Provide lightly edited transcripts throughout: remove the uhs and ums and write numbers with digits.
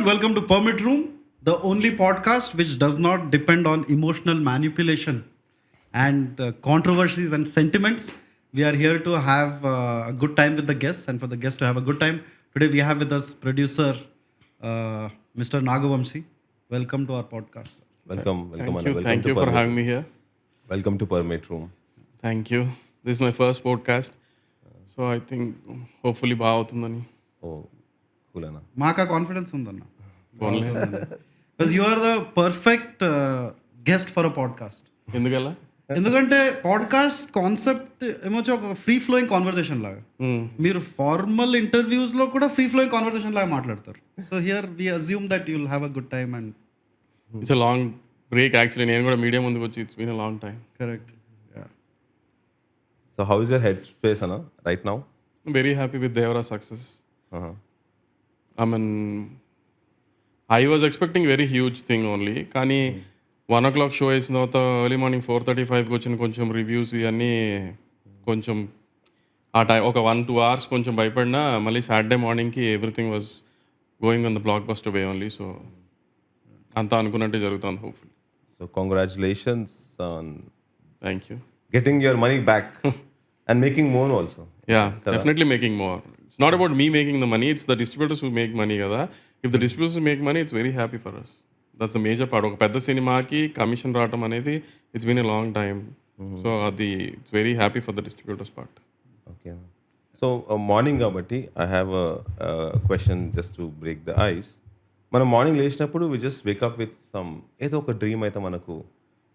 welcome to Permit Room, the only podcast which does not depend on emotional manipulation and controversies and sentiments. We are here to have a good time with the guests and for the guests to have a good time. Today we have with us producer Mr. Naga Vamsi. Welcome to our podcast. Welcome. Thank you for having me here. Welcome to Permit Room. Thank you. This is my first podcast. So I think hopefully బాగా అవుతుందని. Oh, cool అన్న. మాకు confidence ఉందన్న. Because you are the perfect guest for a podcast. ఎందుకలా? ఎందుకంటే podcast concept ఏమొచ్చి ఒక free flowing conversation లాగా. మీరు ఫార్మల్ ఇంటర్వ్యూస్ లో కూడా ఫ్రీ ఫ్లోయింగ్ కాన్వర్సేషన్ లాగా మాట్లాడతారు. So here we assume that you will have a good time and it's a long break actually. నేను కూడా మీడియా ముందుకు వచ్చి it's been a long time. Correct. So how is your head space Anna right now? I'm very happy with Devara success. I mean, I was expecting very huge thing only. కానీ 1 o'clock show వేసిన తర్వాత early morning 4:35కి వచ్చిన కొంచెం reviews ఇవన్నీ కొంచెం ఆ time ఒక 1-2 hours కొంచెం భయపడినా మళ్ళీ సాటర్డే మార్నింగ్కి everything was going on the blockbuster way only. So అంతా అనుకున్నట్టే జరుగుతుంది hopefully. So congratulations on thank you. getting your money back and making more also. Yeah, definitely making more. It's not about me making the money, it's the distributors who make money kada. If the distributors make money, it's very happy for us. That's the major part. ఒక పెద్ద సినిమాకి commission రావటం అనేది it's been a long time. So అది it's very happy for the distributors part. Okay. So morning కాబట్టి I have a question just to break the ice. మనం morning లేచినప్పుడు we just wake up with some ఏదో ఒక dream అయితే మనకు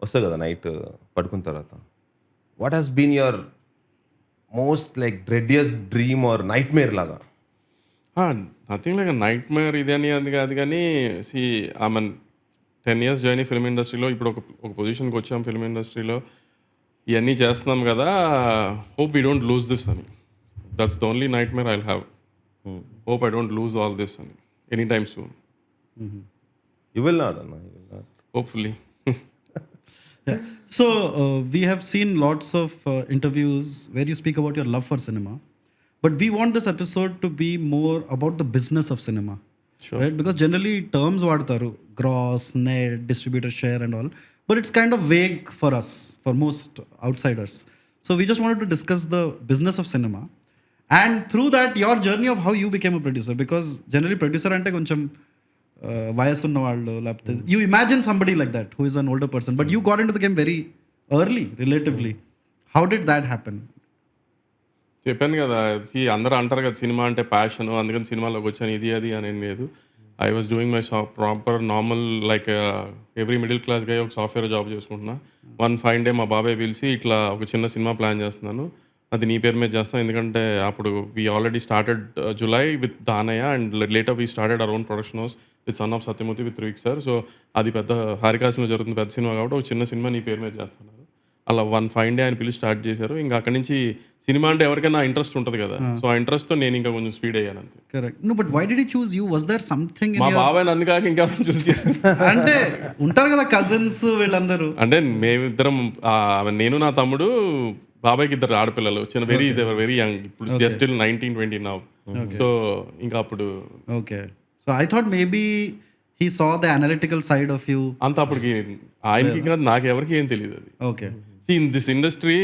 వస్తుంది కదా నైట్ పడుకున్న తర్వాత. What has been your most like dreadiest dream or nightmare లాగా? నథింగ్ లైక్ నైట్ మేర్ ఇది అని అది కాదు కానీ I mean 10 years journey film ఇండస్ట్రీలో ఇప్పుడు ఒక పొజిషన్కి వచ్చాం ఫిల్మ్ ఇండస్ట్రీలో ఇవన్నీ చేస్తున్నాం కదా. Hope we don't lose this అని. That's the only nightmare I will have. Hope I don't lose all this అని any time soon. You will not, Anna. You will not. Hopefully. Yeah. So we have seen lots of interviews where you speak about your love for cinema, but we want this episode to be more about the business of cinema. Sure. Right? Because generally terms vaadtaru, gross, net, distributor share and all, but it's kind of vague for us, for most outsiders. So we just wanted to discuss the business of cinema and through that your journey of how you became a producer, because generally producer ante koncham వయసున్న వాళ్ళు లేకపోతే you imagine somebody like that who is an older person but you got in to the game very early relatively. How did that happen? చెప్పాను కదా, అందరూ అంటారు కదా cinema అంటే passion, అందుకని సినిమాలోకి వచ్చాను ఇది అది అని లేదు. I was doing my proper normal like every middle class గా ఒక సాఫ్ట్వేర్ జాబ్ చేసుకుంటున్నా. వన్ ఫైన్ డే మా బాబాయ్ పిలిచి ఇట్లా ఒక చిన్న సినిమా ప్లాన్ చేస్తున్నాను, అది నీ పేరు మీద చేస్తాను. ఎందుకంటే అప్పుడు we already started July with Danayya and later we started our own production house with son of Satyamurthy with Trivikram. So అది పెద్ద హారికాశంలో జరుగుతుంది పెద్ద సినిమా కాబట్టి ఒక చిన్న సినిమా నీ పేరు మీద చేస్తున్నారు. అలా వన్ ఫైన్ డే ఆయన పిలిచి స్టార్ట్ చేశారు. ఇంకా అక్కడి నుంచి సినిమా అంటే ఎవరికైనా ఇంట్రెస్ట్ ఉంటుంది కదా, సో ఆ ఇంట్రెస్ట్తో నేను ఇంకా కొంచెం స్పీడ్ అయ్యాను అంతే. Correct. No but why did he choose you? Was there something మా బాబాయ్ నన్ను కాక ఇంకా చూస్ చేశారు. అంటే ఉంటారు కదా కజిన్స్ వీళ్ళందరూ. అంటే మేమిద్దరం నేను నా తమ్ముడు, బాబాయ్కి 2 ఆడపిల్లలు, చిన్న వెరీ యంగ్, ఇప్పుడు they are still 19-20 now. So ఇంకా అప్పుడు okay. So I thought maybe he saw the analytical side of you. అంత అప్పటికి ఆయనకి కాదు నాకు ఎవరికి ఏం తెలియదు అది. ఓకే. ఇన్ దిస్ ఇండస్ట్రీ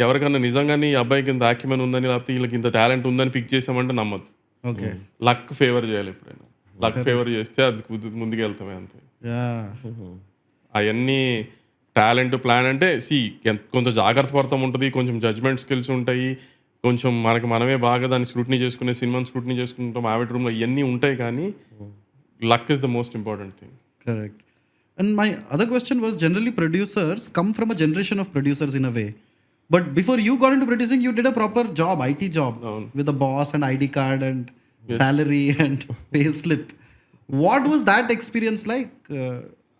ఎవరికన్నా నిజంగానే ఈ అబ్బాయికి ఇంత యాక్యుమెన్ ఉందని లేకపోతే వీళ్ళకి ఇంత టాలెంట్ ఉందని పిక్ చేసామంటే నమ్మద్దు. ఓకే. లక్ ఫేవర్ చేయాలి ఎప్పుడైనా. లక్ ఫేవర్ చేస్తే అది ముందుకు వెళ్తామే అంతే. అవన్నీ టాలెంట్ ప్లాన్ అంటే కొంచెం జాగ్రత్త పడతాం ఉంటుంది, కొంచెం జడ్జ్మెంట్ స్కిల్స్ ఉంటాయి, కొంచెం మనమే బాగా దాన్ని స్క్రూటినీ చేసుకునే సినిమాని స్క్రూటినీ చేసుకుంటాం, యావెట్ రూమ్లో ఇవన్నీ ఉంటాయి. కానీ luck is the most important thing. Correct. And my other question was, generally producers come from a generation of producers in a way. But before you got into producing, you did a proper job, IT job, with a boss and ID card and salary and pay slip. What was that experience like?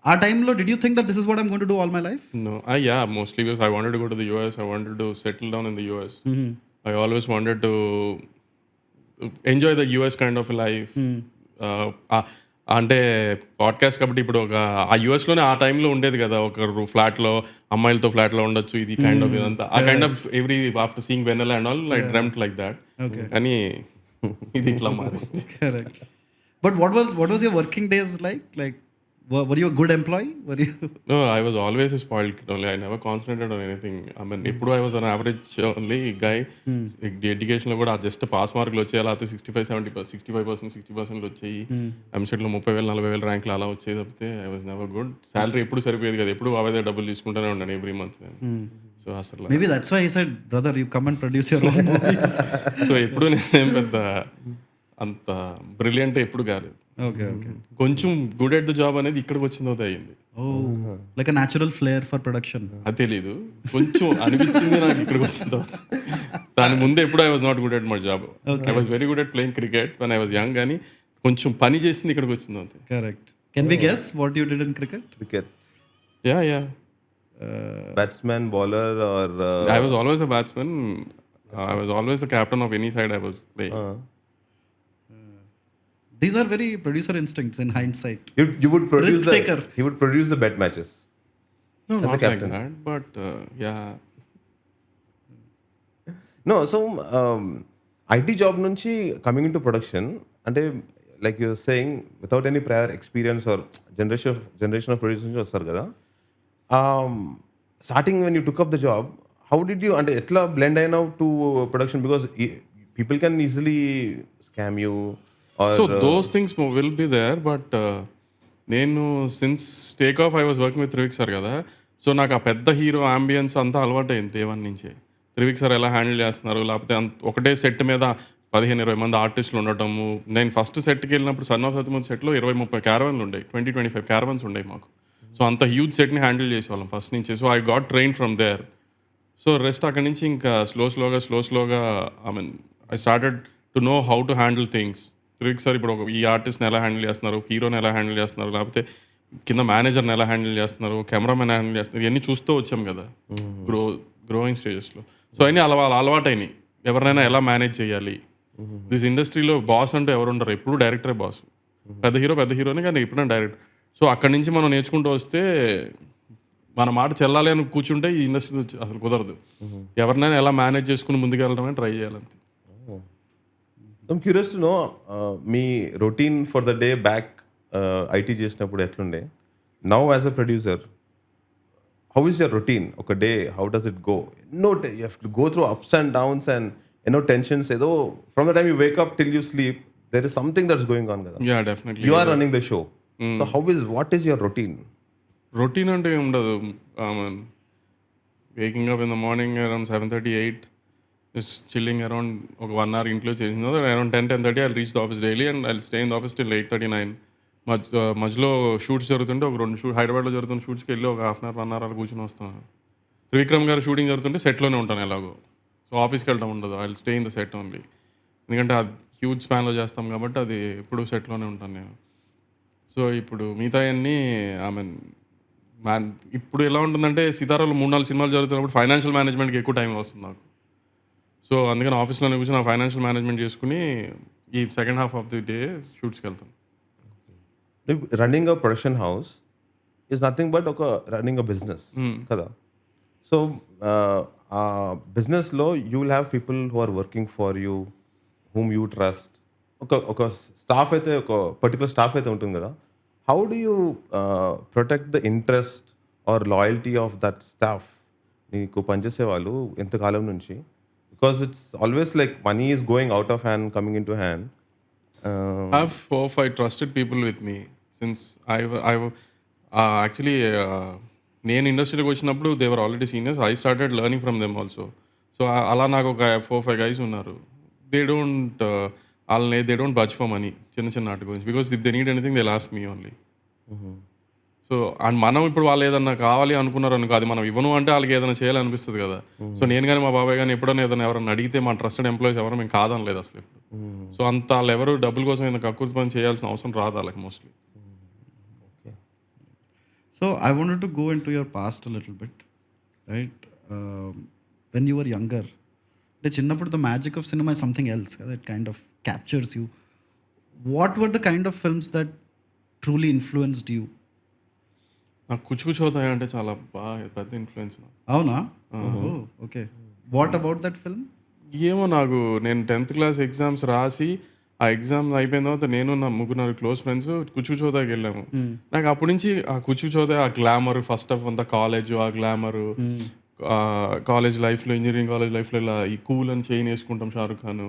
Our time lo, did you think that this is what I'm going to do all my life? No, yeah, mostly because I wanted to go to the US. I wanted to settle down in the US. I always wanted to enjoy the US kind of life. అంటే podcast కాబట్టి ఇప్పుడు ఒక ఆ యూఎస్లోనే ఆ టైంలో ఉండేది కదా, ఒకరు ఫ్లాట్లో అమ్మాయిలతో ఫ్లాట్లో ఉండొచ్చు, ఇది కైండ్ ఆఫ్ ఇదంతా ఆ kind of every after seeing Vennela and all I dreamed like that. కానీ ఇది ఇట్లా మారింది. Correct. But what was your working days like? Like, were you a good employee? Were you? No, I was always a spoiled kid only. I never concentrated on anything. I mean, ఎప్పుడు I was an average only guy. ఎడ్యుకేషన్లో కూడా just pass మార్కులు వచ్చాయి, అలా అయితే 65% వచ్చాయి. ఎంసెట్లో 30,000 40,000 ర్యాంకులు అలా వచ్చేది తప్పితే I was never good. Salary ఎప్పుడు సరిపోయేది కదా, ఎప్పుడు అవే డబ్బులు తీసుకుంటూనే ఉన్నాను ఎవ్రీ మంత్. సో అసలు Maybe that's why he said, brother, you come and produce your own movies. So ఎప్పుడు నేనేం పెద్ద అంత బ్రిలియంట్ ఎప్పుడు కాలేదు. Okay, okay. కొంచెం గుడ్ ఎట్ ద జాబ్ అనేది ఇక్కడికి వచ్చిన తర్వాత అయ్యింది. Oh, like a natural flair for production. అది తెలీదు, కొంచెం అనిపించింది నాకు ఇక్కడికి వచ్చిన తర్వాత. దాని ముందే ఎప్పుడు I was not good at my job. I was very good at playing cricket when I was young, కానీ కొంచెం పని చేసింది ఇక్కడికి వచ్చింది అంతే. Correct. Can we guess what you did in cricket? Cricket. Yeah Batsman, bowler, or I was always a batsmen. I was always the captain of any side I was playing. These are very producer instincts in hindsight. you would produce Risk taker. he would produce the bet matches. No, as a not like captain. that, but yeah. No, so IT job నుంచి coming into production, అంటే like you're saying, without any prior experience or generation of producers నుంచి వస్తారు కదా. Starting when you took up the job, how did you, అంటే ఎట్లా blend అయినావు to production, because people can easily scam you or So those things will be there, but నేను since take off I was working with Trivik sir కదా. So నాకు ఆ పెద్ద hero ambience అంతా అలవాటు అయింది డే వన్ నుంచే. త్రివిక్ సార్ ఎలా హ్యాండిల్ చేస్తున్నారు, లేకపోతే ఒకటే సెట్ మీద 15-20 మంది ఆర్టిస్టులు ఉండటము. నేను ఫస్ట్ సెట్కి వెళ్ళినప్పుడు సన్ ఆఫ్ సత్యమూర్తి సెట్లో 20-30 క్యారవన్లు ఉండేవి, 20-25 క్యారవన్స్ ఉండేవి మాకు. సో అంత హ్యూజ్ సెట్ని హ్యాండిల్ చేసేవాళ్ళం ఫస్ట్ నుంచి. So I got train from there. So rest అక్కడి నుంచి ఇంకా స్లోగా I mean I started to know how to handle things. Trivik sir ఇప్పుడు ఈ ఆర్టిస్ట్ని ఎలా హ్యాండిల్ చేస్తున్నారు, హీరోని ఎలా హ్యాండిల్ చేస్తున్నారు, లేకపోతే కింద మేనేజర్ని ఎలా హ్యాండిల్ చేస్తున్నారు, కెమెరామెన్ హ్యాండిల్ చేస్తున్నారు, ఇవన్నీ చూస్తూ వచ్చాం కదా గ్రోయింగ్ స్టేజెస్లో. సో అన్నీ అలవాటైనాయి, ఎవరినైనా ఎలా మేనేజ్ చేయాలి. దిస్ ఇండస్ట్రీలో బాస్ అంటే ఎవరు ఉండరు, ఎప్పుడు డైరెక్టరే బాస్. పెద్ద హీరోని కానీ ఎప్పుడైనా డైరెక్టర్. సో అక్కడి నుంచి మనం నేర్చుకుంటూ వస్తే మన మాట చెల్లాలి అని కూర్చుంటే ఈ ఇండస్ట్రీ అసలు కుదరదు. ఎవరినైనా ఎలా మేనేజ్ చేసుకుని ముందుకు వెళ్ళడమని ట్రై చేయాలంతే. I'm curious to know మీ routine for the day back IT చేసినప్పుడు ఎట్లుండే. Now as a producer, how is your routine? ఒక day how does it go? You have to go through ups and downs అండ్ ఎన్నో tensions. ఏదో from the time you wake up till you sleep there is something that's going on కదా. Ya definitely. You are running the show. So what is your routine? Routine అంటే ఏం ఉండదు. Waking up in the morning around 7:30, 8, just chilling around ఒక 1 hour ఇంట్లో చేసిన తర్వాత around 10:30 I reach the office daily and I stay in the office till 8:39. మధ్యలో shoots జరుగుతుంటే ఒక 2 హైదరాబాద్లో జరుగుతున్న షూట్స్కి వెళ్ళి ఒక 1/2 hour 1 hour అలా కూర్చొని వస్తాను. త్రివిక్రమ్ గారు షూటింగ్ జరుగుతుంటే సెట్లోనే ఉంటాను ఎలాగో. సో ఆఫీస్కి వెళ్ళడం ఉండదు, I stay in the set only. ఎందుకంటే అది హ్యూజ్ స్పాన్లో చేస్తాం కాబట్టి అది ఎప్పుడు సెట్లోనే ఉంటాను నేను. సో ఇప్పుడు మిగతా అన్నీ ఐ మీన్ ఇప్పుడు ఎలా ఉంటుందంటే సితారాలో 3-4 సినిమాలు జరుగుతున్నప్పుడు ఫైనాన్షియల్ మేనేజ్మెంట్కి ఎక్కువ టైం వస్తుంది నాకు. సో అందుకని ఆఫీస్లోనే కూర్చొని ఫైనాన్షియల్ మేనేజ్మెంట్ చేసుకుని ఈ second half of the day షూట్స్కి వెళ్తాను. Running a production house is nothing but ఒక రన్నింగ్ అ బిజినెస్ కదా. సో ఆ బిజినెస్లో you will have people who are working for you, whom you trust. ఒక స్టాఫ్ అయితే, ఒక పర్టికులర్ స్టాఫ్ అయితే ఉంటుంది కదా. How do you protect the interest or loyalty of that staff? నీకు పనిచేసే వాళ్ళు ఎంతకాలం నుంచి? Because it's always like money is going out of hand, coming into hand. I have 4-5 trusted people with me since actually నేను ఇండస్ట్రీలోకి వచ్చినప్పుడు they were already seniors. I started learning from them also. So అలా నాకు ఒక 4-5 guys ఉన్నారు. They don't buds for money చిన్న ఆట గురించి. Because if they need anything they last me only. So and మనం ఇప్పుడు వాళ్ళు ఏదన్నా కావాలి అనుకున్నారు అనుకో, అది మనం ఇవ్వను అంటే వాళ్ళకి ఏదైనా చేయాలనిపిస్తుంది కదా. సో నేను కానీ మా బాబాయ్ కానీ ఎప్పుడైనా ఏదైనా ఎవరైనా అడిగితే మా ట్రస్టెడ్ ఎంప్లాయీస్ ఎవరు మేము కాదనలేదు అసలు ఎప్పుడు. సో అంత వాళ్ళు ఎవరు డబ్బుల కోసం ఏదైనా కక్కుర్తి పని చేయాల్సిన అవసరం రాదు వాళ్ళకి mostly. So I wanted to go into your past a little bit, right? When you were younger, the chinnappudu the magic of cinema is something else. It kind of captures you. What were the kind of films that truly influenced you? నాకు కుచ్చు అవుతాయి అంటే చాలా బాగా పెద్ద influence. అవునా? Okay. What about that film? ఏమో నాకు నేను 10th క్లాస్ ఎగ్జామ్స్ రాసి ఆ ఎగ్జామ్ అయిపోయిన తర్వాత నేను నా ముగ్గురు క్లోజ్ ఫ్రెండ్స్ కుచ్చు చోదాకి వెళ్ళాము. నాకు అప్పటి నుంచి ఆ కుచ్చు చోదా, ఆ గ్లామర్, ఫస్ట్ ఆఫ్ అంతా కాలేజ్, ఆ గ్లామర్, కాలేజ్ లైఫ్లో, ఇంజనీరింగ్ కాలేజ్ లైఫ్లో ఇలా ఈ కూల్ అని చైన్ వేసుకుంటాం షారుఖ్ ఖాన్,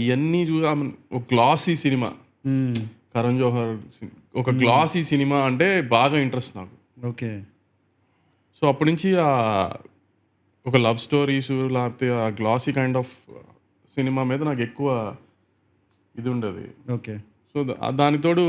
ఇవన్నీ ఒక గ్లాసీ సినిమా, కరణ్ జోహర్ ఒక గ్లాసీ సినిమా అంటే బాగా ఇంట్రెస్ట్ నాకు. ఓకే. సో అప్పటి నుంచి ఒక లవ్ స్టోరీస్ లేకపోతే ఆ గ్లాసీ కైండ్ ఆఫ్ సినిమా మీద నాకు ఎక్కువ ఇది ఉండదు. ఓకే. సో దానితోడు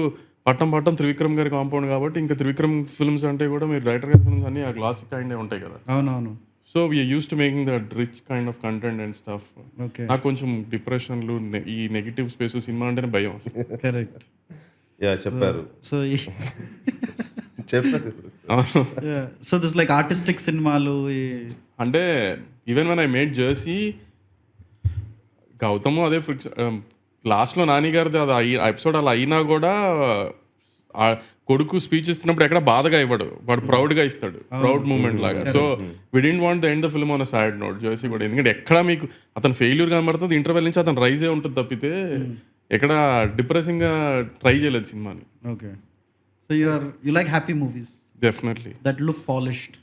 పట్టం త్రివిక్రమ్ గారి కాంపౌండ్ కాబట్టి ఇంకా త్రివిక్రమ్ ఫిల్మ్స్ అంటే కూడా మీరు డైరెక్టర్ గారి ఫిల్మ్స్ అన్ని ఆ గ్లాసీ కైండ్ ఉంటాయి కదా. అవునవును. So we're used to making that rich kind of content and stuff. Okay. నాకు కొంచెం డిప్రెషన్లు, ఈ నెగిటివ్ స్పేస్ సినిమా అంటేనే భయం. కరెక్ట్. యా చెప్పారు. సో చెప్పారు. సో దిస్ లైక్ ఆర్టిస్టిక్ సినిమాలు అంటే even when I made Jersey, Gautam అదే లాస్ట్లో నాని గారిది అది ఎపిసోడ్ అలా అయినా కూడా ఆ కొడుకు స్పీచ్ ఇస్తున్నప్పుడు ఎక్కడ బాధగా ఇవ్వడు, వాడు ప్రౌడ్గా ఇస్తాడు, ప్రౌడ్ మూమెంట్ లాగా. So we didn't want the end the film on a sad note Jersey కూడా. ఎందుకంటే ఎక్కడ మీకు అతను ఫెయిల్యూర్ కనబడుతుంది, ఇంటర్వెల్ నుంచి అతను రైజే ఉంటుంది తప్పితే ఎక్కడ డిప్రెసింగ్గా ట్రై చేయలేదు సినిమాని. Okay. So you like happy movies. Definitely. That look polished.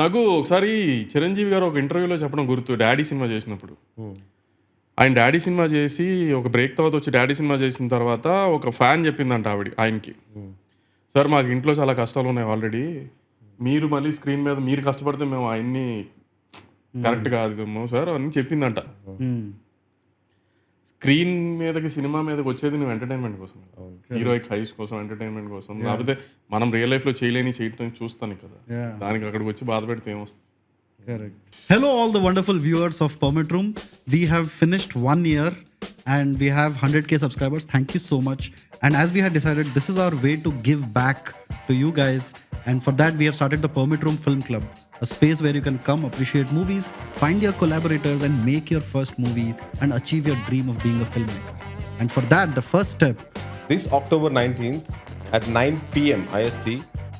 నాకు ఒకసారి చిరంజీవి గారు ఒక ఇంటర్వ్యూలో చెప్పడం గుర్తు, డాడీ సినిమా చేసినప్పుడు. ఆయన డాడీ సినిమా చేసి ఒక బ్రేక్ తర్వాత వచ్చి డాడీ సినిమా చేసిన తర్వాత ఒక ఫ్యాన్ చెప్పిందంట ఆయనకి, సార్ మాకు ఇంట్లో చాలా కష్టాలు ఉన్నాయి ఆల్రెడీ, మీరు మళ్ళీ స్క్రీన్ మీద మీరు కష్టపడితే మేము ఆయన్ని కరెక్ట్ కాదేమో సార్ అని చెప్పిందంట. స్క్రీన్ మీదకి, సినిమా మీదకి వచ్చేది నువ్వు ఎంటర్టైన్మెంట్ కోసం, హీరోయిక్ హైస్ కోసం, ఎంటర్టైన్మెంట్ కోసం. లేకపోతే మనం రియల్ లైఫ్లో చేయటం చూస్తాను కదా, దానికి అక్కడికి వచ్చి బాధ పెడితే ఏమొస్తుంది. Correct. Hello all the wonderful viewers of Permit Room. We have finished 1 year and we have 100k subscribers. Thank you so much. And as we had decided, this is our way to give back to you guys. And for that, we have started the Permit Room Film Club, a space where you can come, appreciate movies, find your collaborators and make your first movie and achieve your dream of being a filmmaker. And for that, the first step. This October 19th at 9 p.m. IST,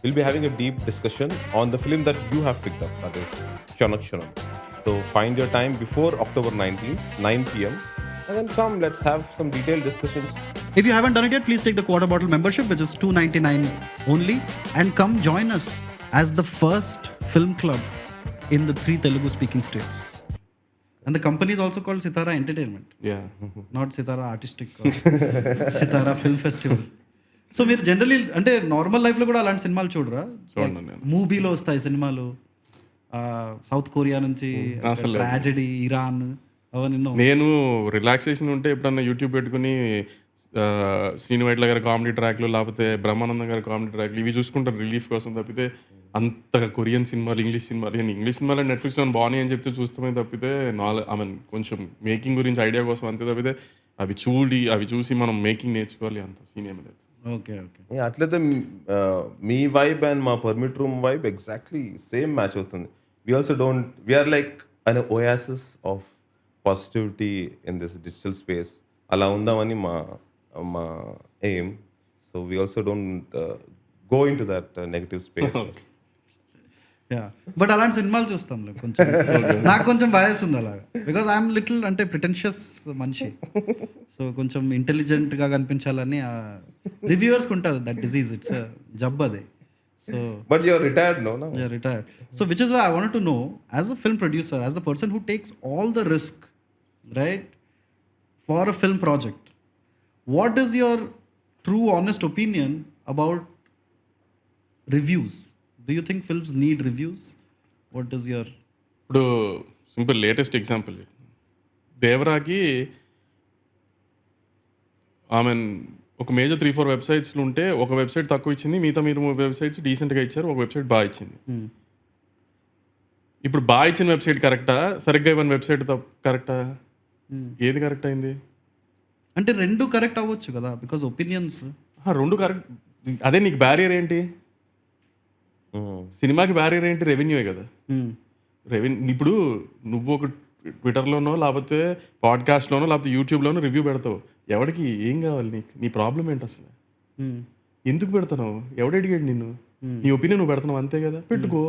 we'll be having a deep discussion on the film that you have picked up, that is Shanak Shanam. So find your time before October 19th, 9 p.m. and then come, let's have some detailed discussions. If you haven't done it yet, please take the quarter bottle membership, which is $299 only, and come join us as the first film club in the 3 Telugu speaking states. And the company is also called Sithara Entertainment. Yeah. Not Sithara Artistic or Sithara Film Festival. So మీరు generally అంటే normal లైఫ్లో కూడా అలాంటి సినిమాలు చూడరా? మూవీలో వస్తాయి సినిమాలు, సౌత్ కొరియా నుంచి ట్రాజెడీ, ఇరాన్, అవన్నీ. నేను రిలాక్సేషన్ ఉంటే ఎప్పుడన్నా యూట్యూబ్ పెట్టుకుని శ్రీను వైట్ల గారి కామెడీ ట్రాక్లు లేకపోతే బ్రహ్మానందం గారి కామెడీ ట్రాక్లు ఇవి చూసుకుంటాను రిలీఫ్ కోసం తప్పితే అంతగా కొరియన్ సినిమాలు, ఇంగ్లీష్ సినిమాలు, నేను ఇంగ్లీష్ సినిమాలు నెట్ఫ్లిక్స్లో బాగున్నాయి అని చెప్తే చూస్తామే తప్పితే కొంచెం మేకింగ్ గురించి ఐడియా కోసం అంతే తప్పితే అవి చూసి మనం మేకింగ్ నేర్చుకోవాలి అంత సీన్ ఏమి లేదు. Okay okay. అట్లయితే మీ వైబ్ అండ్ మా permit room vibe exactly same match అవుతుంది. We are like an oasis of positivity in this digital space. అలా ఉందామని మా aim. So we also don't go into that negative space. But అలాంటి సినిమాలు చూస్తాం కొంచెం. నాకు కొంచెం బయాస్ ఉంది అలాగా, బికాజ్ ఐఎమ్ లిటిల్ అంటే ప్రిటెన్షియస్ మనిషి. సో కొంచెం ఇంటెలిజెంట్గా కనిపించాలని రివ్యూవర్స్కి ఉంటుంది దట్ డిజీజ్, ఇట్స్ జబ్ అదే. So but you're retired no? You're retired. So which is why I wanted to know, as a film producer, as the person who takes all the risk, right, for a film project, what is your true honest opinion about reviews? Do you think films need reviews? What is your... ఇప్పుడు simple latest example, దేవరాకి ఒక major 3-4 వెబ్సైట్స్లు ఉంటే ఒక website తక్కువ ఇచ్చింది, మిగతా మీరు 3 websites డీసెంట్గా ఇచ్చారు, ఒక వెబ్సైట్ బాగా ఇచ్చింది. ఇప్పుడు బాగా ఇచ్చిన వెబ్సైట్ కరెక్టా, సరిగ్గా ఇవ్వని వెబ్సైట్ కరెక్టా? ఏది కరెక్ట్ అయింది? అంటే రెండు కరెక్ట్ అవ్వచ్చు కదా, బికాజ్ ఒపీనియన్స్. రెండు కరెక్ట్. అదే నీకు బ్యారియర్ ఏంటి? సినిమాకి బ్యారియర్ ఏంటి? రెవెన్యూయే కదా. ఇప్పుడు నువ్వు ఒక ట్విట్టర్లోనో లేకపోతే పాడ్కాస్ట్లోనో లేకపోతే యూట్యూబ్లోనో రివ్యూ పెడతావు, ఎవరికి ఏం కావాలి? నీ ప్రాబ్లం ఏంటి అసలు? ఎందుకు పెడతావు? ఎవడు అడిగాడు నిన్ను? నీ ఒపీనియన్ నువ్వు పెడతావు అంతే కదా, పెట్టుకో.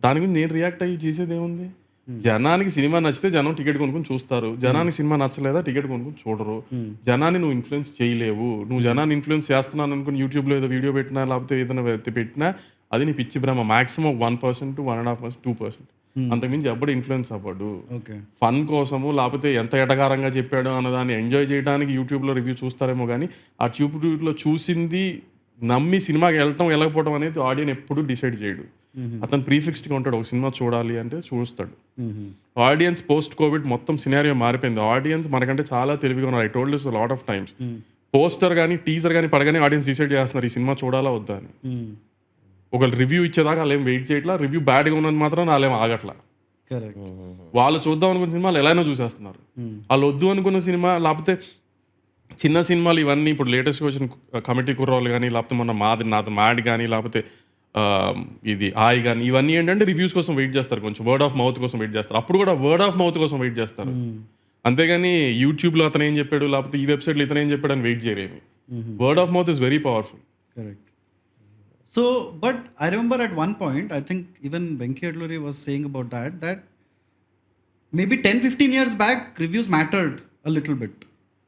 దాని గురించి నేను రియాక్ట్ అయ్యి చేసేది ఏముంది? జనానికి సినిమా నచ్చితే జనం టికెట్ కొనుక్కొని చూస్తారు, జనానికి సినిమా నచ్చలేదా టికెట్ కొనుక్కొని చూడరు. జనాన్ని నువ్వు ఇన్ఫ్లుయెన్స్ చేయలేవు. నువ్వు జనాన్ని ఇన్ఫ్లుయెన్స్ చేస్తున్నాను అనుకుని యూట్యూబ్లో ఏదో వీడియో పెట్టినా లేకపోతే ఏదైనా పెట్టినా అది నీ పిచ్చి భ్రమ. Maximum 1% to 1.5%, 2%. అంతకుమించి ఎప్పుడు ఇన్ఫ్లుయెన్స్ అవ్వడు. ఫన్ కోసము లేకపోతే ఎంత ఎటకారంగా చెప్పాడు అన్నదాన్ని ఎంజాయ్ చేయడానికి యూట్యూబ్లో రివ్యూ చూస్తారేమో కానీ ఆ యూట్యూబ్లో చూసింది నమ్మి సినిమాకి వెళ్ళటం వెళ్ళకపోవడం అనేది ఆడియన్స్ ఎప్పుడు డిసైడ్ చేయడు. అతను ప్రీఫిక్స్డ్గా ఉంటాడు, ఒక సినిమా చూడాలి అంటే చూస్తాడు. ఆడియన్స్ పోస్ట్ కోవిడ్ మొత్తం సినారియో మారిపోయింది. ఆడియన్స్ మనకంటే చాలా తెలివిగా ఉన్నారు. I told this lot of times. Poster కానీ టీజర్ కానీ పడగానే ఆడియన్స్ డిసైడ్ చేస్తున్నారు ఈ సినిమా చూడాలా వద్దా అని. ఒకళ్ళు రివ్యూ ఇచ్చేదాకా వాళ్ళు ఏం వెయిట్ చేయట్లా, రివ్యూ బ్యాడ్గా ఉన్నది మాత్రం వాళ్ళు ఏం ఆగట్లా. వాళ్ళు చూద్దాం అనుకున్న సినిమాలు ఎలా అయినా చూసేస్తున్నారు. వాళ్ళు వద్దు అనుకున్న సినిమా లేకపోతే చిన్న సినిమాలు ఇవన్నీ ఇప్పుడు లేటెస్ట్గా వచ్చిన కమిటీ కుర్రోళ్ళు కానీ లేకపోతే మొన్న నాది మ్యాడ్ కానీ లేకపోతే ఇది ఆయి కానీ ఇవన్నీ ఏంటంటే రివ్యూస్ కోసం వెయిట్ చేస్తారు, కొంచెం వర్డ్ ఆఫ్ మౌత్ కోసం వెయిట్ చేస్తారు. అప్పుడు కూడా వర్డ్ ఆఫ్ మౌత్ కోసం వెయిట్ చేస్తారు, అంతేగాని యూట్యూబ్లో అతను ఏం చెప్పాడు లేకపోతే ఈ వెబ్సైట్లో ఇతను ఏం చెప్పాడు అని వెయిట్ చేయలేమి. Word of mouth is very powerful. Correct. So, but I remember at one point, I think even Venki Adluri was saying about that maybe 10-15 years back, reviews mattered a little bit.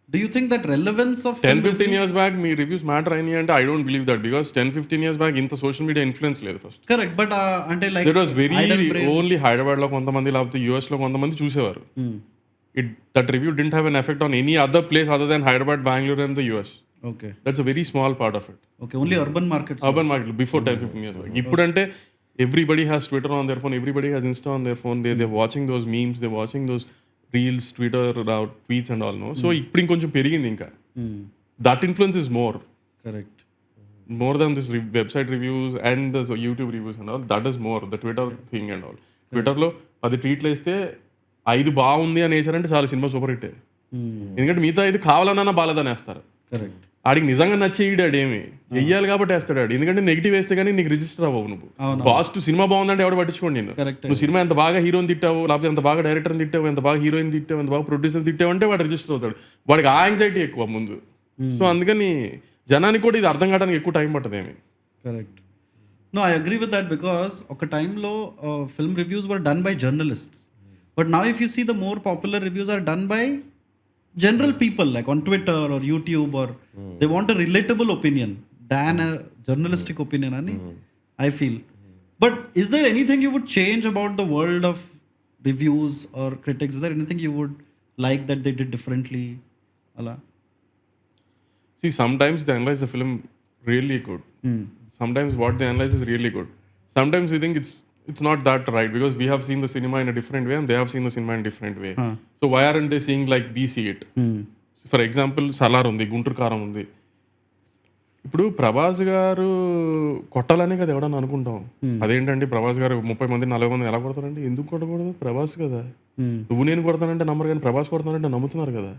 Do you think that relevance of 10-15 years back me reviews matter అయినాయి అంటే I don't believe that, because 10-15 years back ఇంత social media influence లేదు first. Correct, but అంటే like it was very only హైదరాబాద్లో కొంతమంది లేకపోతే యూఎస్లో కొంతమంది చూసేవారు. That review didn't have an effect on any other place other than Hyderabad, Bengaluru and the US. Okay. That's a very small part of it. Okay, only urban markets. Urban market before 10-15 years back. Ippudante everybody has Twitter on their phone, everybody has Insta on their phone. They're watching those memes, they're watching those reels, Twitter, tweets and all, no. So ఇప్పుడు ఇంకొంచెం పెరిగింది ఇంకా. That influence is more. Correct. More than this website reviews and the YouTube reviews and all. That is more the Twitter thing and all. Twitter లో 10 ట్వీట్లు వేస్తే 5 బాగుంది అని వేసారంటే చాలా సినిమా సూపర్ హిట్. ఎందుకంటే మిగతా 5 కావాలన్నా బాలేదని వేస్తారు. కరెక్ట్. ఆడికి నిజంగా నచ్చేయడు ఆడేమి వెయ్యాలి కాబట్టి వేస్తాడు ఆడు. ఎందుకంటే నెగిటివ్ వేస్తే కానీ నీకు రిజిస్టర్ అవ్వవు. నువ్వు పాజిటివ్ సినిమా బాగుందంటే ఎవడు పట్టించుకోండి. నేను నువ్వు సినిమా ఎంత బాగా హీరోని తిట్టావు లేకపోతే ఎంత బాగా డైరెక్టర్ని తిట్టావు, ఎంత బాగా హీరోయిన్ తిట్టావు, ఎంత బాగా ప్రొడ్యూసర్ తిట్టావు అంటే వాడు రిజిస్టర్ అవుతాడు. వాడికి ఆ యాంగ్జైటీ ఎక్కువ ముందు. సో అందుకని జనానికి కూడా ఇది అర్థం కావడానికి ఎక్కువ టైం పట్టదు ఏమి. Correct. No, I agree with that because ఒక టైంలో film reviews were done by journalists, but now if you see the more popular reviews are done by general people like on Twitter or YouTube, or they want a relatable opinion than a journalistic opinion ani I feel. But is there anything you would change about the world of reviews or critics? Is there anything you would like that they did differently ala? See, sometimes they analyze the film really good. Sometimes what they analyze is really good. Sometimes we think it's not that right because we have seen the cinema in a different way and they have seen the cinema in a different way. So why aren't they seeing like we see it? For example, Salar ఉంది, గుంటూరు కారం ఉంది. ఇప్పుడు ప్రభాస్ గారు కొట్టాలనే కదా ఎవడన్నా అనుకుంటాం. అదేంటండి ప్రభాస్ గారు 30 మంది 40 మంది ఎలా కొడతారండి? ఎందుకు కొట్టకూడదు? ప్రభాస్ కదా. నువ్వు నేను కొడతానంటే నమ్మరు కానీ ప్రభాస్ కొడతానంటే నమ్ముతున్నారు కదా.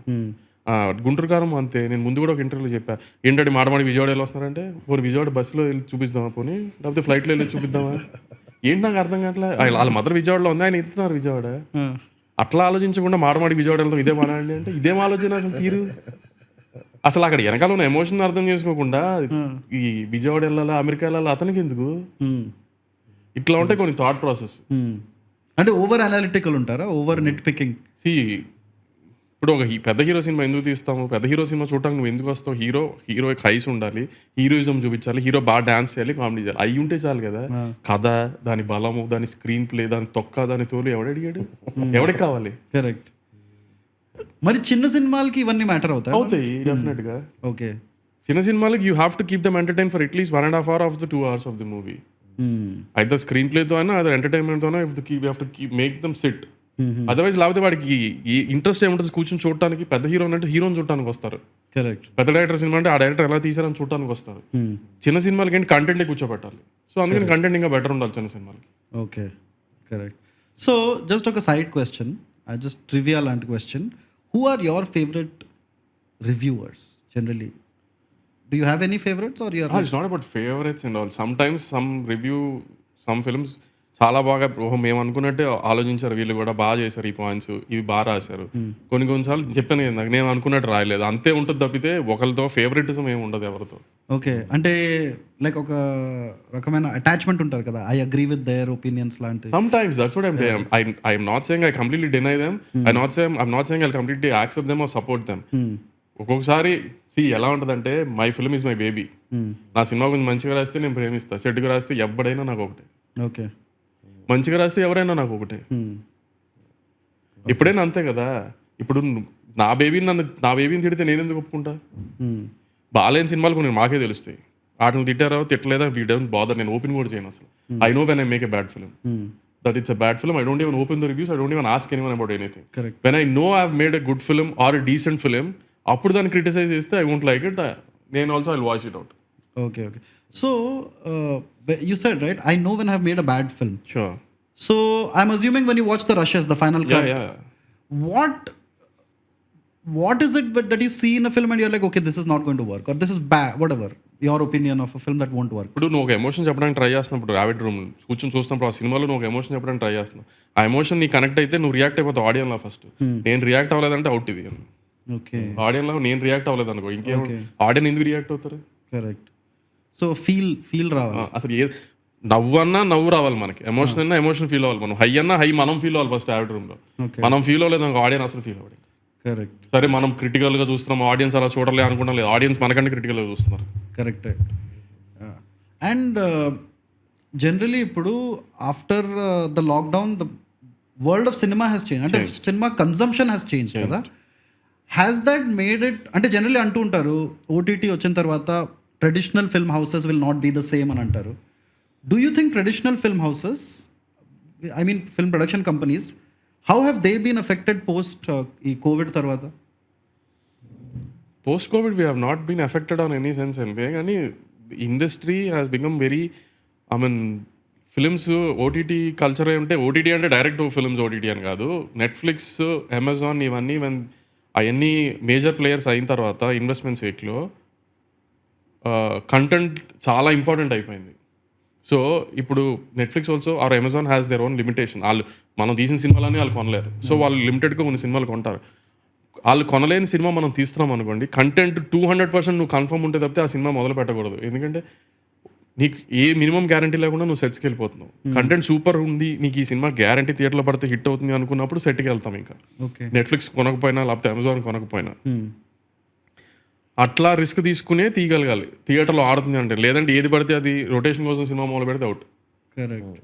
గుంటూరు కారం అంతే. నేను ముందు కూడా ఒక ఇంటర్వ్యూలో చెప్పా, ఏంటంటే మాడమాడి విజయవాడ వెళ్ళి వస్తున్నారంటే పోనీ విజయవాడ బస్సులో వెళ్ళి చూపిద్దామా, పోనీ లేకపోతే ఫ్లైట్లో వెళ్ళి చూపిద్దామా, ఏంటి నాకు అర్థం కావట్లే. వాళ్ళ మదర్ విజయవాడలో ఉంది, ఆయన ఎత్తున్నారు విజయవాడ. అట్లా ఆలోచించకుండా మాడమాడి విజయవాడ వెళ్తాం ఇదే మాడండి అంటే ఇదేం ఆలోచన తీరు. అసలు అక్కడ వెనకాల ఉన్న ఎమోషన్ అర్థం చేసుకోకుండా ఈ విజయవాడ వెళ్ళాలా అమెరికా వెళ్ళాలా అతనికి ఎందుకు? ఇట్లా ఉంటాయి కొన్ని థాట్ ప్రాసెస్. అంటే ఓవర్ అనలిటికల్ ఉంటారా, ఓవర్ నెట్ పికింగ్. ఇప్పుడు ఒక పెద్ద హీరో సినిమా ఎందుకు తీస్తాము? పెద్ద హీరో సినిమా చూడటానికి నువ్వు ఎందుకు వస్తావు? హీరో హైస్ ఉండాలి, హీరోయిజం చూపించాలి, హీరో బాగా డాన్స్ చేయాలి, కామెడీ చేయాలి, అవి ఉంటే చాలు కదా. కథ, దాని బలము, దాని స్క్రీన్ ప్లే, దాని తొక్క, దాని తోలు ఎవడడిగాడు? ఎవడికి కావాలి? కరెక్ట్. మరి చిన్న సినిమాలకి ఇవన్నీ మ్యాటర్ అవుతాయి డెఫినెట్ గా. ఓకే, చిన్న సినిమాలకి you have to keep them entertain for at least 1.5 hours of the 2 hours of the movie. అయితే స్క్రీన్ ప్లేతో అయినా అదే ఎంటర్టైన్మెంట్తో అయినా మేక్ దమ్ సిట్. అదర్వైజ్ లేకపోతే వాడికి ఇంట్రెస్ట్ ఏముంటుంది కూర్చొని చూడటానికి? పెద్ద హీరో అంటే హీరోని చూడటానికి వస్తారు. కరెక్ట్. పెద్ద డైరెక్టర్ సినిమా అంటే ఆ డైరెక్టర్ ఎలా తీసారని చూడటానికి వస్తారు. చిన్న సినిమాలకి ఏంటి కంటెంట్ కూర్చోబెట్టాలి. సో అందుకని కంటెంట్ ఇంకా బెటర్ ఉండాలి చిన్న సినిమాలకి. Okay, correct. సో జస్ట్ ఒక సైడ్ క్వశ్చన్, జస్ట్ ట్రివియా లాంటి question. Who are your favourite reviewers generally? Do you have any favorites or your? It's not about favorites and all. Sometimes some films చాలా బాగా ఓహో మేము అనుకున్నట్టే ఆలోచించారు, వీళ్ళు కూడా బాగా చేశారు, ఈ పాయింట్స్ ఇవి బాగా రాశారు. కొన్ని కొన్నిసార్లు చెప్పాను కదా, నేను అనుకున్నట్టు రాయలేదు అంతే ఉంటుంది తప్పితే ఒకరితో ఫేవరెటిజం ఏమి ఉండదు ఎవరితో. ఓకే, అంటే లైక్ ఒక రకమైన అటాచ్మెంట్ ఉంటారు కదా, I agree with their opinions లాంటి. Sometimes that's what I'm saying. I'm not saying I completely deny them. I'm not saying I'll completely accept them or support them. ఒక్కొక్కసారి ఎలా ఉంటుందంటే my film is my baby. నా cinema గురించి మంచిగా రాస్తే నేను ప్రేమిస్తా, చెడ్డుగా రాస్తే ఎవడైనా నాకు ఒకటే. ఓకే, మంచిగా రాస్తే ఎవరైనా నాకు ఒకటే. ఎప్పుడైనా అంతే కదా. ఇప్పుడు నా బేబీని తిడితే నేను ఎందుకు ఒప్పుకుంటా? బాగాలేని సినిమాలు కొన్ని మాకే తెలుస్తాయి, వాటిని తిట్టారో తిట్టలేదా వీ డోంట్ బాదర్, నేను ఓపెన్ కూడా చేయను అసలు. I know when I make a bad film that it's a bad film, I don't even open the reviews, I don't even ask anyone about anything. Correct. When I know I've made a good film or a decent film, అప్పుడు దాన్ని criticise చేస్తే I won't like it, నేను also I will watch it out. Okay, so you said, right, I know when I have made a bad film. Sure. So I'm assuming when you watch the rushes, the final cut, Yeah. what is it that you see in a film and you're like, okay, this is not going to work, or this is bad, whatever your opinion of a film that won't work? ఇప్పుడు నువ్వు ఒక emotion చెప్పడానికి try చేస్తున్నప్పుడు avid room కూర్చొని చూస్తున్నప్పుడు ఆ సినిమాలో నువ్వు ఒక ఎమోషన్ చెప్పడానికి ట్రై చేస్తున్నావు, ఆ ఎమోషన్ నీ కనెక్ట్ అయితే నువ్వు రియాక్ట్ అయిపోతావు ఆడియన్లో ఫస్ట్. నేను రియాక్ట్ అవ్వలేదంటే అవుట్ ఇది. ఓకే, ఆడియన్లో నేను రియాక్ట్ అవ్వలేదు అనుకో, ఇంకేం ఆడియన్ ఎందుకు రియాక్ట్ అవుతారు? కరెక్ట్. సో ఫీల్ రావాలి అసలు. నవ్వు అన్నా నవ్వు రావాలి మనకి, ఎమోషన్ అన్నా ఎమోషన్ ఫీల్ అవ్వాలి, మనం హై అన్నా హై మనం ఫీల్ అవ్వాలి ఫస్ట్ యావిడ్ రూమ్లో. మనం ఫీల్ అవ్వలేదు అనుకో, ఆడియన్ అసలు ఫీల్ అవ్వలేదు. కరెక్ట్. సరే మనం క్రిటికల్గా చూస్తున్నాం, ఆడియన్స్ అలా చూడలే అనుకున్నాం, లేదు ఆడియన్స్ మనకంటే క్రిటికల్గా చూస్తున్నారు. కరెక్ట్. అండ్ జనరలీ ఇప్పుడు after the lockdown the world of cinema has change, అంటే సినిమా కన్సంప్షన్ హ్యాస్ చేంజ్ కదా. హ్యాస్ దట్ మేడ్ ఇట్, అంటే జనరలీ అంటూ ఉంటారు ఓటీటీ వచ్చిన తర్వాత traditional film houses will not be the same అని అంటారు. Do you think traditional film houses, I mean film production companies, how have they been affected post ఈ COVID తర్వాత? Post COVID we have not been affected on any sense అంటే, కానీ industry has become very, I mean films OTT culture అంటే, OTT అంటే direct films OTT అని కాదు, Netflix, Amazon ఇవన్నీ అవన్నీ మేజర్ ప్లేయర్స్ అయిన తర్వాత ఇన్వెస్ట్మెంట్ సైట్లో కంటెంట్ చాలా ఇంపార్టెంట్ అయిపోయింది. సో ఇప్పుడు Netflix also or Amazon has their own limitation. వాళ్ళు మనం తీసిన సినిమాలన్నీ వాళ్ళు కొనలేరు, సో వాళ్ళు లిమిటెడ్గా కొన్ని సినిమాలు కొంటారు. వాళ్ళు కొనలేని సినిమా మనం తీస్తున్నాం అనుకోండి, కంటెంట్ 200% నువ్వు కన్ఫర్మ్ ఉంటే తప్పితే ఆ సినిమా మొదలు పెట్టకూడదు. ఎందుకంటే నీకు ఏ మినిమం గ్యారంటీ లేకుండా నువ్వు సెట్స్కి వెళ్ళిపోతున్నావు. కంటెంట్ సూపర్ ఉంది, నీకు ఈ సినిమా గ్యారంటీ థియేటర్లో పడితే హిట్ అవుతుంది అనుకున్నప్పుడు సెట్కి వెళ్తాం. ఇంకా నెట్ఫ్లిక్స్ కొనకపోయినా లేకపోతే అమెజాన్ కొనకపోయినా అట్లా రిస్క్ తీసుకునే తీయగలగాలి థియేటర్లో ఆడుతుంది అంటే. లేదంటే ఏది పడితే అది రొటేషన్ కోసం సినిమా మొదలు పెడితే అవుట్. కరెక్ట్.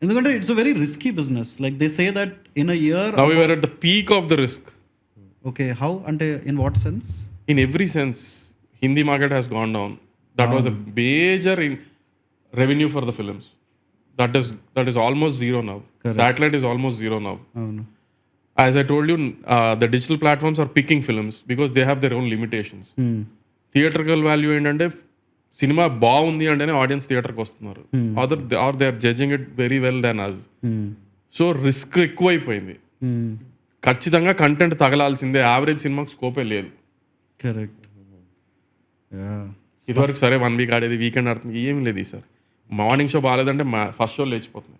ఎందుకంటే it's a very risky business. Like they say that in a year now we are at the peak of the risk. Okay, how అంటే in what sense? In every sense. Hindi market has gone down. That was a major in revenue for the films. That is almost zero now. Satellite is almost zero now. As I told you, the digital platforms are picking films because they have their own limitations. Theatrical value ఏంటంటే సినిమా బాగుంది అంటేనే audience థియేటర్కి వస్తున్నారు, or they are judging it very well than us. So risk ఎక్కువైపోయింది. ఖచ్చితంగా content తగలాల్సిందే, average సినిమాకి స్కోపే లేదు. కరెక్ట్. ఇదివరకు సరే 1 వీక్ ఆడేది, వీకెండ్ ఆడుతుంది, ఏం లేదు. ఈసారి మార్నింగ్ షో బాగాలేదంటే ఫస్ట్ షో లేచిపోతుంది.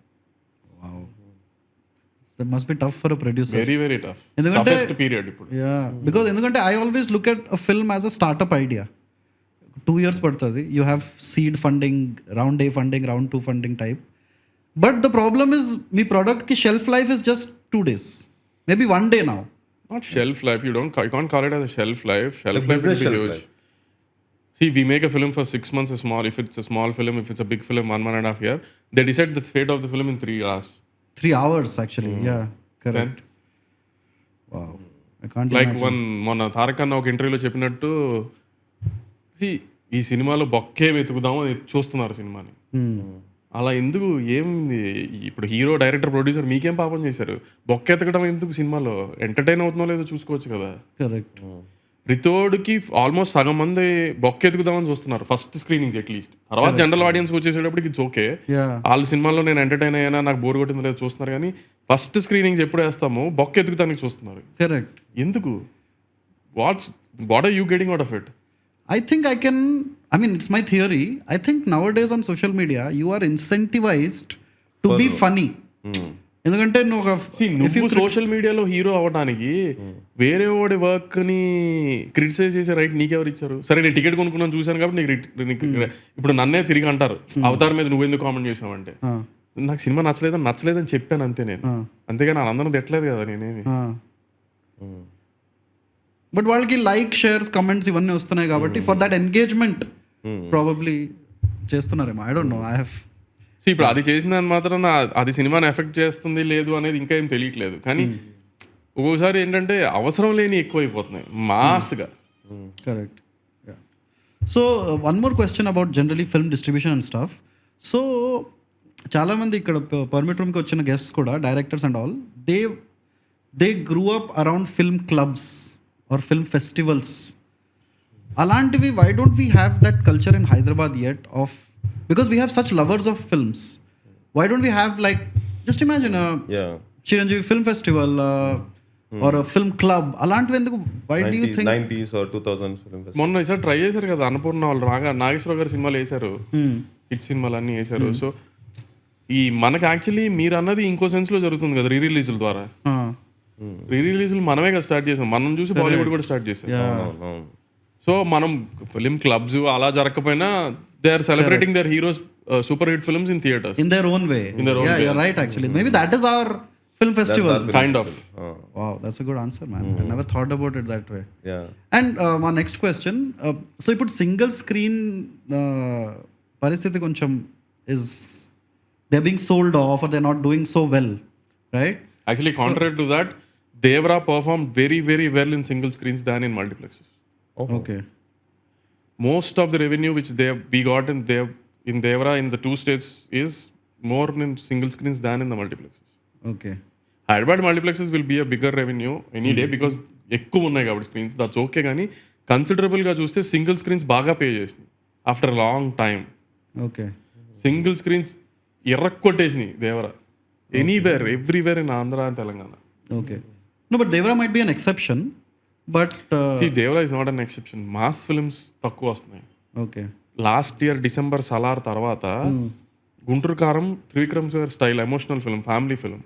That must be tough for a producer. Very, very tough. Toughest period ఇప్పుడు. Yeah, because ఎందుకంటే I always look at a film as a startup idea. 2 years పడుతుంది. You have seed funding, round A funding, round 2 funding type. But the problem is me product కి shelf life is just 2 days. Maybe 1 day now. Not shelf life. You can't call it as a shelf life. Shelf life is huge. Life. See, we make a film for 6 months, if it's a small film, if it's a big film, 1.5 year, they decide the fate of the film in 3 hours. 3 hours actually. Yeah, correct. Wow. I can't like imagine. మొన్న తారక్ అన్న ఒక ఇంటర్వ్యూలో చెప్పినట్టు, ఈ సినిమాలో బొక్కే వెతుకుదాము అని చూస్తున్నారు సినిమాని. అలా ఎందుకు? ఏమింది ఇప్పుడు హీరో, డైరెక్టర్, ప్రొడ్యూసర్ మీకేం పాపం చేశారు? బొక్క ఎతకడం ఎందుకు? సినిమాలో ఎంటర్టైన్ అవుతుందో లేదో చూసుకోవచ్చు కదా. కరెక్ట్. రితోడ్కి ఆల్మోస్ట్ సగం మంది బొక్క ఎతుకుదామని చూస్తున్నారు ఫస్ట్ స్క్రీనింగ్స్ అట్లీస్ట్. తర్వాత జనరల్ ఆడియన్స్ వచ్చేసేటప్పటికి ఇట్స్ ఓకే, వాళ్ళ సినిమాలో నేను ఎంటర్టైన్ అయ్యానా, నాకు బోర్ కొట్టిందో లేదో చూస్తున్నారు. కానీ ఫస్ట్ స్క్రీనింగ్స్ ఎప్పుడు వేస్తామో బొక్క ఎతుకుతానికి చూస్తున్నారు. కరెక్ట్. ఎందుకు? What are you getting out of it? I think I mean, it's my theory. I think nowadays on social media, you are incentivized to to be funny. ఎందుకంటే నువ్వు ఒక నువ్వు సోషల్ మీడియాలో hero అవడానికి వేరే వాడి వర్క్ ని క్రిటిసైజ్ చేసే రైట్ నీకెవరు ఇచ్చారు? సరే నేను టికెట్ కొనుక్కున్నాను చూశాను కాబట్టి నీకు ఇప్పుడు నన్నే తిరిగి అంటారు అవతార్ మీద నువ్వెందుకు కామెంట్ చేసావంటే నాకు సినిమా నచ్చలేదని చెప్పాను అంతే నేను, అంతేగాని అందరం తిట్టలేదు కదా నేనేమి. బట్ వాళ్ళకి లైక్ షేర్స్ కమెంట్స్ ఇవన్నీ వస్తున్నాయి కాబట్టి ఫర్ దట్ ఎంగేజ్మెంట్ ప్రాబబ్లీ చేస్తున్నారేమో. I don't know. I have ఇప్పుడు అది చేసిన దాని మాత్రం అది సినిమాని ఎఫెక్ట్ చేస్తుంది లేదు అనేది ఇంకా ఏం తెలియట్లేదు. కానీ ఒక్కోసారి ఏంటంటే అవసరం లేని ఎక్కువైపోతున్నాయి మాస్గా. Correct. So one more question about generally film distribution and staff. So చాలామంది ఇక్కడ పర్మిట్ రూమ్కి వచ్చిన గెస్ట్స్ కూడా directors and all they grew up around film clubs or film festivals. అలాంటివి why don't we have that culture in Hyderabad yet of, because we have such lovers of films, why don't we have like, just imagine a Chiranjeevi film festival or a film club అలాంటివి ఎందుకు? why do you think 90s or 2000s film festival? మొన్న ఈసారి try చేశారు కదా అన్నపూర్ణ వాళ్ళు, నాగేశ్వరరావు గారి సినిమాలు వేశారు, హిట్ సినిమాలు అన్నీ వేశారు. సో ఈ మనకి యాక్చువల్లీ మీరు అన్నది ఇంకో సెన్స్ లో జరుగుతుంది కదా రీ రిలీజుల ద్వారా. రీ రిలీజులు మనమే కదా స్టార్ట్ చేసాం, మనం చూసి బాలీవుడ్ కూడా స్టార్ట్ చేసాం. సో మనం ఫిలిం క్లబ్స్ అలా జరగకపోయినా they are celebrating their heroes super hit films in theatres in their own way. Yeah, you're right actually. Maybe that is our film festival. kind of. Wow, that's a good answer, man. I never thought about it that way. Yeah. And my next question, so ఇప్పుడు single screen పరిస్థితి కొంచెం is they're being sold off or they're not doing so well, right? Actually, contrary to that, Devara performed very, very well in single screens than in multiplexes. Okay. Most of the revenue which we got in Devara in the two states is more in single screens than in the multiplexes. Okay. Hyderabad multiplexes will be a bigger revenue any day because ఎక్కువ ఉన్నాయి కాబట్టి screens, that's okay. కానీ కన్సిడరబుల్గా చూస్తే single screens బాగా pay చేసినాయి after long time. Okay. Single screens ఎర్రక్కొట్టేసినాయి Devara everywhere in Andhra and Telangana. Okay. No, but Devara might be an exception, but Devara is not an exception. Mass films తక్కువ వస్తున్నాయి. okay. Last year December Salaar తర్వాత Guntur Kaaram Trivikram sir style emotional film, family film,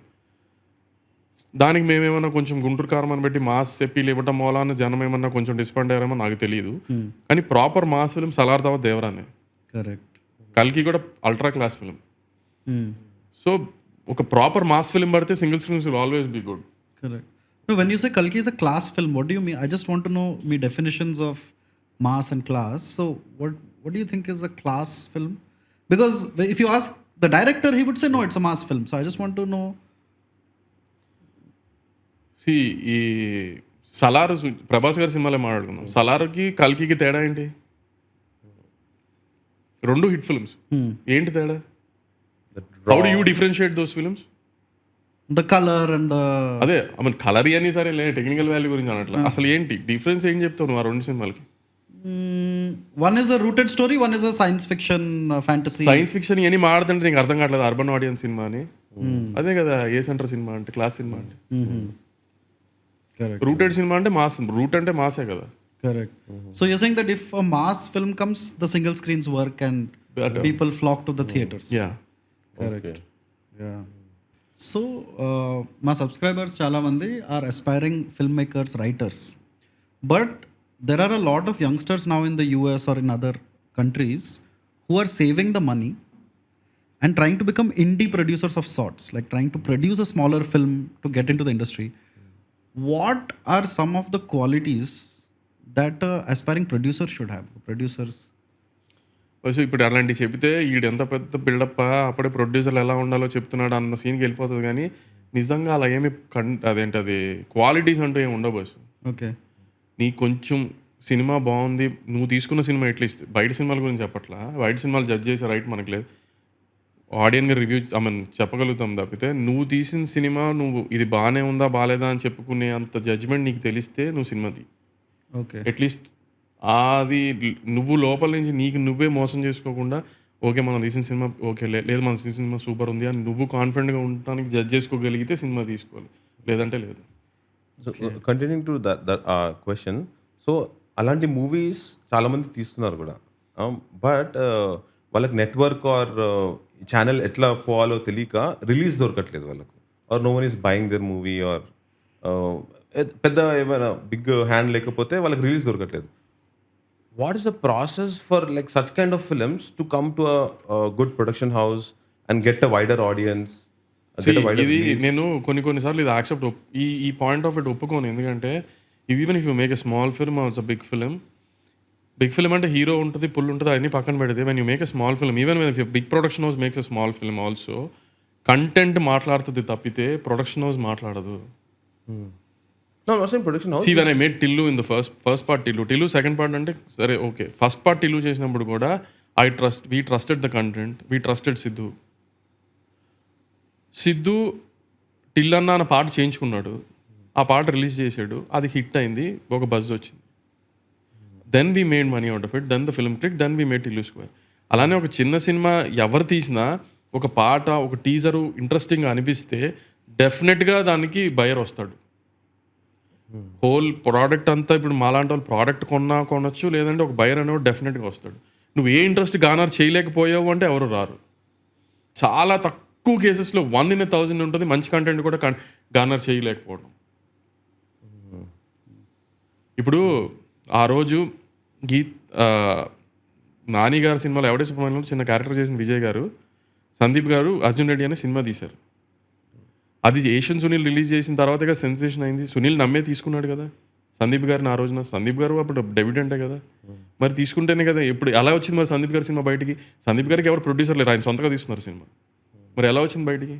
దానికి మేమేమన్నా కొంచెం గుంటూరు కారం అని పెట్టి మాస్ చెప్పి ఇవ్వటం మూలాన జనం ఏమన్నా కొంచెం డిస్పాయింట్ అయ్యారేమో నాకు తెలియదు. కానీ ప్రాపర్ మాస్ ఫిల్మ్ సలార్ తర్వాత దేవరానే. Correct. కల్కి కూడా అల్ట్రా క్లాస్ ఫిల్మ్. సో ఒక ప్రాపర్ మాస్ ఫిల్మ్ పడితే single screens will always be good. Correct. No, when you say Kalki is a class film, what do you mean? I just want to know me definitions of mass and class. So what do you think is a class film? Because if you ask the director, he would say no, it's a mass film. So I just want to know. ఈ సలార్ ప్రభాస్ గారి సినిమాలే మాట్లాడుకుందాం. సలార్కి కల్కికి తేడా ఏంటి? రెండు hit films. ఏంటి తేడా? How do you differentiate those films? The color and the అదే ఐ మీన్ కలర్ అని సరే టెక్నికల్ వాల్యూ గురించి అనట్లా, అసలు ఏంటి డిఫరెన్స్ ఏం చెప్తావు నువ్వు ఆ రెండు సినిమాలకి? one is a rooted story, one is a science fiction fantasy. Science fiction ఇవన్నీ మాడుతుంటే నీకు అర్థం కావట్లేదు అర్బన్ ఆడియన్స్ సినిమా అని. అదే కదా ఏ సెంటర్ సినిమా అంటే, క్లాస్ సినిమా అంటే. Correct. రూటెడ్ సినిమా అంటే మాస్, రూట్ అంటే మాసే కదా. Correct. So you're saying that if a mass film comes, the single screens work and people flock to the theaters. Yeah. Correct. Okay. Yeah. So my subscribers చాలా మంది are aspiring filmmakers, writers, but there are a lot of youngsters now in the US or in other countries who are saving the money and trying to become indie producers of sorts, like trying to produce a smaller film to get into the industry. What are some of the qualities that aspiring producers should have? Producers. So ఇప్పుడు అలాంటివి చెబితే ఈడు ఎంత పెద్ద buildup అప్పుడే ప్రొడ్యూసర్లు ఎలా ఉండాలో చెప్తున్నాడు అన్న సీన్కి వెళ్ళిపోతుంది. కానీ నిజంగా అలా ఏమి అదేంటది క్వాలిటీస్ అంటూ ఏమి ఉండవు బస్సు. ఓకే. నీకు కొంచెం సినిమా బాగుంది, నువ్వు తీసుకున్న సినిమా ఎట్లీస్ట్ బయట సినిమాల గురించి చెప్పట్లా, బయట సినిమాలు జడ్జ్ చేసే రైట్ మనకు లేదు. ఆడియన్గా రివ్యూ చెప్పగలుగుతాం తప్పితే నువ్వు తీసిన సినిమా నువ్వు ఇది బాగానే ఉందా బాగాలేదా అని చెప్పుకునే అంత జడ్జ్మెంట్ నీకు తెలిస్తే నువ్వు సినిమా తీ. ఓకే. అట్లీస్ట్ అది నువ్వు లోపల నుంచి నీకు నువ్వే మోసం చేసుకోకుండా ఓకే మనం తీసిన సినిమా ఓకే లేదు మన తీసిన సినిమా సూపర్ ఉంది అని నువ్వు కాన్ఫిడెంట్గా ఉండడానికి జడ్జ్ చేసుకోగలిగితే సినిమా తీసుకోవాలి, లేదంటే లేదు. So continuing to that question, so అలాంటి మూవీస్ చాలామంది తీస్తున్నారు కూడా, బట్ వాళ్ళకి నెట్వర్క్ ఆర్ ఛానల్ ఎట్లా పోవాలో తెలియక రిలీజ్ దొరకట్లేదు వాళ్ళకు, or no one is buying their movie, or పెద్ద ఏమైనా బిగ్ హ్యాండ్ లేకపోతే వాళ్ళకి రిలీజ్ దొరకట్లేదు. What is the process for like such kind of films to come to a good production house and get a wider audience? ఇది నేను కొన్నిసార్లు ఇది accept ఈ పాయింట్ ఆఫ్ ఇట్ ఒప్పుకోను. ఎందుకంటే even if you make a small film also big film అంటే hero ఉంటుంది, pull ఉంటుంది, అన్ని పక్కన పెడితే when you make a small film, even when big production house makes a small film also, content మాట్లాడుతుంది తప్పితే ప్రొడక్షన్ హౌస్ మాట్లాడదు. Production house. See, when I made Tillu in the first part, Tillu second part అంటే సరే okay, first part Tillu చేసినప్పుడు కూడా we trusted the content, we trusted Siddhu till అన్న పాట చేయించుకున్నాడు, ఆ పాట రిలీజ్ చేశాడు, అది హిట్ అయింది, ఒక బజ్ వచ్చింది. Then we made money out of it, then the film click, then we made Tillu square. అలానే ఒక చిన్న సినిమా ఎవరు తీసినా ఒక పాట, ఒక టీజరు ఇంట్రెస్టింగ్గా అనిపిస్తే డెఫినెట్గా దానికి బయర్ వస్తాడు. హోల్ ప్రోడక్ట్ అంతా ఇప్పుడు మాలాంటి వాళ్ళు ప్రోడక్ట్ కొనొచ్చు, లేదంటే ఒక బయర్ అనేవాడు డెఫినెట్గా వస్తాడు. నువ్వు ఏ ఇంట్రెస్ట్ గానర్ చేయలేకపోయావు అంటే ఎవరు రారు. చాలా తక్కువ కేసెస్లో 1 in 1000 ఉంటుంది మంచి కంటెంట్ కూడా గానర్ చేయలేకపోవడం. ఇప్పుడు ఆ రోజు నాని గారి సినిమాలో ఎవడే సుబ్రహ్మణ్యంలో చిన్న క్యారెక్టర్ చేసిన విజయ్ గారు, సందీప్ గారు అర్జున్ రెడ్డి అనే సినిమా తీశారు. అది ఏషియన్ సునీల్ రిలీజ్ చేసిన తర్వాతగా సెన్సేషన్ అయింది. సునీల్ నమ్మే తీసుకున్నాడు కదా సందీప్ గారిని ఆ రోజున. సందీప్ గారు అప్పుడు డెబ్యూటెంటే కదా, మరి తీసుకుంటేనే కదా. ఇప్పుడు ఎలా వచ్చింది మరి సందీప్ గారి సినిమా బయటికి? సందీప్ గారికి ఎవరు ప్రొడ్యూసర్ లేరు, ఆయన సొంతగా తీస్తున్నారు సినిమా. మరి ఎలా వచ్చింది బయటికి?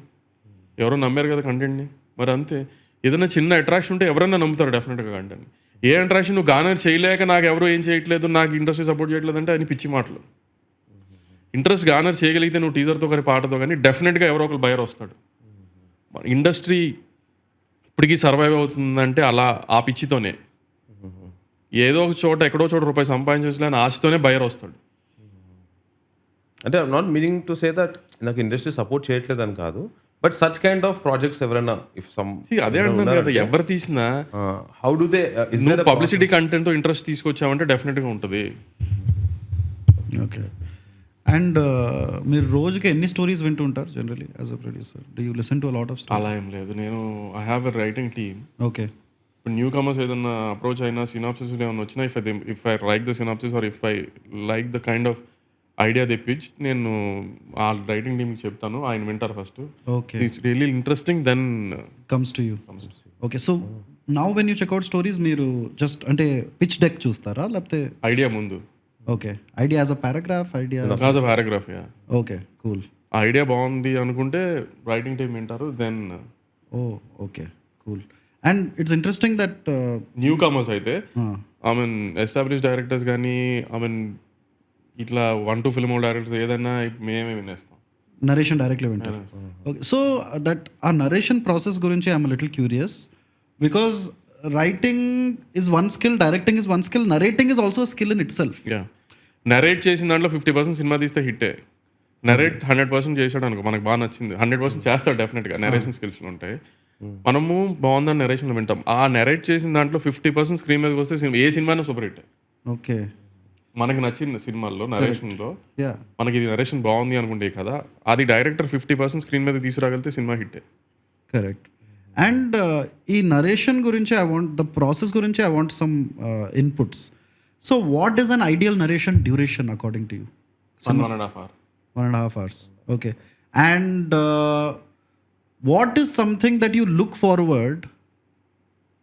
ఎవరో నమ్మారు కదా కంటెంట్ని. మరి అంతే, ఏదైనా చిన్న అట్రాక్షన్ ఉంటే ఎవరన్నా నమ్ముతారు డెఫినెట్గా కంటెంట్. ఏ అట్రాక్షన్ నువ్వు గానర్ చేయలేక నాకు ఎవరో ఏం చేయట్లేదు, నాకు ఇండస్ట్రీ సపోర్ట్ చేయట్లేదు అంటే అది పిచ్చి మాటలు. ఇంట్రెస్ట్ గానర్ చేయగలిగితే నువ్వు టీజర్తో కానీ పాటతో కానీ డెఫినెట్గా ఎవరో ఒకరు బయర్ వస్తాడు. ఇండస్ట్రీ ఇప్పటికీ సర్వైవ్ అవుతుందంటే అలా ఆ పిచ్చితోనే. ఏదో ఒక చోట ఎక్కడో చోట రూపాయి సంపాదించలేని ఆశతోనే బయర్ వస్తాడు. అంటే not meaning to say that నాకు ఇండస్ట్రీ సపోర్ట్ చేయట్లేదు అని కాదు, but such kind of projects ఎవరైనా ఇఫ్ సమ్ అదే అంటున్నాను కదా, ఎవరు తీసినా హౌ డు దే పబ్లిసిటీ కంటెంట్తో ఇంట్రెస్ట్ తీసుకొచ్చామంటే డెఫినెట్గా ఉంటుంది. ఓకే. అండ్ మీరు రోజుకి ఎన్ని స్టోరీస్ వింటూ ఉంటారు generally as a producer? Do you listen to a lot of stories? అలా ఏం లేదు, నేను I have a writing team. Okay. ఇప్పుడు న్యూ కమర్స్ ఏదన్నా అప్రోచ్ అయినా, సినాప్సిస్ ఏమైనా వచ్చినా, if I like the synopsis or if I like the kind of idea they pitch, నేను ఆ రైటింగ్ టీమ్కి చెప్తాను, ఆయన వింటారు first. Okay. It's really interesting, then comes to you. Okay. So now when you check out stories మీరు just అంటే pitch deck చూస్తారా, లేకపోతే ఐడియా ముందు? Okay. Idea as a paragraph, idea as a paragraph. Yeah. Okay, cool. ఆ idea బాగుంది అనుకుంటే writing team వింటారు, then okay, cool. And it's interesting that newcomers అయితే ఐ మీన్ ఎస్టాబ్లిష్ డైరెక్టర్స్ కానీ, I mean ఇట్లా 1-2 film directors ఏదైనా మేమే వినేస్తాం, నరేషన్ డైరెక్ట్లీ వింటారు. ఓకే. సో దట్ ఆ నరేషన్ ప్రాసెస్ గురించి I'm little curious, because writing is one skill, directing is one skill, narrating is also skill in it self. Yeah. Narrate చేసిన దాంట్లో 50% cinema తీస్తే హిట్టే. Narrate 100% చేసాడు అనుకో, మనకు బాగా నచ్చింది, 100% చేస్తాడు డెఫినెట్గా. నరేషన్ స్కిల్స్లో ఉంటాయి, మనము బాగుందని నరేషన్లో వింటాం. ఆ నరేట్ చేసిన దాంట్లో 50% స్క్రీన్ మీదకి వస్తే ఏ సినిమానే సూపర్ హిట్. ఓకే. మనకి నచ్చింది సినిమాల్లో నరేషన్లో, మనకి ఇది నరేషన్ బాగుంది అనుకుంటే కదా, అది డైరెక్టర్ 50% స్క్రీన్ మీద తీసుకురాగలిగితే సినిమా హిట్టే. కరెక్ట్. అండ్ ఈ నరేషన్ గురించి ద ప్రాసెస్ గురించి I want some inputs. So what is an ideal narration duration according to you? 1.5 hours. 1.5 hours. Okay. And what is something that you look forward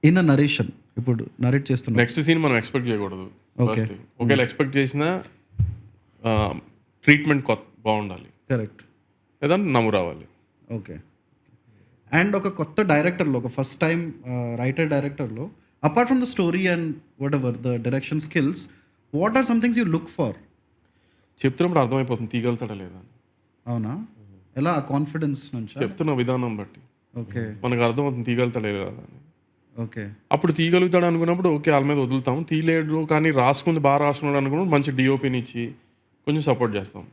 in a narration? ఇప్పుడు narrate చేస్తున్నా, next scene మనం expect చేయకూడదు. Okay. ఒకవేళ expect చేసిన treatment బాగుండాలి, correct, లేదా నమ్ము రావాలి. ఓకే. అండ్ ఒక కొత్త డైరెక్టర్లో, ఒక ఫస్ట్ టైం రైటర్ డైరెక్టర్లో, apart from the story and whatever the direction skills, what are some things you look for? చెప్తున్నప్పుడు అర్థమైపోతుంది తీగలుతాడా లేదా. అవునా? ఎలా? కాన్ఫిడెన్స్ నుంచి చెప్తున్న విధానం బట్టి ఓకే మనకు అర్థమవుతుంది తీగలుతాడా లేదా అని. ఓకే. అప్పుడు తీయగలుగుతాడు అనుకున్నప్పుడు ఓకే వాళ్ళ మీద వదులుతాం, తీయలేడు కానీ రాసుకుంది బాగా రాసుకున్నాడు అనుకున్నప్పుడు మంచి డిఓపిని ఇచ్చి కొంచెం సపోర్ట్ చేస్తాం.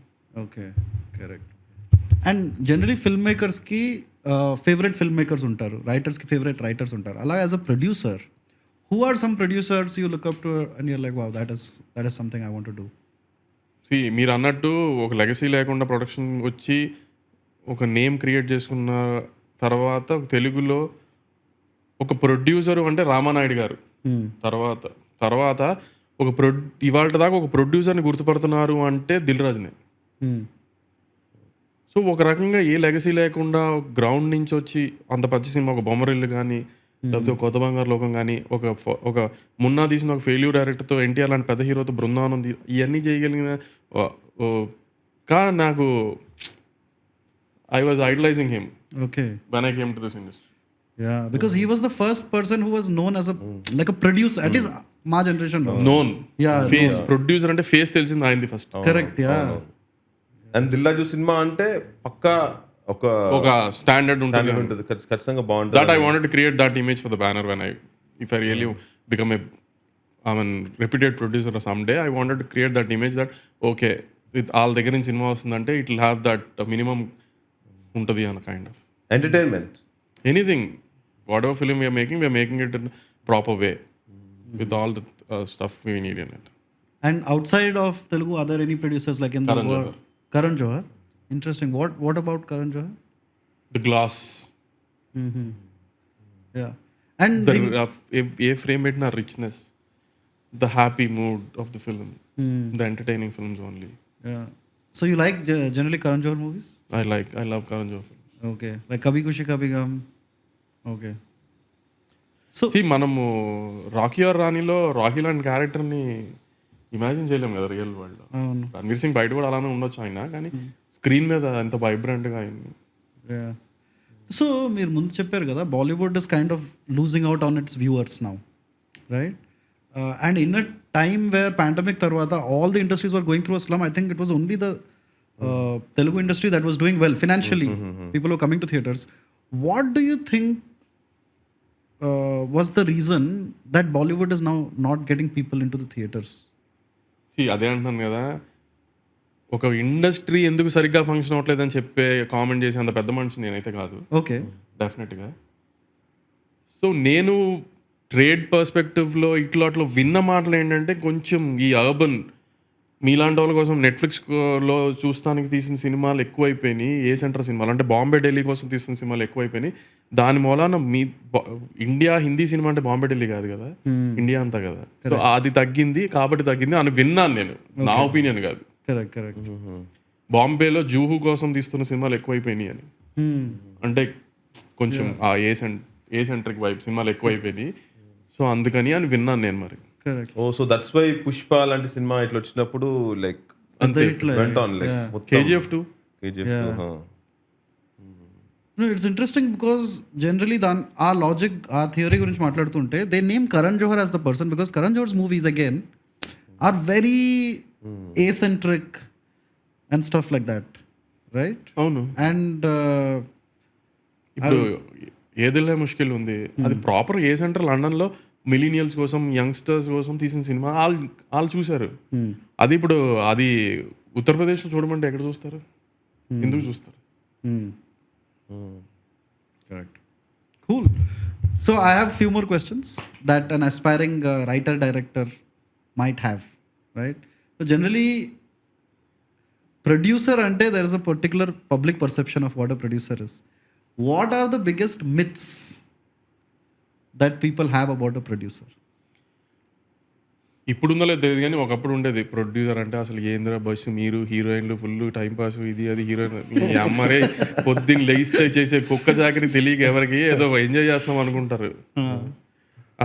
Okay, correct. And generally film మేకర్స్కి ఫేవరెట్ ఫిల్మ్ మేకర్స్ ఉంటారు, రైటర్స్కి ఫేవరెట్ రైటర్స్ ఉంటారు. అలా as a producer, who are some producers you look up to and you're like wow, that is something I want to do? మీరు అన్నట్టు ఒక legacy లేకుండా production వచ్చి ఒక నేమ్ క్రియేట్ చేసుకున్న తర్వాత తెలుగులో ఒక ప్రొడ్యూసరు అంటే రామానాయుడు గారు. తర్వాత ఒక ఇవాళ దాకా ఒక ప్రొడ్యూసర్ని గుర్తుపడుతున్నారు అంటే దిల్ రాజునే. సో ఒక రకంగా ఏ లెగసీ లేకుండా గ్రౌండ్ నుంచి వచ్చి అంత పచ్చి సినిమా, ఒక బొమ్మరిల్లు కానీ లేకపోతే ఒక కొత్త బంగారు లోకం కానీ, ఒక మున్నా తీసిన ఒక ఫెయిల్యూర్ డైరెక్టర్తో, ఎన్టీఆర్ లాంటి పెద్ద హీరోతో బృందావనం ఇవన్నీ చేయగలిగిన నాకు I was idolising him when I came to this industry. Yeah, because he was the first person who was known as like a producer, at least మా generation లో. Known. Yeah, ఫేస్ ప్రొడ్యూసర్ అంటే face తెలిసింది ఆయనది first. Correct, yeah. అండ్ దిల్ రాజు సినిమా అంటే పక్కా ఒక స్టాండర్డ్ ఉంటుంది. ఖచ్చితంగా బాగుంటుంది. That I wanted to create that image for the banner when if I really become a reputed producer someday, I wanted to create that image that okay, with all దగ్గర నుంచి సినిమా వస్తుందంటే it will have that minimum ఉంటుంది అన్న kind of entertainment. Anything whatever film we are making it in proper way with all the stuff we need in it. And outside of Telugu, are there any producers like in Karan the world? Karan Johar. Interesting. What about Karan Johar? The glass. Yeah. And a frame it na richness, the happy mood of the film, the entertaining films only. Yeah. So you like generally Karan Johar movies? I love Karan Johar films. Okay. Like Kabhi Khushi Kabhi Gum. Okay. So మనము Rocky are రాణిలో Rocky లాంటి క్యారెక్టర్ని imagine చేయలేము కదా real వరల్డ్లో. రణ్వీర్ సింగ్ బయట కూడా అలానే ఉండొచ్చు ఆయన, కానీ స్క్రీన్ మీద ఎంత వైబ్రెంట్గా అయింది. సో మీరు ముందు చెప్పారు కదా, Bollywood is kind of losing out on its viewers now, right? And in a time where pandemic తర్వాత all the industries were going through a slump, I think it was only the Telugu industry that was doing well financially. People were coming to theatres. What do you think was the reason that Bollywood is now not getting people into the theatres? అదే అంటున్నాను కదా, ఒక industry ఎందుకు సరిగ్గా function అవ్వట్లేదని చెప్పే comment చేసి అంత పెద్ద మనిషి నేనైతే కాదు. ఓకే, డెఫినెట్గా. సో నేను ట్రేడ్ పర్స్పెక్టివ్లో అట్లా విన్న మాటలు ఏంటంటే, కొంచెం ఈ అర్బన్ మీలాంటి వాళ్ళ కోసం నెట్ఫ్లిక్స్లో చూస్తానికి తీసిన సినిమాలు ఎక్కువైపోయినాయి. ఏ సెంటర్ సినిమాలు అంటే బాంబే ఢిల్లీ కోసం తీసిన సినిమాలు ఎక్కువైపోయినాయి. దాని మూలాన ఇండియా హిందీ సినిమా అంటే బాంబే ఢిల్లీ కాదు కదా, ఇండియా అంతా కదా. సో అది తగ్గింది కాబట్టి తగ్గింది అని విన్నాను నేను, నా ఒపీనియన్ కాదు. కరెక్ట్. బాంబేలో జూహు కోసం తీస్తున్న సినిమాలు ఎక్కువైపోయినాయి అని, అంటే కొంచెం ఆ ఏ సెంట్రిక్ వైబ్ సినిమాలు ఎక్కువైపోయినాయి. సో అందుకని అని విన్నాను నేను మరి. Oh so that's why Pushpa లాంటి సినిమా ఇట్లా వచ్చినప్పుడు like went on like KGF 2. No, it's interesting because generally ఆ లాజిక్, ఆ థియరీ గురించి మాట్లాడుతుంటే they name Karan Johar as the person because Karan Johar's movies again are very A centric and stuff like that, right? అవును. And ఇప్పుడు ఏదిలే ముష్కిల్ ఉంది, అది ప్రాపర్ ఏ సెంటర్ లండన్లో మిలీనియల్స్ కోసం, యంగ్స్టర్స్ కోసం తీసిన సినిమా వాళ్ళు చూశారు. అది ఇప్పుడు అది ఉత్తరప్రదేశ్లో చూడమంటే ఎక్కడ చూస్తారు, ఎందుకు చూస్తారు? Correct. Cool. So I have few more questions that an aspiring writer director might have, right? So generally producer ante there is a particular public perception of what a producer is. What are the biggest myths that people have about a producer? ఇప్పుడుందో లేదు తెలియదు కానీ ఒకప్పుడు ఉండేది producer అంటే అసలు ఏంద్రా bus, మీరు హీరోయిన్లు ఫుల్ టైంపాస్, ఇది అది హీరోయిన్ మీ అమ్మరే పొద్దున్న లేస్తే చేసే కుక్క చాకరీ తెలియక ఎవరికి ఏదో ఎంజాయ్ చేస్తున్నాం అనుకుంటారు.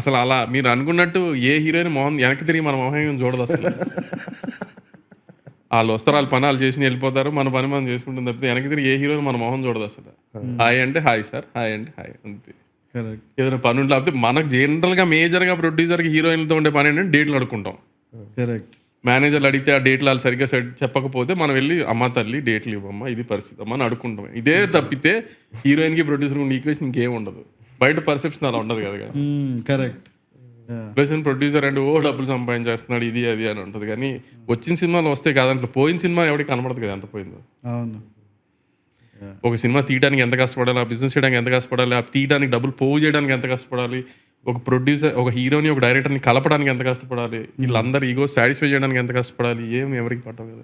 అసలు అలా మీరు అనుకున్నట్టు ఏ హీరోయిన్ మొహం వెనక్కి తిరిగి మన మొహం చూడదు అసలు. వాళ్ళు వస్తారు, వాళ్ళ పని వాళ్ళు చేసి వెళ్ళిపోతారు, మన పని మనం చేసుకుంటుంది తప్పితే వెనక్కి తిరిగి ఏ హీరోయిన్ మన మొహం చూడదు అసలు. హాయ్ అంటే హాయ్ సార్, హాయ్ అంటే హాయ్, అంతే. ఏదైనా పని ఉంటే లేకపోతే మనకు జనరల్గా మేజర్గా ప్రొడ్యూసర్కి హీరోయిన్లతో ఉండే పని ఏంటంటే డేట్లు అడుక్కుంటాం. కరెక్ట్. మేనేజర్లు అడిగితే ఆ డేట్లు వాళ్ళు సరిగ్గా చెప్పకపోతే మనం వెళ్ళి అమ్మ తల్లి డేట్లు ఇవ్వమ్మా, ఇది పరిస్థితి అమ్మ అని అడుక్కుంటాం. ఇదే తప్పితే హీరోయిన్కి ప్రొడ్యూసర్కి ఉండే ఈక్వేషన్ ఇంకేం ఉండదు. బయట పర్సెప్షన్ అలా ఉండదు కదా. కరెక్ట్. ప్లస్ ప్రొడ్యూసర్ అంటే డబ్బులు సంపాదించేస్తున్నాడు ఇది అది అని ఉంటుంది, కానీ వచ్చిన సినిమాలు వస్తే కాదంటే పోయిన సినిమా ఎవరికి కనబడదు కదా ఎంత పోయిందో. అవును. ఒక సినిమా తీయడానికి ఎంత కష్టపడాలి, ఆ బిజినెస్ చేయడానికి ఎంత కష్టపడాలి, ఆ తీయడానికి డబ్బులు పోగు చేయడానికి ఎంత కష్టపడాలి, ఒక ప్రొడ్యూసర్, ఒక హీరోని, ఒక డైరెక్టర్ని కలపడానికి ఎంత కష్టపడాలి, వీళ్ళందరూ ఈగో సాటిస్ఫై చేయడానికి ఎంత కష్టపడాలి, ఏం ఎవరికి పట్టవు కదా.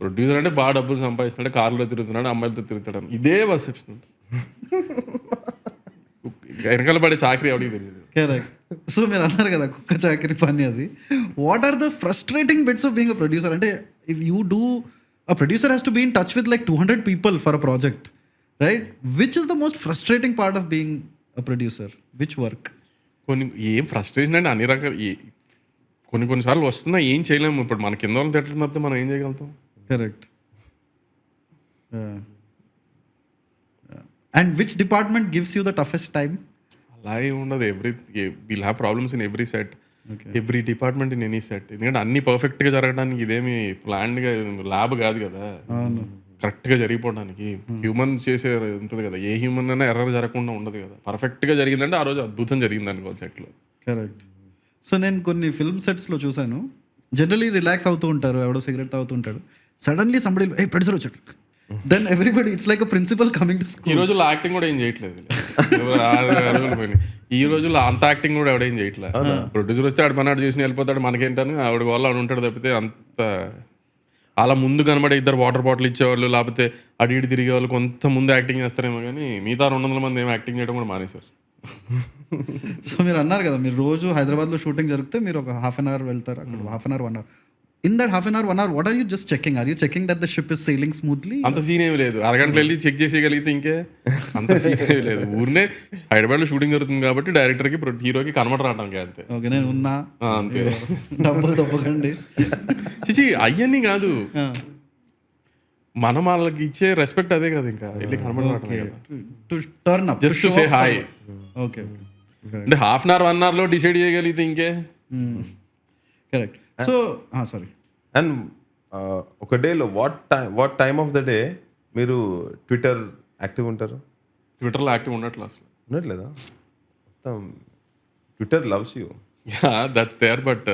ప్రొడ్యూసర్ అంటే బాగా డబ్బులు సంపాదిస్తున్నాడు, కార్లో తిరుగుతున్నాడు, అమ్మాయిలతో తిరుగుతాడు, ఇదే పర్సెప్షన్. వెనకాల పడే చాకరీ ఎవరికి తెలియదు. కరెక్ట్. సో మీరు అన్నారు కదా కుక్క చాకరీ పని అది. What are the frustrating bits of being a producer? అంటే if you do, a producer has to be in touch with like 200 people for a project, right? Which is the most frustrating part of being a producer? Which work? కొన్ని ఏం frustration అంటే అన్ని రకాల కొన్నిసార్లు వస్తున్నా ఏం చేయలేము. ఇప్పుడు మన కింద వాళ్ళని తిట్టడం తప్పితే మనం ఏం చేయగలుగుతాం? Correct. And which department gives you the toughest time? అలా ఏమి ఉండదు. Will have problems in every set, every department in any set. ఎందుకంటే అన్ని పర్ఫెక్ట్గా జరగడానికి ఇదేమి ప్లాన్డ్గా ల్యాబ్ కాదు కదా, కరెక్ట్గా జరిగిపోవడానికి. హ్యూమన్ చేసే ఉంటుంది కదా, ఏ హ్యూమన్ అయినా ఎర్రర్ జరగకుండా ఉండదు కదా. పర్ఫెక్ట్గా జరిగిందంటే ఆ రోజు అద్భుతం జరిగింది అనుకోవాలి సెట్లో. కరెక్ట్. సో నేను కొన్ని ఫిల్మ్ సెట్స్లో చూశాను, జనరలీ రిలాక్స్ అవుతూ ఉంటారు, ఎవడో సిగరెట్ తాగుతూ ఉంటాడు, సడన్లీ సంబడి ఏ ప్రొడ్యూసర్ వచ్చాడు, then everybody it's like a principal coming to school. ఈ రోజుల్లో యాక్టింగ్ కూడా ఏం చేయట్లేదు. ఈ రోజుల్లో అంత యాక్టింగ్ కూడా ఎవడేం చేయట్లేదు. ప్రొడ్యూసర్ వస్తే ఆడు పని చూసి వెళ్ళిపోతాడు, మనకేంటని ఆవిడ వల్ల ఆడు ఉంటాడు తప్పితే అంత అలా ముందు కనబడే ఇద్దరు వాటర్ బాటిల్ ఇచ్చేవాళ్ళు, లేకపోతే అటు ఇటు తిరిగే వాళ్ళు కొంత ముందు యాక్టింగ్ చేస్తారేమో, కానీ మిగతా 200 మంది ఏమో యాక్టింగ్ చేయడం కూడా మానేశారు. సో మీరు అన్నారు కదా, మీరు రోజు హైదరాబాద్లో షూటింగ్ జరిగితే మీరు ఒక హాఫ్ అన్ అవర్ వెళ్తారు, అక్కడ half an hour 1 hour. In that half an hour 1 hour, what are you just checking? Are you checking that the ship is sailing smoothly? అంత సీన్ ఏమి లేదు. అరగంటలో వెళ్ళి చెక్ చేసేయగలిగితే ఇంకే అంత సీన్ ఏమి లేదు. ఊరినే హైదరాబాద్లో షూటింగ్ జరుగుతుంది కాబట్టి డైరెక్టర్కి హీరోకి కనబడరావడానికి అంతే. ఓకే, నేను ఉన్నా అంతే. డబ్బులు తప్పకండి. చిచి అవన్నీ కాదు, మనం వాళ్ళకి ఇచ్చే రెస్పెక్ట్ అదే కదా. ఇంకా వెళ్ళి కనబడరావడం, just to say hi. Okay, అంటే half an hour 1 hour decide చేయగలిగితే ఇంకే. కరెక్ట్. So sorry. అండ్ ఒక డేలో what time of the day మీరు ట్విట్టర్ యాక్టివ్ ఉంటారు? ట్విట్టర్లో యాక్టివ్ ఉండట్లే అసలు. ఉండట్లేదా? మొత్తం Twitter loves you. Yeah that's there, but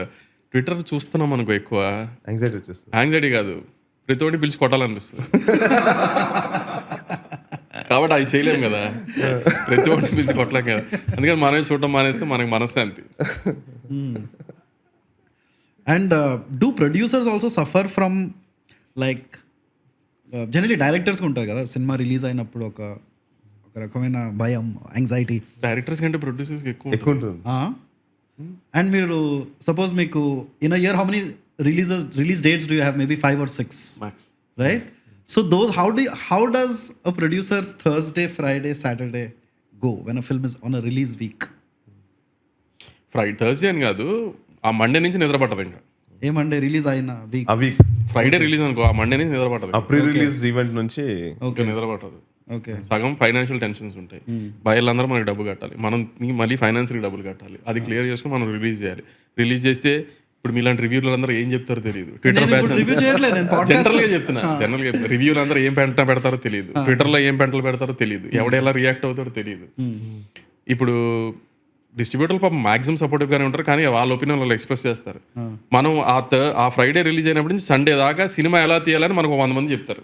Twitter చూస్తున్నాం అనుకో ఎక్కువ యాంగ్జైటీ వచ్చేస్తుంది. యాంగ్జైటీ కాదు, ప్రతి ఒక్కటి పిలిచి కొట్టాలనిపిస్తుంది. కాబట్టి అది చేయలేము కదా, ప్రతి ఒక్కటి పిలిచి కొట్టలేం కదా. అందుకని మనమే చూడటం మానేస్తే మనకి మనశ్శాంతి. And do producers also suffer from like generally డైరెక్టర్స్కి ఉంటుంది కదా, సినిమా రిలీజ్ అయినప్పుడు ఒక రకమైన భయం, యాంగ్జైటీ. డైరెక్టర్స్ కంటే ప్రొడ్యూసర్స్కి ఎక్కువ ఉంటుంది. అండ్ మీరు సపోజ్ మీకు in a year how many release dates do you have? Maybe 5 or 6, right? So those how does a producer's Thursday, Friday, Saturday go when a film is on a release week? Thursday అని కాదు, ఆ Monday నుంచి నిద్ర పట్టదు. ఇంకా ఏ Monday release అయిన week, ఆ week Friday release అనుకో, ఆ మండే నుంచి నిద్ర పట్టదు. ప్రీ రిలీజ్ ఈవెంట్ నుంచి ఇంకా నిద్ర పట్టదు. ఓకే, సగం ఫైనాన్షియల్ టెన్షన్స్ ఉంటాయి. బయలందరూ మనకి డబ్బు కట్టాలి, మనం మళ్ళీ ఫైనాన్షియల్ డబ్బులు కట్టాలి. అది క్లియర్ చేసుకుని మనం రిలీజ్ చేయాలి. రిలీజ్ చేస్తే ఇప్పుడు మీలాంటి రివ్యూలు అందరూ ఏం చెప్తారో తెలియదు. ట్విట్టర్ బ్యాచ్ జనరల్గా చెప్తున్నా, జనరల్గా రివ్యూలు అందరూ ఏం పెడతారో తెలియదు, ట్విట్టర్లో ఏం పెంటలు పెడతారో తెలియదు, ఎవడెలా రియాక్ట్ అవుతారో తెలియదు. ఇప్పుడు డిస్ట్రిబ్యూటర్లు పాపం మ్యాక్సిమం సపోర్టివ్గానే ఉంటారు, కానీ వాళ్ళ ఒపీనియన్ వాళ్ళు ఎక్స్ప్రెస్ చేస్తారు. మనం ఆ ఫ్రైడే రిలీజ్ అయినప్పటి నుంచి సండే దాకా సినిమా ఎలా తీయాలని మనకు 100 మంది చెప్తారు.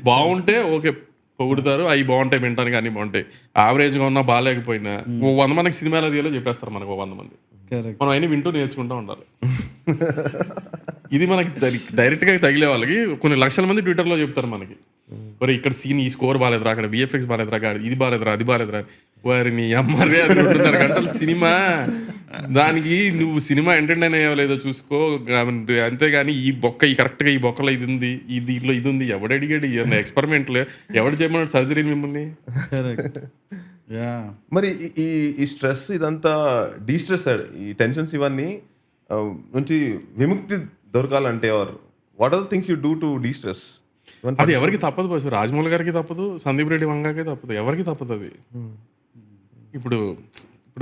బాగుంటే ఓకే పొగుడుతారు, అవి బాగుంటాయి వినడానికి, అన్ని బాగుంటాయి. యావరేజ్గా ఉన్నా బాగాలేకపోయినా 100 మందికి సినిమా ఎలా తీయాలో చెప్పేస్తారు మనకు 100 మంది. మనం అయినా వింటూ నేర్చుకుంటూ ఉండాలి. ఇది మనకి డైరెక్ట్గా తగిలే వాళ్ళకి కొన్ని లక్షల మంది ట్విట్టర్లో చెప్తారు మనకి, మరి ఇక్కడ సీన్ ఈ స్కోర్ బాగాలేదురా, అక్కడ విఎఫ్ఎక్స్ బాగాలేదురా, ఇది బాగాలేదురా, అది బాగాలేదురా. వారిని అమ్మరే అది 2.5 గంటలు సినిమా, దానికి నువ్వు సినిమా ఎంటర్టైన్ అయ్యలేదో చూసుకో, అంతేగాని ఈ కరెక్ట్గా ఈ బొక్కలో ఇది ఉంది, ఈ దీంట్లో ఇది ఉంది, ఎవడు అడిగాడు ఎక్స్పెరిమెంట్లు, ఎవడు చేయమన్నాడు సర్జరీ మిమ్మల్ని? మరి ఈ స్ట్రెస్ ఇదంతా డీస్ట్రెస్, ఈ టెన్షన్స్ ఇవన్నీ నుంచి విముక్తి దొరకాలంటే what are the things you do to destress? అది ఎవరికి తప్పదు బాసు. రాజమౌళి గారికి తప్పదు, సందీప్ రెడ్డి వంగాకే తప్పదు, ఎవరికి తప్పదు అది. ఇప్పుడు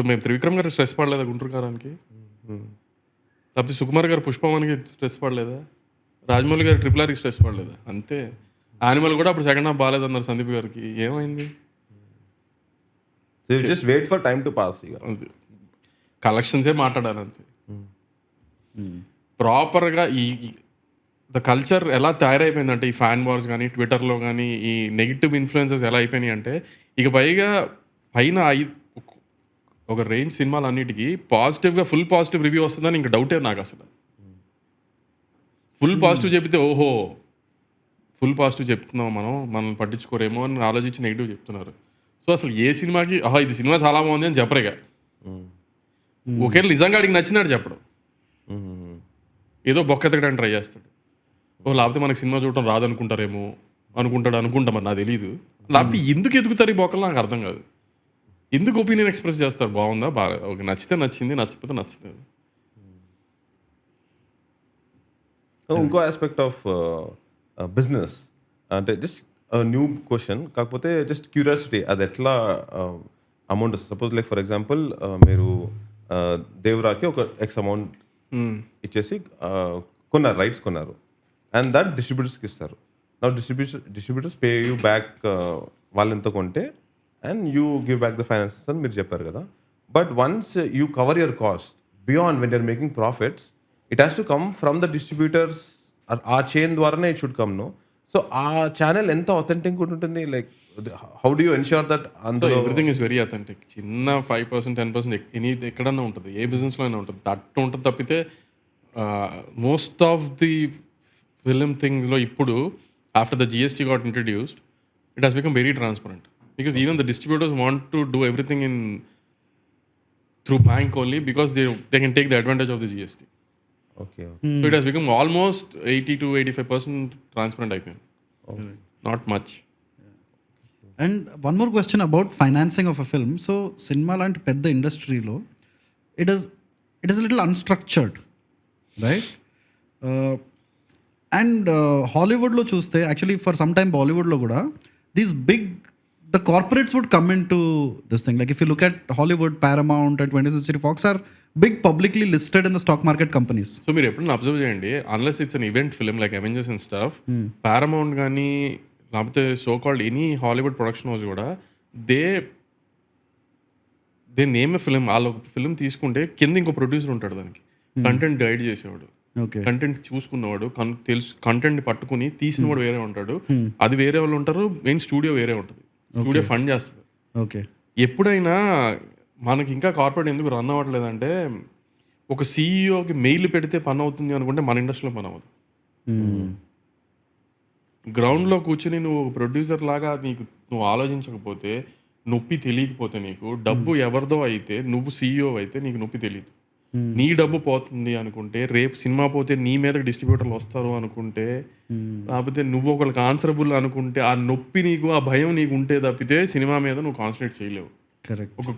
మేము త్రివిక్రమ్ గారు స్ట్రెస్ పడలేదా గుంటూరు కారానికి? లేకపోతే సుకుమార్ గారు పుష్పవానికి స్ట్రెస్ పడలేదా? రాజమౌళి గారు RRRకి స్ట్రెస్ పడలేదా? అంతే. యానిమల్ కూడా అప్పుడు సెకండ్ హాఫ్ బాగాలేదన్నారు సందీప్ గారికి, ఏమైంది? Just wait for time to pass. కలెక్షన్సే మాట్లాడాలి అంతే. ప్రాపర్గా ద కల్చర్ ఎలా తయారైపోయిందంటే, ఈ ఫ్యాన్ వార్స్ కానీ ట్విట్టర్లో కానీ ఈ నెగిటివ్ ఇన్ఫ్లుయెన్సెస్ ఎలా అయిపోయినాయి అంటే, ఇక పైగా పైన ఒక రేంజ్ సినిమాలు అన్నిటికీ పాజిటివ్గా ఫుల్ పాజిటివ్ రివ్యూ వస్తుందని ఇంకా డౌటే నాకు అసలు. ఫుల్ పాజిటివ్ చెప్తే ఓహో ఫుల్ పాజిటివ్ చెప్తున్నాం మనల్ని పట్టించుకోరేమో అని ఆలోచించి నెగిటివ్ చెప్తున్నారు. సో అసలు ఏ సినిమాకి ఇది సినిమా చాలా బాగుంది అని చెప్పరేగా. ఒకేళ నిజంగా అడిగి నచ్చినాడు చెప్పడం, ఏదో బొక్కెతకడానికి ట్రై చేస్తాడు. లేకపోతే మనకి సినిమా చూడటం రాదనుకుంటారేమో అనుకుంటా మరి నాకు తెలీదు. లేకపోతే ఎందుకు ఎదుగుతారు ఈ బొక్కలు నాకు అర్థం కాదు. ఎందుకు ఒపీనియన్ ఎక్స్ప్రెస్ చేస్తారు, బాగుందా బాగా ఓకే నచ్చితే నచ్చింది, నచ్చకపోతే నచ్చలేదు. ఇంకో ఆస్పెక్ట్ ఆఫ్ బిజినెస్ అంటే జస్ట్ న్యూ క్వశ్చన్, కాకపోతే జస్ట్ క్యూరియాసిటీ, అది ఎట్లా amount suppose like for example మీరు దేవరాకి ఒక ఎక్స్ అమౌంట్ ఇచ్చేసి కొన్నారు, రైట్స్ కొన్నారు, అండ్ దట్ డిస్ట్రిబ్యూటర్స్కి ఇస్తారు. నా డిస్ట్రిబ్యూటర్స్ పే యూ బ్యాక్ వాళ్ళు ఎంత కొంటే and you give back the finances అని మీరు చెప్పారు కదా. But once you cover your cost beyond when you're making profits, it has to come from the distributors, ఆ చైన్ ద్వారానే it should come. No, so ఆ ఛానల్ ఎంత authentic ఉంటుంది, like how do you ensure that? అందులో everything is very authentic. చిన్న 5%, 10% ఎక్కడన్నా ఉంటుంది, ఏ బిజినెస్లో అయినా ఉంటుంది, అట్టు ఉంటుంది తప్పితే మోస్ట్ ఆఫ్ ది ఫిలిం థింగ్స్లో ఇప్పుడు after the GST got introduced it has become very transparent, because even the distributors want to do everything in through bank only because they can take the advantage of the GST. Okay. So it has become almost 80 to 85% transparent అయిపోయింది. Not much. And one more question about financing of a film. So cinema లాంటి పెద్ద ఇండస్ట్రీలో it is little unstructured, right? And హాలీవుడ్లో చూస్తే actually for some time బాలీవుడ్లో కూడా these big the corporates would come into this thing. Like if you look at Hollywood, Paramount and 20th Century Fox are big publicly listed in the stock market companies. So మీరు ఎప్పుడైనా observe చేయండి, unless it's an event film like Avengers and stuff, paramount కానీ లేకపోతే so called any Hollywood production house కూడా they name A film. వాళ్ళు film తీసుకుంటే కింద ఇంకో ప్రొడ్యూసర్ ఉంటాడు, దానికి కంటెంట్ గైడ్ చేసేవాడు, కంటెంట్ చూసుకున్నవాడు, తెలుసు కంటెంట్ పట్టుకుని తీసినవాడు వేరే ఉంటాడు, అది వేరే వాళ్ళు ఉంటారు, మెయిన్ స్టూడియో వేరే ఉంటుంది, స్టూడియో ఫండ్ చేస్తుంది. ఓకే, ఎప్పుడైనా మనకి ఇంకా కార్పొరేట్ ఎందుకు రన్ అవ్వట్లేదంటే, ఒక సీఈఓకి మెయిల్ పెడితే పని అవుతుంది అనుకుంటే మన ఇండస్ట్రీలో పని అవ్వదు. గ్రౌండ్లో కూర్చుని నువ్వు ప్రొడ్యూసర్ లాగా నువ్వు ఆలోచించకపోతే, నొప్పి తెలియకపోతే, నీకు డబ్బు ఎవరిదో అయితే, నువ్వు సీఈఓ అయితే నీకు నొప్పి తెలియదు. నీ డబ్బు పోతుంది అనుకుంటే, రేపు సినిమా పోతే నీ మీద డిస్ట్రిబ్యూటర్లు వస్తారు అనుకుంటే, లేకపోతే నువ్వు ఒకరికి ఆన్సరబుల్ అనుకుంటే, ఆ నొప్పి నీకు, ఆ భయం నీకు ఉంటే తప్పితే సినిమా మీద నువ్వు కాన్సన్ట్రేట్ చేయలేవు. కరెక్ట్. ఒక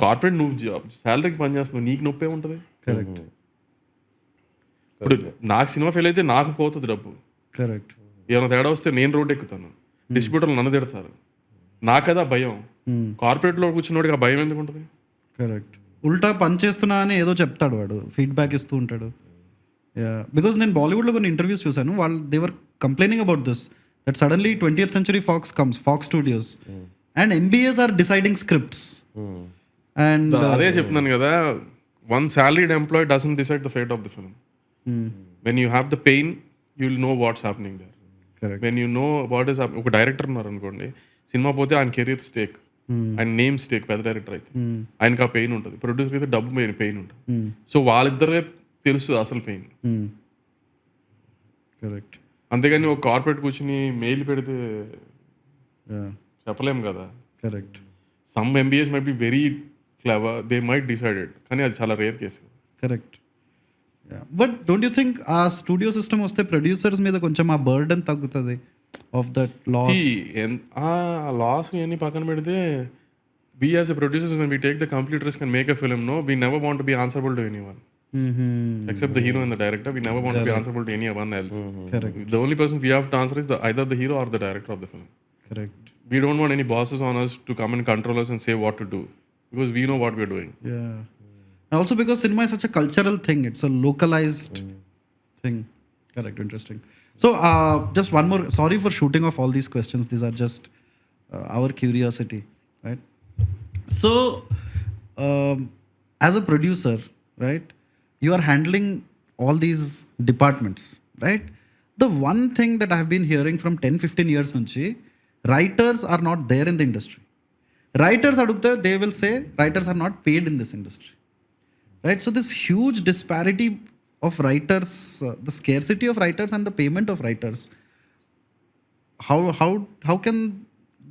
కార్పొరేట్ నువ్వు శాలరీకి పని చేస్తున్నావు, నీకు నొప్పే ఉంటుంది. కరెక్ట్. ఇప్పుడు నాకు సినిమా ఫెయిల్ అయితే నాకు పోతుంది డబ్బు. కరెక్ట్. ఏమైనా తేడా వస్తే నేను రోడ్ ఎక్కుతాను, డిస్ట్రిబ్యూటర్లు నన్ను తిడతారు, నాకు కదా భయం. కార్పొరేట్లో కూర్చున్నోడికి ఆ భయం ఎందుకు ఉంటుంది? కరెక్ట్. ఉల్టా పని చేస్తున్నా అని ఏదో చెప్తాడు వాడు, ఫీడ్బ్యాక్ ఇస్తూ ఉంటాడు. బికాజ్ నేను బాలీవుడ్లో కొన్ని ఇంటర్వ్యూస్ చూశాను, వాళ్ళు they were complaining about this, that suddenly 20th Century Fox comes, Fox Studios, and MBAs are deciding scripts. And అదే చెప్తున్నాను కదా, one salaried employee doesn't decide the fate of the film. When you have the pain you will know what's happening there. When you know what is ఒక director ఉన్నారు అనుకోండి, cinema పోతే ఆయన career stake, ఆయన name stake, పెద్ద director అయితే ఆయనకు ఆ పెయిన్ ఉంటుంది, ప్రొడ్యూసర్ అయితే డబ్బు పెయిన్ ఉంటుంది. సో వాళ్ళిద్దరే తెలుసు అసలు పెయిన్. కరెక్ట్. అంతేగాని ఒక కార్పొరేట్ కూర్చుని మెయిల్ పెడితే చెప్పలేము కదా. Correct. Some MBAs might be very clever, they might decided, కానీ అది చాలా rare case. Correct. But don't you think ఆ స్టూడియో సిస్టమ్ వస్తే ప్రొడ్యూసర్స్ మీద కొంచెం ఆ బర్డన్ తగ్గుతుంది ఆఫ్ దట్ లాస్? లాస్ ఇవన్నీ పక్కన పెడితే, we as a producers, when we take the complete risk and make a film, no, we never want to be answerable to anyone. Except the hero and the director, we never want to be answerable to anyone else. Correct. The only person we have to answer is either the hero or the director of the film. Correct. We don't want any bosses on us to come and control us and say what to do, because we know what we're doing. Yeah. And also because cinema is such a cultural thing, it's a localized thing. Correct. Interesting. So just one more, sorry for shooting off all these questions, these are just our curiosity, right? So as a producer, right, you are handling all these departments, right? The one thing that I have been hearing from 10-15 years nunchi, writers are not there in the industry. Writers అడిగితే they will say writers are not paid in this industry, right? So this huge disparity of writers, the scarcity of writers and the payment of writers, how can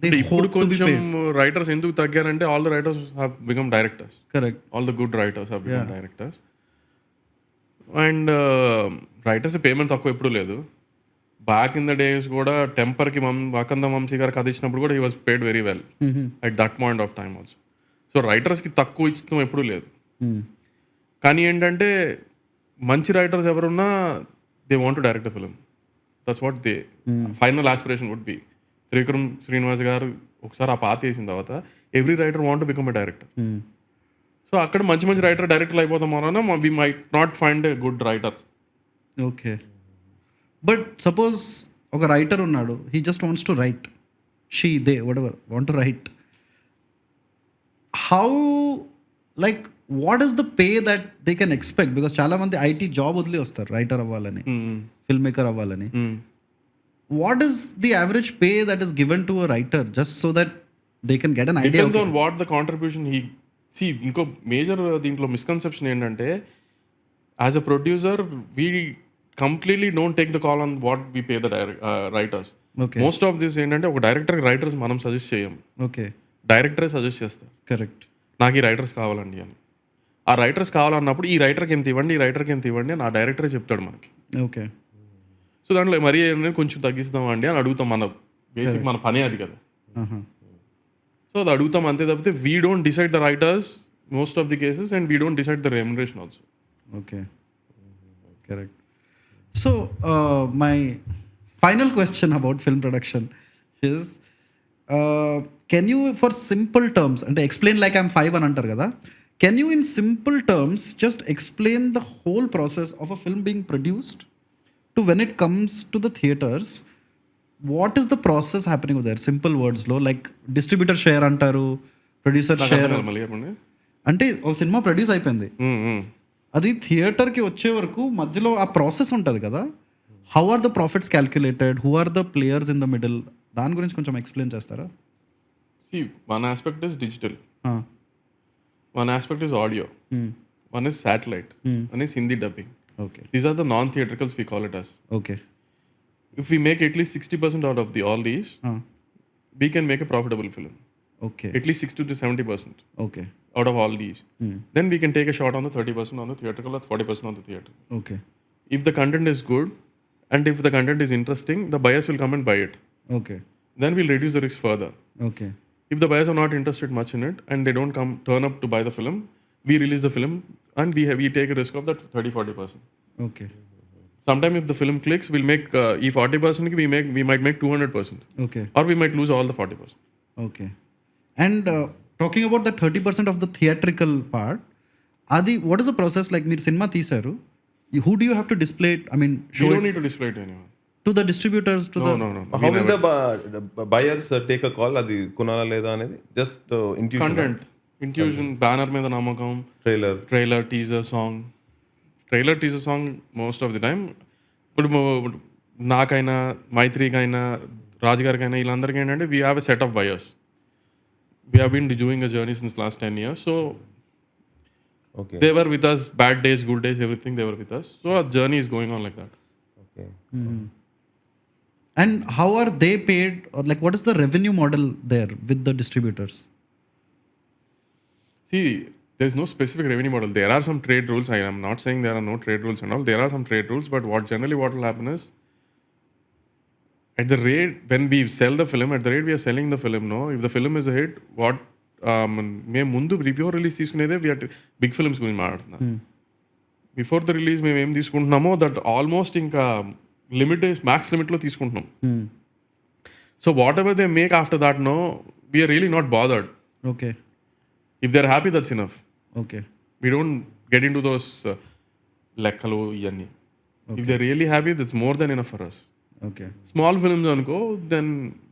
they ఇప్పుడు hope to be కొంచెం paid? Writers ఎందుకు తగ్గారంటే all the writers have become directors. Correct. All the good writers have become directors. And writers payment తక్కువ ఎప్పుడు లేదు. Back in the days కూడా టెంపర్కి వకంద వంశీ గారు కథ ఇచ్చినప్పుడు కూడా he was paid very well at that point of time also. So రైటర్స్కి తక్కువ ఇచ్చడం ఎప్పుడూ లేదు. కానీ ఏంటంటే మంచి రైటర్స్ ఎవరున్నా they want to direct a film. That's what the final aspiration would be. Trivikram Srinivas గారు ఒకసారి ఆ పాత వేసిన తర్వాత every writer want to become a director. So అక్కడ మంచి మంచి రైటర్ డైరెక్టర్ అయిపోతాం వలన we might not find a good writer. Okay. But suppose ఒక రైటర్ ఉన్నాడు, he just wants to write, she they whatever want to write, how like what is the pay that they can expect? Because చాలామంది IT job వదిలి వస్తారు writer అవ్వాలని, film maker అవ్వాలని. What is the average pay that is given to a writer just so that they can get an idea? Depends on what the contribution he సి. ఇంకో major దీంట్లో misconception ఏంటంటే as a producer we completely don't take the call on what we pay the writers. Most of this ఏంటంటే ఒక director writers మనం suggest చేయం, okay, డైరెక్టరే suggest చేస్తారు. Correct. నాకు ఈ రైటర్స్ కావాలండి అని. ఆ రైటర్స్ కావాలన్నప్పుడు ఈ రైటర్కి ఎంత ఇవ్వండి, ఈ రైటర్కి ఎంత ఇవ్వండి అని ఆ డైరెక్టరే చెప్తాడు మనకి. ఓకే. సో దాంట్లో మరీ ఏంటంటే కొంచెం తగ్గిస్తామండి అని అడుగుతాం. మన బేసిక్ మన పనే అది కదా. సో అది అడుగుతాం అంతే తప్పితే we don't decide the writers most of the cases and we don't decide the remuneration also. Okay, correct. So my final question about film production is, can you for simple terms, అంటే explain like I'm 5 అని అంటారు కదా, can you in simple terms just explain the whole process of a film being produced to when it comes to the theatres? What is the process happening there? Simple వర్డ్స్లో, like distributor share అంటారు, producer share. అంటే ఒక cinema produce అయిపోయింది, అది థియేటర్కి వచ్చే వరకు మధ్యలో ఆ ప్రాసెస్ ఉంటుంది కదా. How are the profits calculated? Who are the players in the middle? దాని గురించి కొంచెం ఎక్స్ప్లెయిన్ చేస్తారా? One aspect is digital, one aspect is audio, one is satellite, one is Hindi dubbing. Okay, these are the non theatricals we call it as. ఓకే. If we make at least 60% out of all these, we can make a profitable film. Okay. At least 60 to 70%. Okay. Out of all these. Then we can take a shot on the 30% on the theatrical or 40% on the theatre. Okay. If the content is good and if the content is interesting, the buyers will come and buy it. Okay. Then we'll reduce the risk further. Okay. If the buyers are not interested much in it and they don't turn up to buy the film, we release the film and we take a risk of that 30-40%. Okay. Sometimes if the film clicks, we'll make ఈ 40% we might make 200%. Okay. Or we might lose all the 40%. Okay. And talking about the 30% of the theatrical part, adi what is the process like? మీరు cinema తీశారు, who do you have to display it? I mean, We don't need to display it to anyone. To the distributors, to No. How will the buyers take a call? అది కొనాలా లేదా అనేది just intuition. Content, intuition, banner మీద నమ్మకం, trailer, teaser song. Trailer teaser song most of the time. ఇప్పుడు నాకైనా, మైత్రికైనా, రాజుగారికైనా, వీళ్ళందరికీ ఏంటంటే we have a set of buyers. We have been doing a journey since last 10 years. So they were with us, bad days, good days, everything they were with us. So ఆ journey is going on like that. Okay. And how are they paid, or like what is the revenue model there with the distributors? See, there's no specific revenue model. There are some trade rules. I am not saying there are no trade rules and all. There are some trade rules, but what will happen is, at the rate when we sell the film, at the rate we are selling the film, no, if the film is a hit, what మేము ముందు before release తీసుకునేదే వి big films గురించి మాట్లాడుతున్నాం. Before the release మేము ఏం తీసుకుంటున్నామో that almost ఇంకా max లిమిట్లో తీసుకుంటున్నాం. So whatever they make after that, no, we're really not bothered. Okay. If they're happy, that's enough. Okay. We don't get into those లెక్కలు ఇవన్నీ. If they're really happy, that's more than enough for us. Okay. Small films అనుకో, then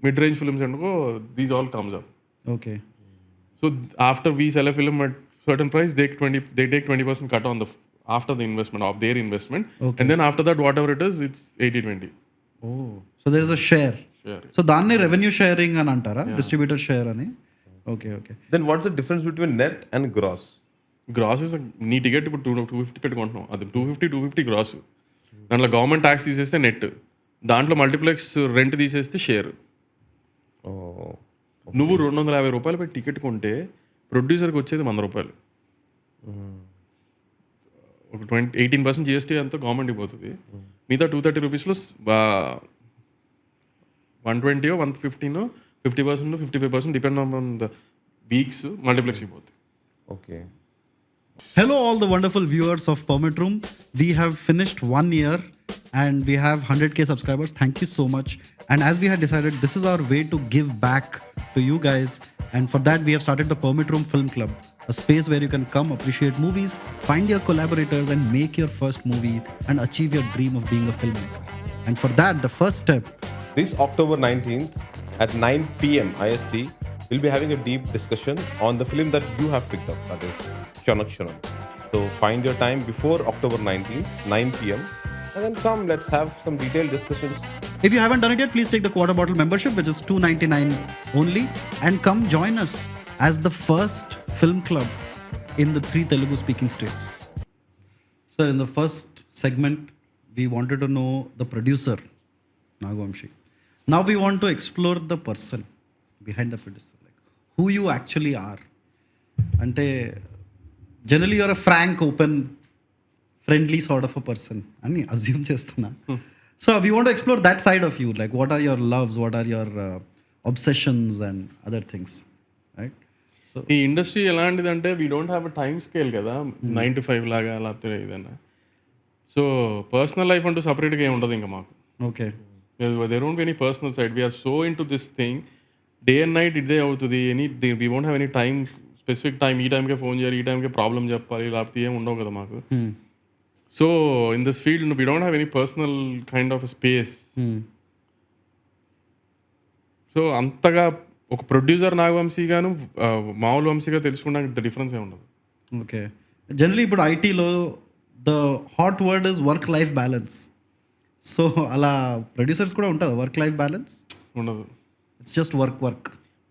mid-range films అనుకో, these all comes up. Okay. So after we sell a film at certain price, they take 20% cut on after the investment of their investment. Okay. And then after that, whatever it is, it's 80-20. Oh, so there is a share. Sure. So దాన్ని revenue sharing అని అంటారా, distributor share అని? Okay. Then what's the difference between net and gross? Grass is నీ ticket ఇప్పుడు 250 పెట్టుకుంటున్నాం, అది 250 gross. దాంట్లో government tax తీసేస్తే నెట్, దాంట్లో మల్టీప్లెక్స్ రెంట్ తీసేస్తే షేర్. Oh, నువ్వు 250 రూపాయలు పెట్టి టికెట్ కొంటే ప్రొడ్యూసర్కి వచ్చేది 100 రూపాయలు. ఒక 18% జిఎస్టీ అంతా గవర్నమెంట్కి పోతుంది. మిగతా 230 రూపీస్లో 120 115 50% 55% డిపెండ్ ఆన్ ద వీక్స్ మల్టీప్లెక్స్కి పోతుంది. okay. Hello, all the wonderful viewers of Permit Room. We have finished 1 year and we have 100K subscribers. Thank you so much. And as we had decided, this is our way to give back to you guys. And for that, we have started the Permit Room Film Club, a space where you can come appreciate movies, find your collaborators, and make your first movie and achieve your dream of being a filmmaker. And for that, the first step. This October 19th at 9 p.m. IST, we'll be having a deep discussion on the film that you have picked up, that is Chanak Chanam. So find your time before October 19th, 9 p.m. and then come, let's have some detailed discussions. If you haven't done it yet, please take the quarter bottle membership, which is $299 only, and come join us as the first film club in the 3 Telugu speaking states. Sir, in the first segment, we wanted to know the producer, Naga Vamsi. Now we want to explore the person behind the producer, like who you actually are. Ante generally you're a frank, open, friendly sort of a person అని assume చేస్తున్నా. So we want to explore that side of you, like what are your loves, what are your obsessions and other things, right? So ఈ industry ఎలాంటిదంటే we don't have a time scale కదా, 9 to 5 లాగా లేకపోతే ఏదైనా. So personal life అంటూ సపరేట్గా ఏమి ఉండదు ఇంకా మాకు. Okay. There won't be any personal side. We're so into this thing, day and night ఇదే అవుతుంది. We won't have any time, specific time, ఈ టైంకే ఫోన్ చేయాలి, ఈ టైంకే ప్రాబ్లం చెప్పాలి, లేకపోతే ఏమి ఉండవు కదా మాకు. So in this field we don't have any personal kind of space. So అంతగా ఒక ప్రొడ్యూసర్ నాగవంశీ గాను మామూలు వంశీగా తెలుసుకోవడానికి ఇంత డిఫరెన్స్ ఏమి ఉండదు. ఓకే. జనరలీ ఇప్పుడు ఐటీలో the hot word is work life balance. So అలా ప్రొడ్యూసర్స్ కూడా ఉంటుందా వర్క్ లైఫ్ బ్యాలెన్స్? ఉండదు. ఇట్స్ జస్ట్ వర్క్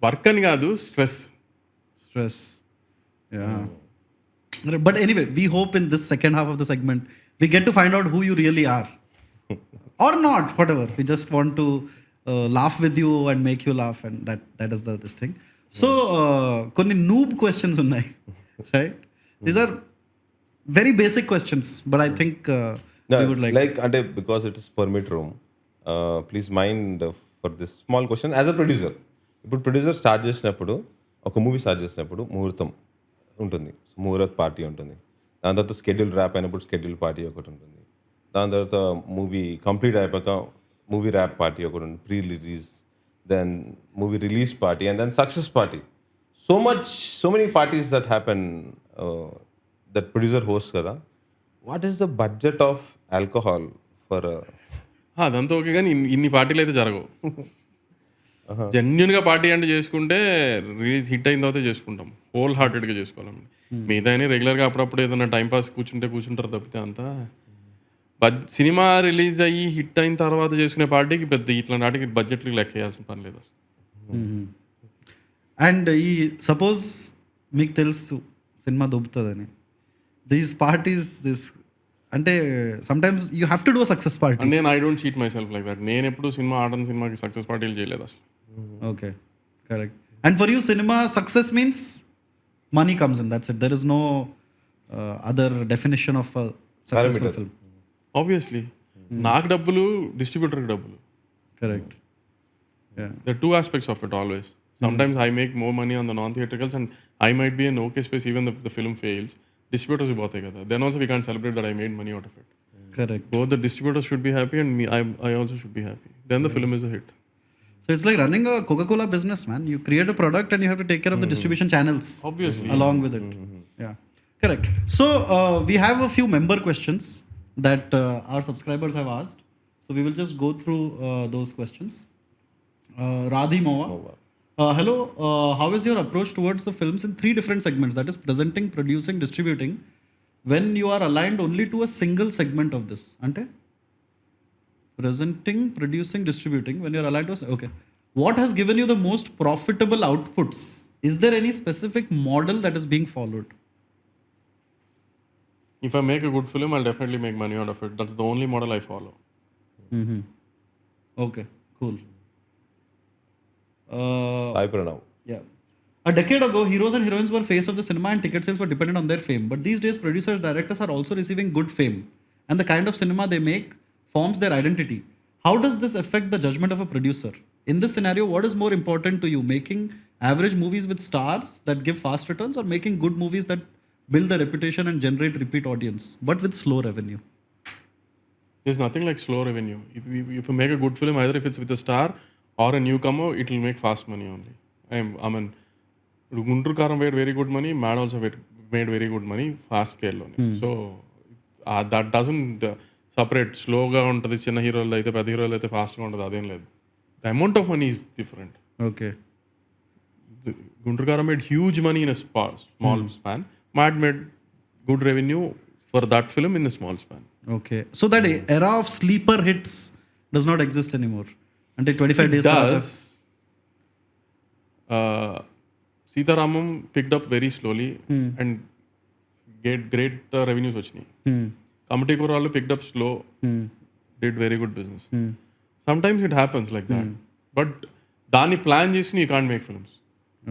వర్క్ అని కాదు, stress. Yeah. But anyway, we hope in this second half of the segment we get to find out who you really are. Or not, whatever. We just want to laugh with you and make you laugh, and that is this thing. So కొన్ని noob questions ఉన్నాయి, right? These are very basic questions, but I think we would like అంటే because it is permit room, please mind for this small question as a producer. ఇప్పుడు producer start చేసినప్పుడు, ఒక movie start చేసినప్పుడు ముహూర్తం ఉంటుంది, muhurat party ఉంటుంది. దాని తర్వాత స్కెడ్యూల్ ర్యాప్ అయినప్పుడు స్కెడ్యూల్ పార్టీ ఒకటి ఉంటుంది. దాని తర్వాత మూవీ కంప్లీట్ అయిపోయాక మూవీ ర్యాప్ పార్టీ ఒకటి ఉంటుంది, pre release, then movie release party, and then success party. So many parties that happen that producer host కదా. What is the budget of alcohol for? అదంతా okay, కానీ ఇన్ని పార్టీలు అయితే జరగవు. జెన్యున్గా పార్టీ అంటే చేసుకుంటే రిలీజ్ హిట్ అయిన తర్వాత చేసుకుంటాం, హోల్ హార్టెడ్గా చేసుకోవాలండి. మిగతా రెగ్యులర్గా అప్పుడప్పుడు ఏదైనా టైంపాస్ కూర్చుంటారు తప్పితే అంతా. సినిమా రిలీజ్ అయ్యి హిట్ అయిన తర్వాత చేసుకునే పార్టీకి పెద్ద ఇట్లా నాటికి బడ్జెట్కి లెక్క వేయాల్సిన పని లేదు అసలు. అండ్ ఈ సపోజ్ మీకు తెలుసు సినిమా దొబ్బుతుందని, దీస్ పార్టీస్ అంటే sometimes you have to do success party. నేను I don't cheat myself like that. నేను ఎప్పుడు సినిమా ఆడని సినిమాకి సక్సెస్ పార్టీలు చేయలేదు అసలు. Okay, correct. And for you cinema success means money comes in, that's it. There is no other definition of a successful film. Obviously నాకు డబ్బులు, డిస్ట్రిబ్యూటర్కి డబ్బులు. Correct. Yeah. There are two aspects of it always. Sometimes I make more money on the non-theatricals and I might be in okay space even if the film fails. Distributors పోతాయి కదా, then also we can't celebrate that I made money out of it. Correct. Both the distributors should be happy and me, I also should be happy. Then the film is a hit. So it's like running a Coca-Cola business, man. You create a product and you have to take care of the distribution channels. Obviously. Along with it. Yeah. Correct. So we have a few member questions that our subscribers have asked. So we will just go through those questions. Radhi Moa. Hello. How is your approach towards the films in 3 different segments? That is presenting, producing, distributing. When you are aligned only to a single segment of this. Ante? Presenting, producing, distributing. When you are aligned to okay. What has given you the most profitable outputs Is there any specific model that is being followed? If I make a good film, I'll definitely make money out of it. That's the only model I follow. Okay, cool. Uh, Sai Pranav. Yeah. A decade ago, heroes and heroines were face of the cinema and ticket sales were dependent on their fame. But these days, producers, directors are also receiving good fame. And the kind of cinema they make forms their identity. How does this affect the judgment of a producer? In this scenario, what is more important to you? Making average movies with stars that give fast returns or making good movies that build the reputation and generate repeat audience, but with slow revenue? There's nothing like slow revenue. If you make a good film, either if it's with a star or a newcomer, it will make fast money only. I mean, Guntur Karam made very good money. Mad also made very good money. Fast scale. So that doesn't separate. Slowగా ఉంటుంది చిన్న హీరోలు అయితే పెద్ద హీరోలు అయితే ఫాస్ట్గా ఉంటుంది అదేం లేదు. The amount of money is different. Okay. Guntur Karam made huge money in a small span. Mad made good revenue for that film in a small span. Okay. So that era of sleeper hits does not exist anymore. Until 25 days. It does. Sitharamam picked up very slowly and get great revenues వచ్చినాయి. Comedy Korallu picked up slow, did very good business. Sometimes it happens like that. But దాన్ని plan చేసి you can't make films.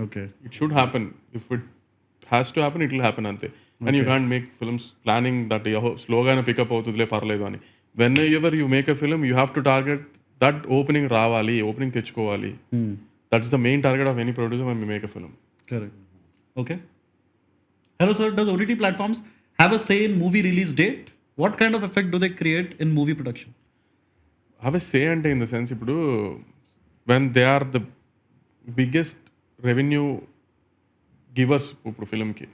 Okay. It should happen. If it has to happen, it will happen అంతే. And you can't make films planning that స్లోగానే pick up అవుతుందిలే పర్లేదు అని. Whenever you make a film, you have to target that opening రావాలి, opening తెచ్చుకోవాలి. That's the main target of any producer when we make a film. Correct. Okay. Hello, sir. Does OTT platforms have a say in movie release date? What kind of effect do they create in movie production? Have a say అంటే in the sense ఇప్పుడు when they are the biggest revenue givers ఇప్పుడు ఫిల్మ్కి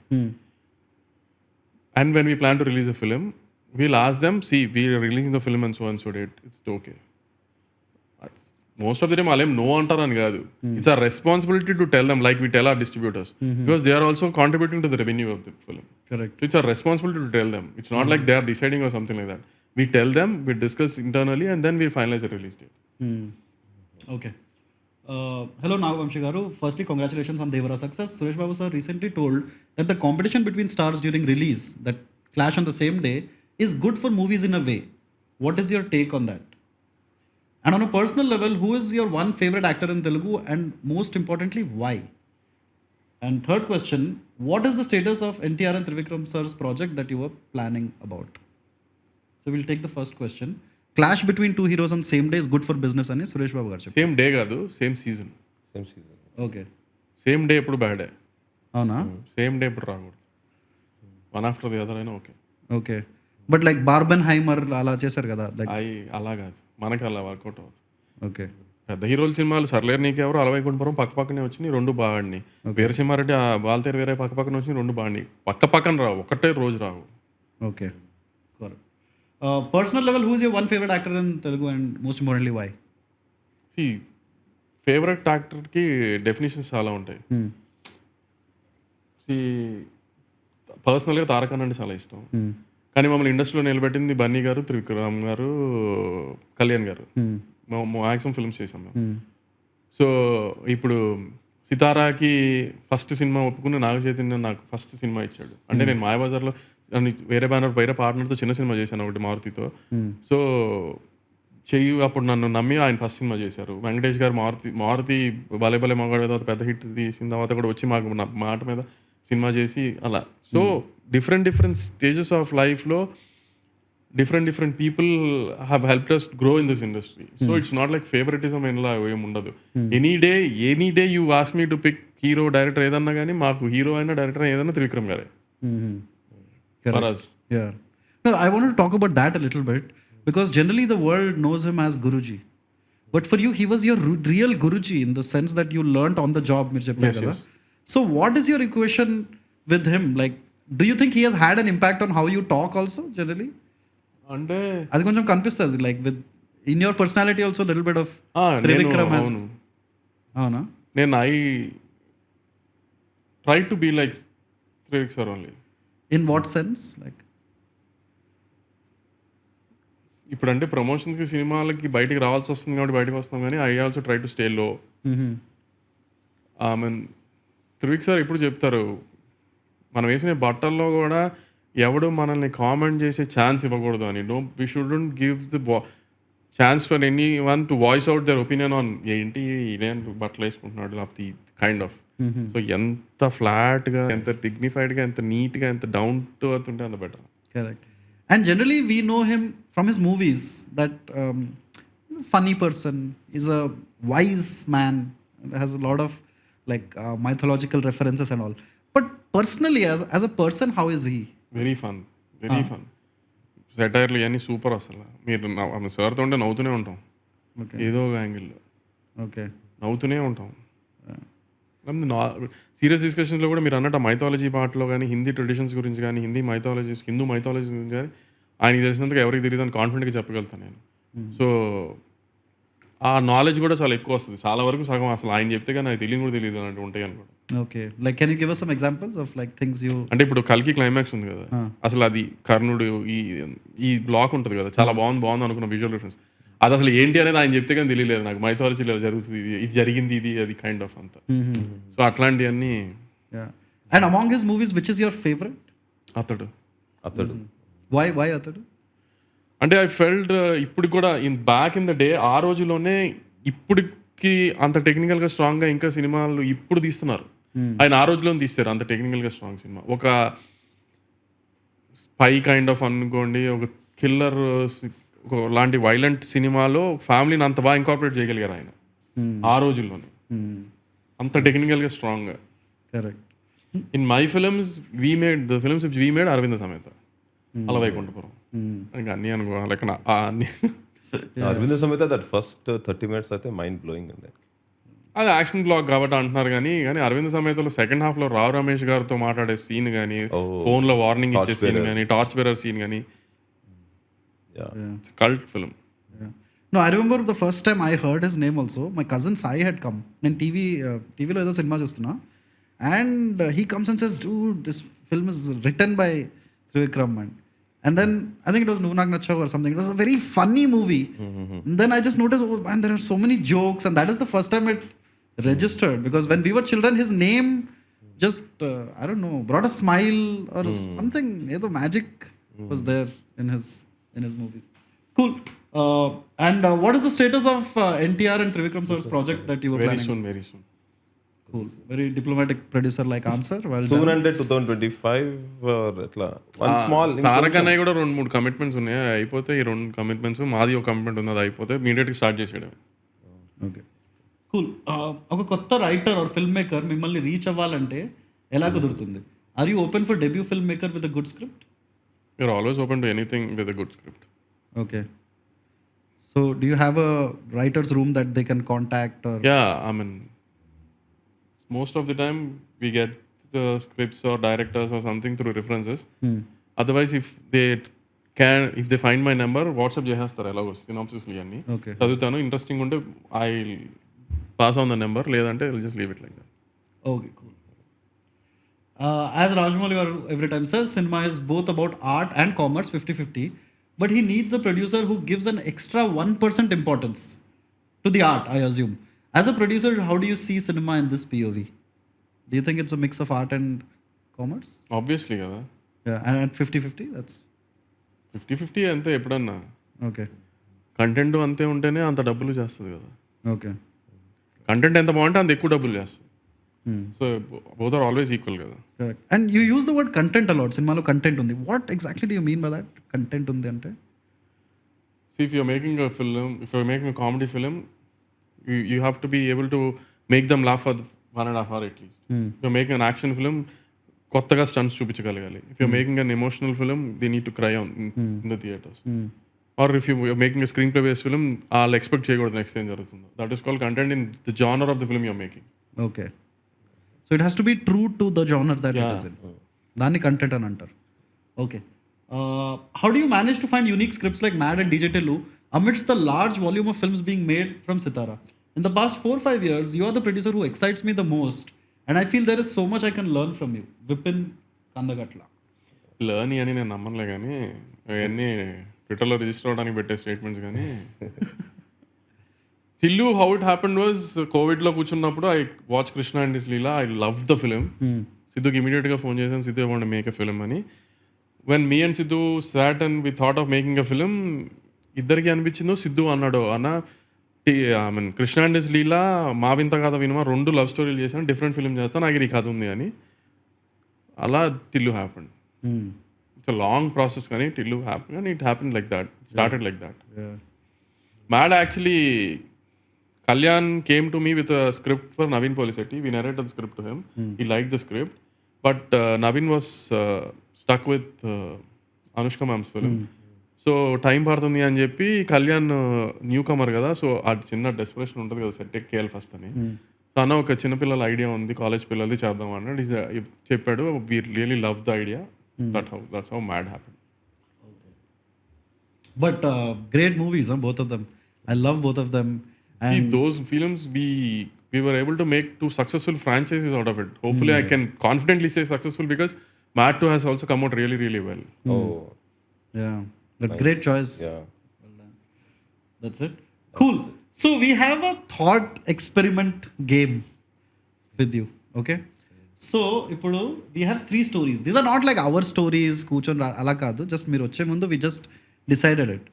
and when we plan to release a film, we'll ask them, see, we're releasing the film and so date. It's okay. Most of the time, I'll no antarani kaadu. It's our responsibility to tell them, like we tell our distributors, because they are also contributing to the revenue of the film. Correct. So it's our responsibility to tell them. It's not like they are deciding or something like that. We tell them, we discuss internally, and then we finalize the release date. Okay. Hello, Naga Vamsi garu. Firstly, congratulations on Devara success. Suresh Babu sir recently told that the competition between stars during release, that clash on the same day, is good for movies in a way. What is your take on that? And on a personal level, who is your one favorite actor in Telugu, and most importantly, why? And third question, what is the status of NTR and Trivikram sir's project that you were planning about? So we'll take the first question. Clash between two heroes on same day is good for business అని సురేష్ బాబు గారు చెప్పారు. Same day కాదు, same season. Okay. Same day ఎప్పుడు బ్యాడే. అవునా? Same day ఎప్పుడు రాకూడదు. One after the other అయినా okay. Okay. But like బార్బెన్ హైమర్ అలా చేశారు కదా, అలా కాదు, మనకి అలా వర్కౌట్ అవ్వదు. ఓకే. పెద్ద హీరోల సినిమాలు సర్లేరు నీకెవరు అలవైకుంఠపురం పక్క పక్కనే వచ్చినాయి, రెండు బాగాడిని. వీరసింహారెడ్డి బాల్తేరు వేరే పక్క పక్కన వచ్చినాయి, రెండు బాగాడిని. పక్క పక్కన రావు, ఒకటే రోజు రావు. Okay. Personal level, who is your one favorite actor in Telugu, and most importantly, why? See, favourite యాక్టర్కి డెఫినేషన్స్ చాలా ఉంటాయి. పర్సనల్గా తారక్ అంటే చాలా ఇష్టం, కానీ మమ్మల్ని ఇండస్ట్రీలో నిలబెట్టింది బన్నీ గారు, త్రివిక్రమ్ గారు, కళ్యాణ్ గారు. మ్యాక్సిమం ఫిల్మ్స్ చేసాం మేము. సో ఇప్పుడు సితారాకి ఫస్ట్ సినిమా ఒప్పుకున్న నాగ చైతన్య నాకు ఫస్ట్ సినిమా ఇచ్చాడు. అంటే నేను మాయాబజార్లో వేరే పార్ట్నర్తో చిన్న సినిమా చేశాను ఒకటి మారుతితో. సో అప్పుడు నన్ను నమ్మి ఆయన ఫస్ట్ సినిమా చేశారు. వెంకటేష్ గారు మారుతి భలే భలే మగాడు తర్వాత పెద్ద హిట్ తీసిన తర్వాత కూడా వచ్చి మాకు మాట మీద సినిమా చేసి అలా. సో డిఫరెంట్ స్టేజెస్ ఆఫ్ లైఫ్లో different people have helped us grow in this industry. So it's not like favoritism ఇలా ఏం ఉండదు. Any day you ask me to pick hero director ఏదన్నా కానీ మాకు హీరో అయినా డైరెక్టర్ ఏదన్నా త్రివిక్రమ్ గారే. For us. Yeah. No, I wanted to talk about that a little bit, because generally the world knows him as Guruji. But for you, he was your real Guruji in the sense that you learnt on the job. Yes. So what is your equation with him? Like, do you think he has had an impact on how you talk also generally? అంటే అది కొంచెం కనిపిస్తుంది, like with in your personality also little bit of Trivikram has. అవునా? నేను I try to be like Trivik sir only. In what sense? Like ఇప్పుడు అంటే ప్రమోషన్స్కి సినిమాలకి బయటికి రావాల్సి వస్తుంది కాబట్టి బయటకు వస్తున్నాం, కానీ I also try to stay లో. ఐ మీన్ త్రివిక్ సార్ ఇప్పుడు చెప్తారు, మనం వేసిన బట్టల్లో కూడా ఎవడు మనల్ని కామెంట్ చేసే ఛాన్స్ ఇవ్వకూడదు అని. We shouldn't give the chance for any one to voice out there opinion on ఏంటి ఇలాంటి బట్టలు వేసుకుంటున్నాడు లేకపోతే కైండ్ ఆఫ్. సో ఎంత ఫ్లాట్గా, ఎంత డిగ్నిఫైడ్గా, ఎంత నీట్గా, ఎంత డౌన్ టు అర్త్ ఉంటే అంత better. Correct. And generally, we know him from his movies that he's a funny person, he's a wise man, and has a lot of like mythological references and all. But personally, as a person, how is he? Very fun, very fun. సెటైర్లు ఇవన్నీ super అసలు. మీరు సార్తో ఉంటే నవ్వుతూనే ఉంటాం, Okay. ఏదో ఒక యాంగిల్లో Okay. నవ్వుతూనే ఉంటాం. సీరియస్ డిస్కషన్స్లో కూడా మీరు అన్నట్టు మైథాలజీ పార్ట్లో కానీ, హిందీ ట్రెడిషన్స్ గురించి కానీ, హిందూ మైథాలజీ గురించి కానీ ఆయనకి తెలిసినంతగా ఎవరికి తెలియదు అని కాన్ఫిడెంట్గా చెప్పగలుగుతాను నేను. సో ఆ నాలెడ్జ్ కూడా చాలా ఎక్కువ వస్తుంది. చాలా వరకు సగం అసలు ఆయన చెప్తే కానీ నాకు తెలియని కూడా తెలియదు అలాంటివి ఉంటాయి అనుకోండి. Okay. Like, can you give us some examples of like things you? అంటే ఇప్పుడు కల్కి క్లైమాక్స్ ఉంది కదా, అసలు అది కర్ణుడు ఈ బ్లాక్ ఉంటుంది కదా, చాలా బాగుంది అనుకున్న విజువల్ రిఫరెన్స్. అది అసలు ఏంటి అనేది ఆయన చెప్తే కానీ తెలియలేదు నాకు. మైథాలజీలో జరుగుతుంది, ఇది జరిగింది, ఇది అది కైండ్ ఆఫ్ అంతా. సో అట్లాంటివన్నీ. Yeah. And among his movies, which is your favorite? అతడు. Why Atadu? అంటే ఐ ఫెల్ట్ ఇప్పుడు కూడా బ్యాక్ ఇన్ ద డే, ఆ రోజులోనే ఇప్పటికి అంత టెక్నికల్గా స్ట్రాంగ్గా ఇంకా సినిమాలు ఇప్పుడు తీస్తున్నారు. ఆయన ఆ రోజులోనే తీస్తారు అంత టెక్నికల్గా స్ట్రాంగ్ సినిమా. ఒక స్పై కైండ్ ఆఫ్ అనుకోండి, ఒక కిల్లర్ లాంటి వైలెంట్ సినిమాలో ఫ్యామిలీని అంత బాగా ఇంకార్పొరేట్ చేయగలిగారు ఆయన ఆ రోజుల్లోనే, అంత టెక్నికల్గా స్ట్రాంగ్గా. Correct. In my films we made Aravinda Sametha, అలా వైకుంఠపురం, ఇంకా అన్నీ అనుకో లెక్క అన్నీ. Aravinda Sametha that first 30 minutes అయితే మైండ్ బ్లోయింగ్ అండి. అది యాక్షన్ బ్లాక్ కాబట్టి అంటున్నారు కానీ అరవింద్ సమేతలో సెకండ్ హాఫ్లో రావు రమేష్ గారితో మాట్లాడే సీన్ కానీ, ఫోన్లో వార్నింగ్ ఇచ్చే సీన్ కానీ, టార్చ్ బేరర్ సీన్ కానీ, cult film. No, I remember the first time I heard his name also. My cousin Sai had come. నేను టీవీలో ఏదో సినిమా చూస్తున్నా, and he comes and says, dude, this film is written by Trivikram. And then I think it was Nuvu Nak Nachav or something. It was a very funny movie. And then I just noticed, oh man, there are so many jokes, and that is the first time it registered, because when we were children, his name just I don't know, brought a smile or something. Either magic was there in his movies. Cool. And what is the status of NTR and Trivikram sir's project that you were planning? Very soon. Cool. Very diplomatic producer like answer. Well Soon done. అంటే 2025 ఎట్లా one small. Tarak అన్నయ్య కూడా 2-3 commitments ఉన్నాయి, అయిపోతే ఈ 2 commitments, మాది ఒక commitment ఉంది, అది అయిపోతే ఇమీడియట్గా స్టార్ట్ చేసేయడం. Okay, cool. ఒక కొత్త రైటర్ ఆర్ ఫిల్మ్ మేకర్ మిమ్మల్ని రీచ్ అవ్వాలంటే ఎలా కుదురుతుంది? Are you open for debut film maker with a good script? You're always open to anything with a good script. Okay, so do you have a writers room that they can contact? Yeah, I mean most of the time we get the scripts or directors or something through references. Otherwise if they find my number, WhatsApp చేసేస్తారు ఎలాగో సినాప్సిస్లు అన్నీ చదువుతాను, interesting ఉంటే I pass on the number, లేదంటే I will just leave it like that. Okay, cool. As Rajamouli garu every time says, cinema is both about art and commerce, 50-50, but he needs a producer who gives an extra 1% importance to the art, I assume. As a producer, how do you see cinema in this POV? Do you think it's a mix of art and commerce? Obviously కదా. Yeah, and at 50-50, that's 50-50 అంతే ఎప్పుడన్నా. Okay, content అంతే ఉంటేనే అంత డబ్బులు చేస్తుంది కదా. Okay, content ఎంత బాగుంటే అంత ఎక్కువ డబ్బులు చేస్తుంది. So both are always equal కదా. Correct. And you use the word content a lot. సినిమాలో కంటెంట్ ఉంది. What exactly do you mean by that? Content ఉంది అంటే, See, if you're making a film, if you're making a comedy film, you have to be able to make them laugh for 1.5 hours at least. If you're making an action film, కొత్తగా stunts చూపించగలగాలి. If you're making an emotional film, they need to cry on in the theaters. Or if you're making a screenplay based film, I'll expect చేయకూడదు next ఏం జరుగుతుందో. That is called content in the genre of the film you're making. Okay, so it has to be true to the genre that it is in. దాన్ని content అని అంటారు. Okay, how do you manage to find unique scripts like mad and DJ Tillu amidst the large volume of films being made from Sithara? In the past 4-5 years, you are the producer who excites me the most, and I feel there is so much I can learn from you. Vipin Kandagatla. Learn అని నేను నమ్మనులే, కానీ అవన్నీ ట్విట్టర్లో register అవడానికి పెట్టే statements కానీ Tillu, how it happened was కోవిడ్లో కూర్చున్నప్పుడు I watch Krishna and his Leela. I love the film. సిద్ధుకి ఇమీడియట్గా ఫోన్ చేశాను, Siddhu I want make a film అని. When me and Siddhu sat and we thought of making a film, ఇద్దరికి అనిపించిందో సిద్ధు అన్నాడు, అన్న I mean Krishna and his Leela, మా వింత కథ వినుమా, 2 లవ్ స్టోరీలు చేశాను, డిఫరెంట్ ఫిలిం చేస్తాను, నాకు ఈ కథ ఉంది అని. అలా Tillu happened. It's a long process, కానీ Tillu happened and it happened like that, started like that. Mad actually Kalyan came to me with a script for Naveen Polisetti. We narrated the script to him. He liked the script. But Naveen was stuck with Anushka ma'am's film. So, time పడుతుంది అని చెప్పి Kalyan new comer కదా, so ఆ చిన్న desperation ఉంటుంది కదా, set ఎక్కేయాలి first అని. So అన్న ఒక చిన్నపిల్లల ఐడియా ఉంది, కాలేజ్ పిల్లలది చేద్దాం అన్నాడు. చెప్పాడు, we really love the idea. That's how mad happen. But great movies, both of them. I love both of them. See, those films we were able to make 2 successful franchises out of it. Hopefully, I can confidently say successful because Mad 2 has also come out really, really well. Oh, yeah, but nice. Great choice. Yeah, well done. That's it. Cool. So we have a thought experiment game with you. Okay. So ఇప్పుడు we have 3 stories. These are not like our stories. కూర్చొని అలా కాదు. Just మీరు వచ్చే ముందు we just decided it.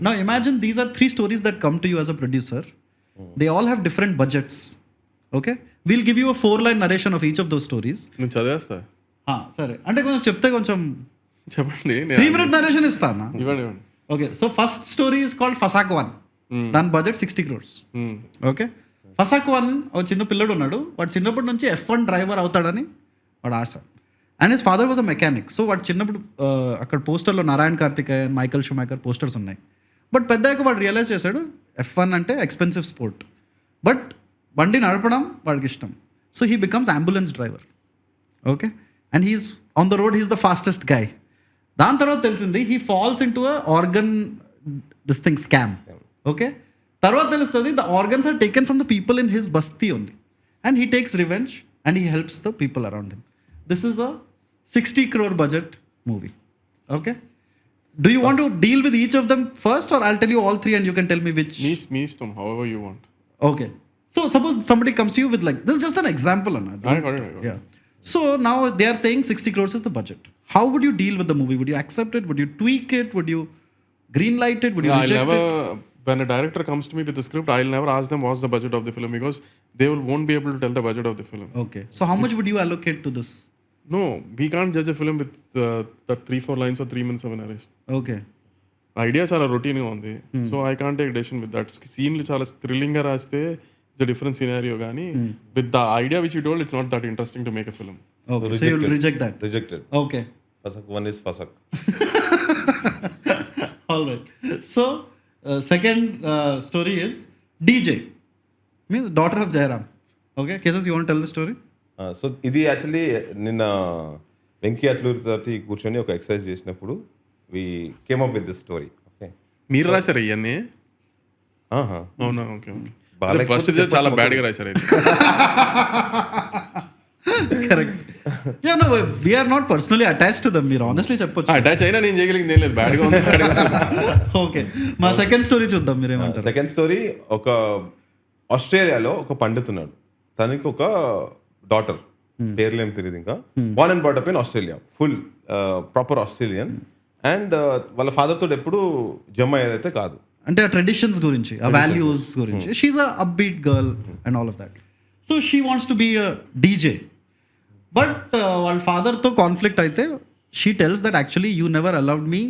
Now imagine these are 3 stories that come to you as a producer. They all have different budgets. Okay, we'll give you a 4-line narration of each of those stories. నేను చదివేస్తా. సరే, అంటే కొంచెం చెప్తే కొంచెం చెప్పండి. 3-minute narration ఇస్తానా? ఇవ్వండి. Okay, so first story is called Fasak 1. దాని బడ్జెట్ 60 crores. ఓకే, ఫసాక్ 1 ఒక చిన్న పిల్లడు ఉన్నాడు. వాడు చిన్నప్పటి నుంచి F1 డ్రైవర్ అవుతాడని వాడు ఆశ. And his father was a mechanic. So వాడు చిన్నప్పుడు అక్కడ పోస్టర్లో Narain Karthikeyan, Michael Schumacher posters ఉన్నాయి. బట్ పెద్దగా వాడు రియలైజ్ చేశాడు F1 అంటే ఎక్స్పెన్సివ్ స్పోర్ట్, బట్ బండి నడపడం వాడికి ఇష్టం. So he becomes ambulance driver. Okay, and he's on the road, he's the fastest guy. దాని తర్వాత తెలిసింది he falls into a organ this thing scam. Okay, తర్వాత తెలుస్తుంది the organs are taken from the people in his basti only, and he takes revenge and he helps the people around him. This is a 60 crore budget movie. Okay, do you want to deal with each of them first, or I'll tell you all 3 and you can tell me which? Me istam, however you want. Okay, so suppose somebody comes to you with like, this is just an example, Anna. I got it. Yeah, so now they are saying 60 crores is the budget. How would you deal with the movie? Would you accept it? Would you tweak it? Would you green light it? Would you reject it? When a director comes to me with the script, I'll never ask them what's the budget of the film, because they won't be able to tell the budget of the film. Okay, so how much would you allocate to this? No, we can't judge a film with the 3-4 lines or 3 minutes of a narration. Okay, idea చాలా రొటీన్గా ఉంది, so I can't take decision with that. సీన్లు చాలా థ్రిల్లింగ్గా రాస్తే it's a different scenario, కానీ with the idea which you told it's not that interesting to make a film. Okay, so you'll reject that. rejected. Okay, Fasak 1 is Fasak. all right. So second story is DJ, means daughter of Jairam. Okay, cases, you want to tell the story? So ఇది actually నిన్న వెంకీ అట్లూరి తోటి కూర్చొని ఒక exercise చేసినప్పుడు we came up with this story. Okay, మీరు రాశారు ఇవన్నీ? అవునా, ఓకే ఓకే. ఫస్ట్ చాలా బ్యాడ్గా రాశారు అయితే. Correct. Yeah, no, we are not personally attached to them. మీరు honestly చెప్పొచ్చు. అటాచ్ అయినా నేను చేయగలిగింది ఏం లేదు, బ్యాడ్గా ఉంది. ఓకే, మా సెకండ్ స్టోరీ చూద్దాం, మీరేమంటారు? సెకండ్ స్టోరీ, ఒక ఆస్ట్రేలియాలో ఒక పండిత్ ఉన్నాడు, తనకి ఒక డాటర్, పేర్లేం తెలియదు ఇంకా, born and brought up in Australia, full proper Australian. And వాళ్ళ ఫాదర్ తోటి ఎప్పుడు జమ్మ ఏదైతే కాదు, అంటే ఆ ట్రెడిషన్స్ గురించి, ఆ వాల్యూస్ గురించి. She's a upbeat girl and all of that. So she wants to be a DJ. But వాళ్ళ ఫాదర్తో కాన్ఫ్లిక్ట్ అయితే she tells that actually you never allowed me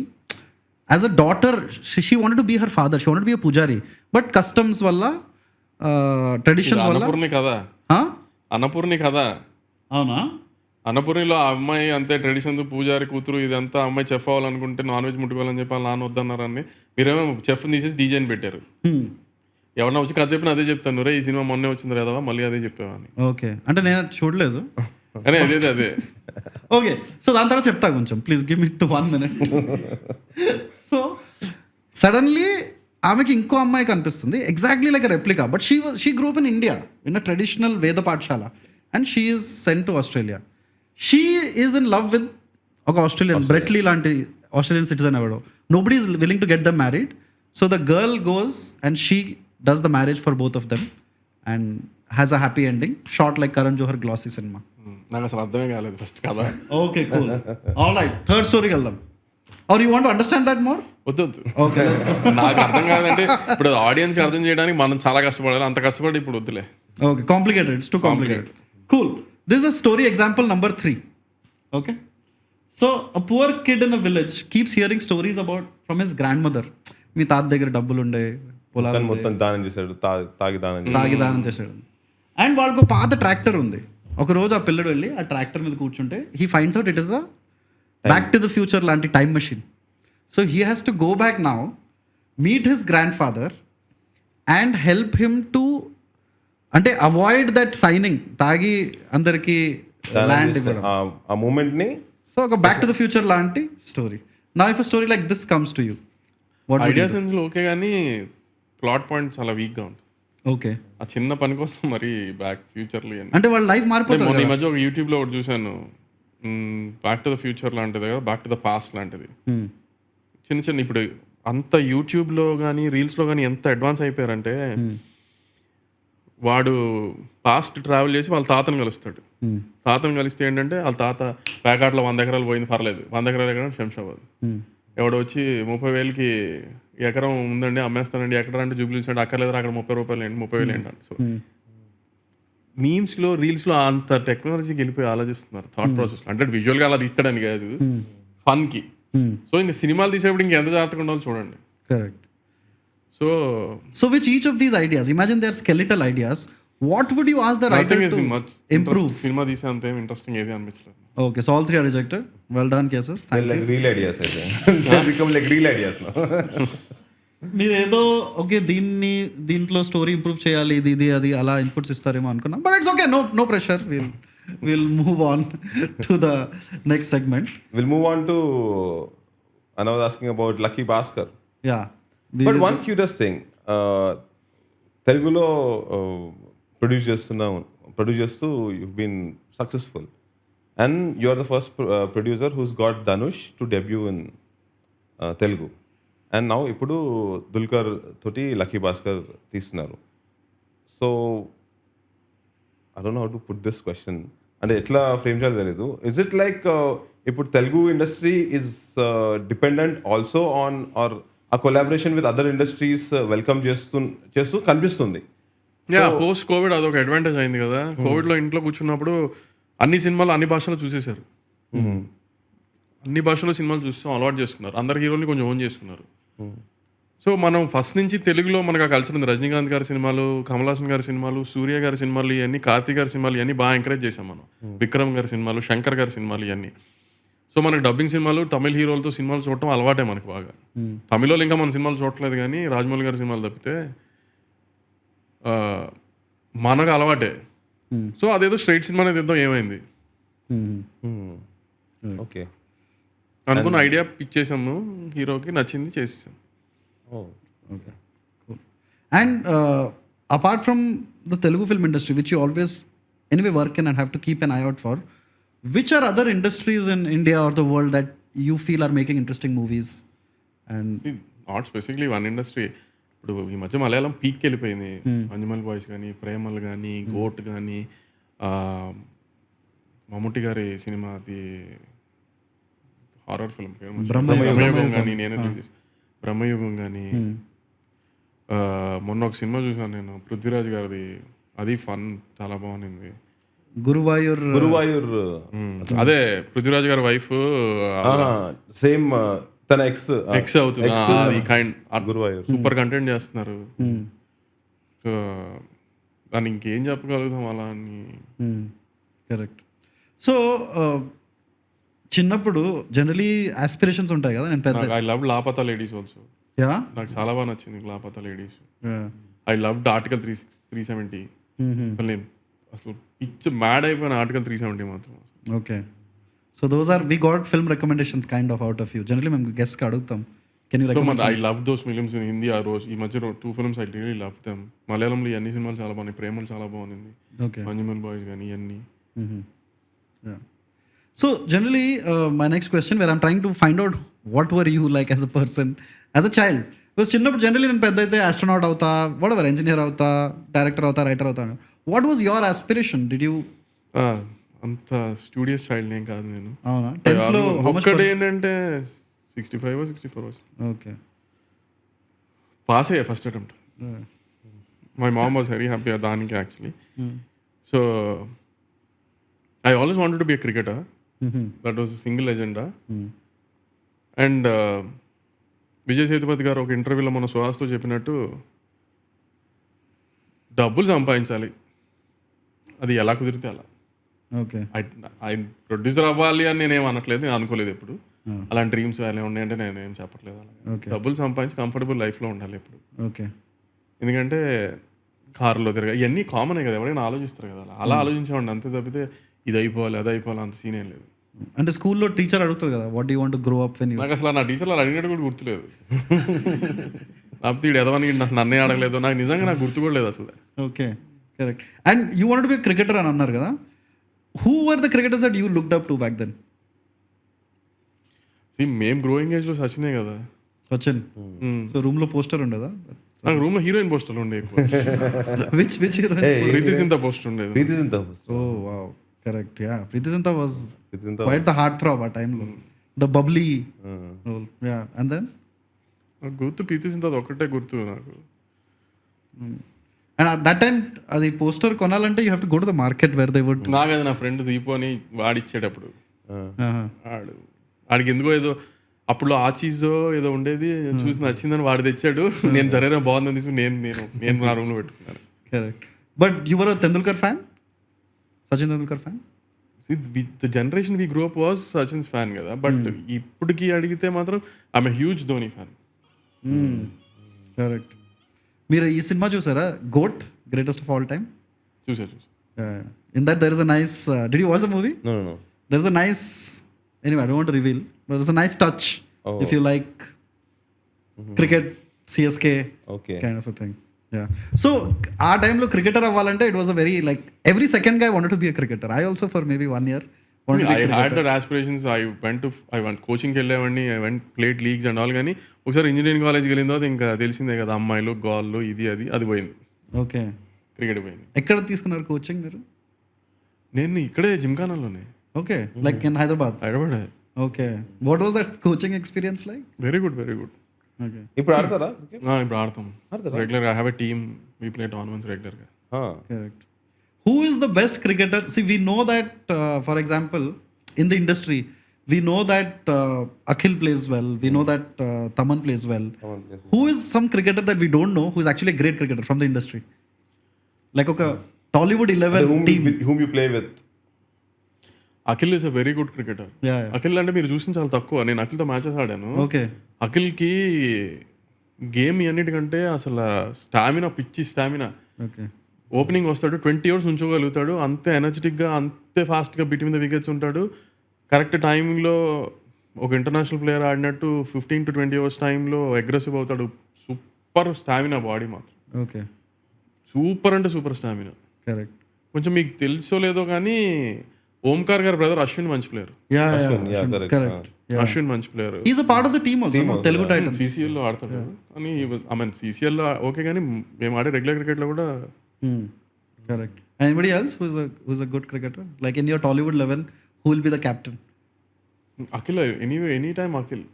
as a daughter. She wanted to be her father, she wanted to be a pujari, but customs వల్ల, traditions వల్ల. అన్నపూర్ణి కదా, అన్నపూర్ణి కదా. అవునా? అన్నపూర్ణిలో ఆ అమ్మాయి అంతే ట్రెడిషన్, పూజారి కూతురు, ఇదంతా అమ్మాయి చెఫ్ అవ్వాలనుకుంటే నాన్ వెజ్ ముట్టుకోవాలని చెప్పి వాళ్ళ నాన్న వద్దన్నారని, మీరేమో చెఫ్ని తీసేసి డీజేని పెట్టారు. ఎవరన్నా వచ్చి కథ చెప్పిన అదే చెప్తాను, రే ఈ సినిమా మొన్నే వచ్చింది కదా, మళ్ళీ అదే చెప్పేవాని. ఓకే, అంటే నేను చూడలేదు కానీ అదే. ఓకే, సో దాని తర్వాత చెప్తా కొంచెం, please give me 1 minute. So suddenly ఆమెకి ఇంకో అమ్మాయి కనిపిస్తుంది, exactly like a replica, but she grew up in India in a traditional వేద పాఠశాల, and she is sent to Australia. She is in love with ఒక ఆస్ట్రేలియన్, బ్రెట్లీ లాంటి Australian citizen ఎవడో. Nobody is willing to get them married. So the girl goes and she does the marriage for both of them and has a happy ending, shot like Karan Johar glossy cinema. నాకు అసలు అర్థమే కాలేదు first కదా. Okay, cool. All right, third story వెళ్దాం. Or you want to understand that more? వద్దు వద్దు. Okay, let's go. నాకు అర్థం కాదంటే ఇప్పుడు ఆడియన్స్కి అర్థం చేయడానికి మనం చాలా కష్టపడాలి, అంత కష్టపడి ఇప్పుడు వద్దులే. Okay, complicated. It's too complicated. Cool. This is a story example number 3. Okay. So a poor kid in a village keeps hearing stories about from his grandmother. మీ తాత దగ్గర డబ్బులు ఉండే, పొలాలు ఉండే, మొత్తం దానం చేశాడు, తాగి దానం చేశాడు. అండ్ వాళ్ళకు పాత ట్రాక్టర్ ఉంది. ఒక రోజు ఆ పిల్లడు వెళ్ళి ఆ ట్రాక్టర్ మీద కూర్చుంటే he finds out it is a Back to the Future లాంటి time machine. So he has to go back now, meet his grandfather and help him to, అంటే అవాయిడ్ దట్ సైనింగ్, తాగి అందరికి land ఇవ్వడం, ఆ moment ని. So ఒక Back to the Future లాంటి story. నా if a story like this comes to you, what idea సెన్స్లో ఓకే, కానీ ప్లాట్ పాయింట్ చాలా వీక్గా ఉంది. ఓకే, ఆ చిన్న పని కోసం మరి బ్యాక్ ఫ్యూచర్లో అంటే వాళ్ళ లైఫ్ మారిపోతుంది. మొన్న ఈ మధ్య ఒక యూట్యూబ్లో ఒకటి చూశాను, బ్యాక్ టు ద ఫ్యూచర్ లాంటిది కదా, బ్యాక్ టు ద పాస్ట్ లాంటిది. చిన్న చిన్న ఇప్పుడు అంత యూట్యూబ్లో కానీ రీల్స్లో కానీ ఎంత అడ్వాన్స్ అయిపోయారంటే, వాడు పాస్ట్ ట్రావెల్ చేసి వాళ్ళ తాతను కలుస్తాడు. తాతను కలిస్తే ఏంటంటే వాళ్ళ తాత ప్యాకాట్లో 100 ఎకరాలు పోయింది, పర్లేదు 100 ఎకరాలు ఎకరం శంషాబాద్. ఎవడో వచ్చి 30,000కి ఎకరం ఉందండి అమ్మేస్తానండి, ఎక్కడ అంటే జూబ్లీ చూసాడు, అక్కర్లేదు అక్కడ 30 రూపాయలు ఏంటి 30,000 ఏంటంటే. సో మీమ్స్లో రీల్స్లో అంత టెక్నాలజీకి వెళ్ళిపోయి ఆలోచిస్తున్నారు థాట్ ప్రాసెస్లో. అంటే విజువల్గా అలా తీస్తాడని కాదు, ఫన్కి. సో ఇంక సినిమాలు తీసేప్పుడు ఇంకెంత జాగ్రత్తగా ఉండాలో చూడండి. Correct. So which each of these ideas, imagine they are skeletal ideas, what would you ask the writer to improve? Cinema తీసే అంత ఏం ఇంట్రెస్టింగ్ ఏది అనిపించలేదు. Okay, so all 3 are rejected. Well done cases. Thank like you. real ideas అయితే become like real ideas now. మీరేదో okay దీంట్లో story improve చేయాలి, ఇది అది అలా ఇన్పుట్స్ ఇస్తారేమో అనుకున్నా, but it's okay, no pressure. We'll move on to the next segment. We'll move on to, I was asking about Lucky Bhaskar. Yeah. But one curious thing, Telugulo produce చేస్తూ you've been successful, and you are the first producer who's got Dhanush to debut in Telugu, and now ఇప్పుడు దుల్కర్ తోటి lucky Bhaskar తీస్తున్నారు. So I don't know how to put this question, అంటే ఎట్లా frame చేయాలో తెలియదు. Is it like ఇప్పుడు Telugu industry is dependent also on are uh collaboration with other industries welcome చేస్తూ కనిపిస్తుంది. పోస్ట్ కోవిడ్ అదొక అడ్వాంటేజ్ అయింది కదా. కోవిడ్లో ఇంట్లో కూర్చున్నప్పుడు అన్ని సినిమాలు అన్ని భాషలో చూసేశారు, అన్ని భాషలో సినిమాలు చూస్తాం అలవాటు చేసుకున్నారు, అందరు హీరోని కొంచెం ఓన్ చేసుకున్నారు. సో మనం ఫస్ట్ నుంచి తెలుగులో మనకు ఆ కల్చర్ ఉంది. రజనీకాంత్ గారి సినిమాలు, కమల్ హాసన్ గారి సినిమాలు, సూర్య గారి సినిమాలు, ఇవన్నీ కార్తీక్ గారి సినిమాలు ఇవన్నీ బాగా ఎంకరేజ్ చేసాం మనం. విక్రమ్ గారి సినిమాలు, శంకర్ గారి సినిమాలు ఇవన్నీ. సో మనకు డబ్బింగ్ సినిమాలు, తమిళ హీరోలతో సినిమాలు చూడటం అలవాటే మనకు బాగా. తమిళలో ఇంకా మన సినిమాలు చూడట్లేదు, కానీ రాజమౌళి గారి సినిమాలు తప్పితే మనకు అలవాటే. సో అదేదో స్ట్రైట్ సినిమా అనేది ఏదో ఏమైంది ఓకే అనుకున్న ఐడియా పిచ్ చేసాము, హీరోకి నచ్చింది చేసేసాం. Okay, cool. And apart from the Telugu film industry, which you always anyway work in and have to keep an eye out for, which are other industries in India or the world that you feel are making interesting movies? And not specifically one industry. ఇప్పుడు ఈ మధ్య Malayalam peak వెళ్ళిపోయింది. Manjummel boys కానీ, ప్రేమలు కానీ, goat కానీ, మమ్ముట్టి గారి cinema అది హారర్ ఫిల్మ్ బ్రహ్మయుగం కానీ, నేనే బ్రహ్మయుగం కానీ, మొన్న ఒక సినిమా చూసాను నేను పృథ్వీరాజ్ గారిది, అది ఫన్ చాలా బాగుంది. గురువాయూర్ అదే పృథ్వీరాజ్ గారి వైఫ్ సేమ్ తన ఎక్స్ అవుతుంది, అది కైండ్ గురువాయూర్ సూపర్ కంటెంట్ చేస్తున్నారు. సో దాన్ని ఇంకేం చెప్పగలుగుతాం అలా అని. కరెక్ట్. సో చిన్నప్పుడు జనరలీ ఆస్పిరేషన్స్ ఉంటాయి కదా. నేను పెద్ద I love Laapataa ladies also. Yeah, నాకు చాలా బాగా నచ్చింది Laapataa ladies. I love article 370. నేను అసలు పిచ్ మ్యాడ్ అయిపోయిన ఆర్టికల్ 370 మాత్రం. Okay. So those are we got film recommendations kind of out of you. Generally మేము గెస్ట్కి అడుగుతాం, can you recommend? I love those films in Hindi. ఆ రోజు ఈ మధ్య 2 films I really love them. మలయాళంలో అన్ని సినిమాలు చాలా బాగున్నాయి. ప్రేమలు చాలా బాగుంది, మంజుమల్ బాయ్స్ కానీ ఇవన్నీ. So generally, my next question, where I'm trying to find out what were you like as a person, as a child, because చిన్నప్పుడు జనరల్లీ నేను పెద్ద అయితే ఆస్ట్రోనాట్ అవుతా, వాట్ ఎవర్, ఇంజనీర్ అవుతా, డైరెక్టర్ అవుతా, రైటర్ అవుతా. What was your aspiration? Did you? అంత studious child ఏం కాదు నేను. అవునా? 10th లో ఒక్కటి ఏంటంటే 65 64 వచ్చింది. ఓకే. పాస్ అయ్యా first attempt. My mom was very happy దానికి actually. So I always wanted to be a cricketer. That was single agenda. And Vijay Sethupathi garu ఒక ఇంటర్వ్యూలో మన సుహాస్తో చెప్పినట్టు డబ్బులు సంపాదించాలి, అది ఎలా కుదిరితే అలా. ఓకే. ఐ ప్రొడ్యూసర్ అవ్వాలి అని నేనేం అనట్లేదు, నేను అనుకోలేదు ఎప్పుడు. అలాంటి డ్రీమ్స్ అలా ఉన్నాయంటే నేను ఏం చెప్పట్లేదు. అలా డబ్బులు సంపాదించి కంఫర్టబుల్ లైఫ్లో ఉండాలి ఎప్పుడు. ఓకే. ఎందుకంటే కారులో తిరగా ఇవన్నీ కామనే కదా, ఎవరైనా ఆలోచిస్తారు కదా, అలా ఆలోచించేవాడిని అంతే తప్పితే ఇది అయిపోవాలి అది అయిపోవాలి అంత సీన్ ఏం లేదు. అంటే స్కూల్లో టీచర్ అడుగుతుంది కదా, what you want to grow up when you? నాకు అసలు నా టీచర్లు అలా అడిగినట్టు కూడా గుర్తులేదు. లేకపోతే వీడు ఎదవని నన్నే అడగలేదు, నాకు నిజంగా నాకు గుర్తు కూడా లేదు అసలు. Okay, correct. And you want to be cricketer అని అన్నారు కదా, who were the cricketers that you looked up to back then? మేము గ్రోయింగ్ ఏజ్లో సచినే కదా. సచిన్. సో రూమ్లో పోస్టర్ ఉండదా? నాకు రూమ్లో హీరోయిన్ పోస్టర్లు ఉండే ఎక్కువ. Which heroine? Preity Zinta poster ఉండేది. Preity Zinta. Oh wow, correct. Yeah, Preity Zinta was quite the heart throb ఆ టైంలో, the bubbly role. Yeah, and then నాకు గుర్తు ప్రీతి జింత ఒక్కటే గుర్తు నాకు. అండ్ అట్ దట్ టైం అది పోస్టర్ కొనాలంటే you have to go to the market where they would. నాకు అది నా ఫ్రెండ్ దీపు అని వాడిచ్చేటప్పుడు వాడికి ఎందుకో ఏదో అప్పుడు ఆ చీజో ఏదో ఉండేది చూసి నచ్చిందని వాడు తెచ్చాడు. నేను సరైన బాగుందని తీసుకుని నేను నా రూమ్లో పెట్టుకున్నాను. Correct. But you were a Tendulkar fan, Sachin Tendulkar fan? The generation we grow up was Sachin's fan కదా, బట్ ఇప్పటికి అడిగితే మాత్రం I'm huge Dhoni fan. Correct. మీరు ఈ సినిమా చూసారా, GOAT, greatest of all time? చూసా. In that there is a nice, did you watch the movie? No. There is a nice, anyway, I don't want to reveal, but there's a nice touch if you like cricket, CSK, Okay. kind of a thing. Yeah. So ఆ టైంలో cricketer అవ్వాలంటే it was a very, like, every second guy wanted to be a cricketer. I also for maybe 1 year wanted to be a I had cricketer. that aspirations. I went కోచింగ్కి వెళ్ళేవాడిని, I went played leagues and all. కానీ ఒకసారి engineering కాలేజ్కి వెళ్ళిన తర్వాత ఇంకా తెలిసిందే కదా, అమ్మాయిలు గోళ్ళు అది పోయింది. ఓకే. క్రికెట్ పోయింది. ఎక్కడ తీసుకున్నారు కోచింగ్ మీరు? నేను ఇక్కడే జిమ్ఖానాలోనే. Okay, like in Hyderabad. Okay. What was that coaching experience like? Very good. Okay. ఇప్పుడు ఆడతారా? ఇప్పుడు ఆడతాం రెగ్యులర్గా. I have a team, we play tournaments రెగ్యులర్గా. Correct. Who is the best cricketer? See, we know that, for example, in the industry, we know that Akhil plays well. We know that Taman plays well. Who is some cricketer that we don't know who is actually a great cricketer from the industry? Like a Tollywood 11 team. Whom you play with? Akhil is a very good cricketer. Akhil అంటే మీరు చూసిన చాలా తక్కువ. నేను అఖిల్తో matches ఆడాను. Okay. అఖిల్కి game అన్నిటికంటే అసలు stamina, పిచ్చి స్టామినా. ఓకే. ఓపెనింగ్ వస్తాడు, 20 ఓవర్స్ ఉంచోగలుగుతాడు, అంతే ఎనర్జెటిక్గా, అంతే ఫాస్ట్గా బిట్వీన్ ద వికెట్స్ ఉంటాడు. కరెక్ట్ టైమింగ్లో ఒక ఇంటర్నేషనల్ ప్లేయర్ ఆడినట్టు 15 to 20 ఓవర్స్ టైంలో అగ్రెసివ్ అవుతాడు. సూపర్ స్టామినా బాడీ మాత్రం. ఓకే. సూపర్ అంటే సూపర్ స్టామినా. కరెక్ట్. కొంచెం మీకు తెలుసో లేదో కానీ ఓంకార్ గారి బ్రదర్ అశ్విన్ మంచి ప్లేయర్. కరెక్ట్. అశ్విన్ మంచి player. He is a part of the team also, Telugu Titans. CCL లో ఆడతాడు. కానీ CCL లో ఓకే, కానీ మేము ఆడే రెగ్యులర్ క్రికెట్ లో కూడా. Correct. And anybody else who is a good cricketer like in your Tollywood 11, who will be the captain? Akhil, any time Akhil.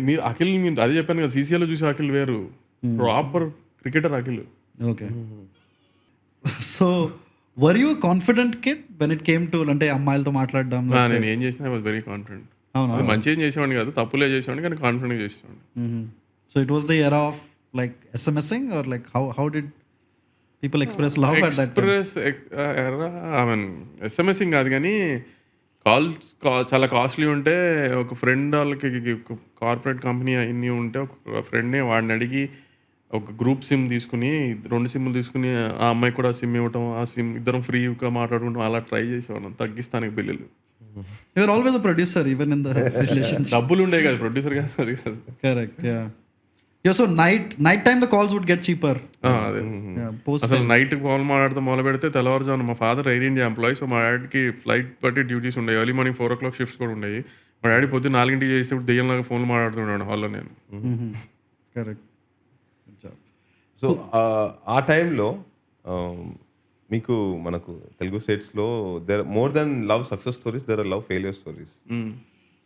మీరు అఖిల్, మీరు అదే చెప్పాను కదా, CCL లో చూసి అఖిల్ వేరు, proper cricketer Akhil. Okay. So were you confident kid when it came to, అంటే అమ్మాయిలతో మాట్లాడడం? నేను ఏం చేసినా ఐ వాజ్ వెరీ కాన్ఫిడెంట్. అవునా? మంచి ఏం చేసేవాడిని కాదు, తప్పులే చేసేవాడిని, కానీ కాన్ఫిడెంట్గా చేసేవాడిని. So it was the era of like SMSing or like how did people express love at that time? SMSing కాదు కానీ కాల్స్ చాలా కాస్ట్లీ ఉంటే, ఒక ఫ్రెండ్ వాళ్ళకి కార్పొరేట్ కంపెనీ అన్నీ ఉంటే ఒక ఫ్రెండ్ని వాడిని అడిగి ఒక గ్రూప్ సిమ్ తీసుకుని, 2 సిమ్లు తీసుకుని ఆ అమ్మాయి కూడా సిమ్ ఇవ్వటం, ఆ సిమ్ ఇద్దరం ఫ్రీగా మాట్లాడుకుంటాం, అలా ట్రై చేసేవాళ్ళం తగ్గిస్తానికి బిల్లులు. You were always a producer even in the relationship. డబ్బులు ఉండే కదా, ప్రొడ్యూసర్ కాదు, అది కాదు. Correct. Yeah, so night time the calls would get cheaper. అదే అసలు నైట్ కాల్ మాట్లాడితే మొదలు పెడితే తెల్లవారుజామున, మా father air India employee, so మా డాడీకి ఫ్లైట్ బట్టి డ్యూటీస్ ఉండేవి. ఎర్లీ మార్నింగ్ 4 o'clock షిఫ్ట్స్ కూడా ఉండేవి. మా డాడీ పొద్దున్న 4 చేస్తే దెయ్యంలాగా ఫోన్లు మాట్లాడుతున్నాడు హాల్లో నేను. కరెక్ట్. సో ఆ టైంలో మీకు మనకు తెలుగు స్టేట్స్లో there more than love success stories, there are love failure stories.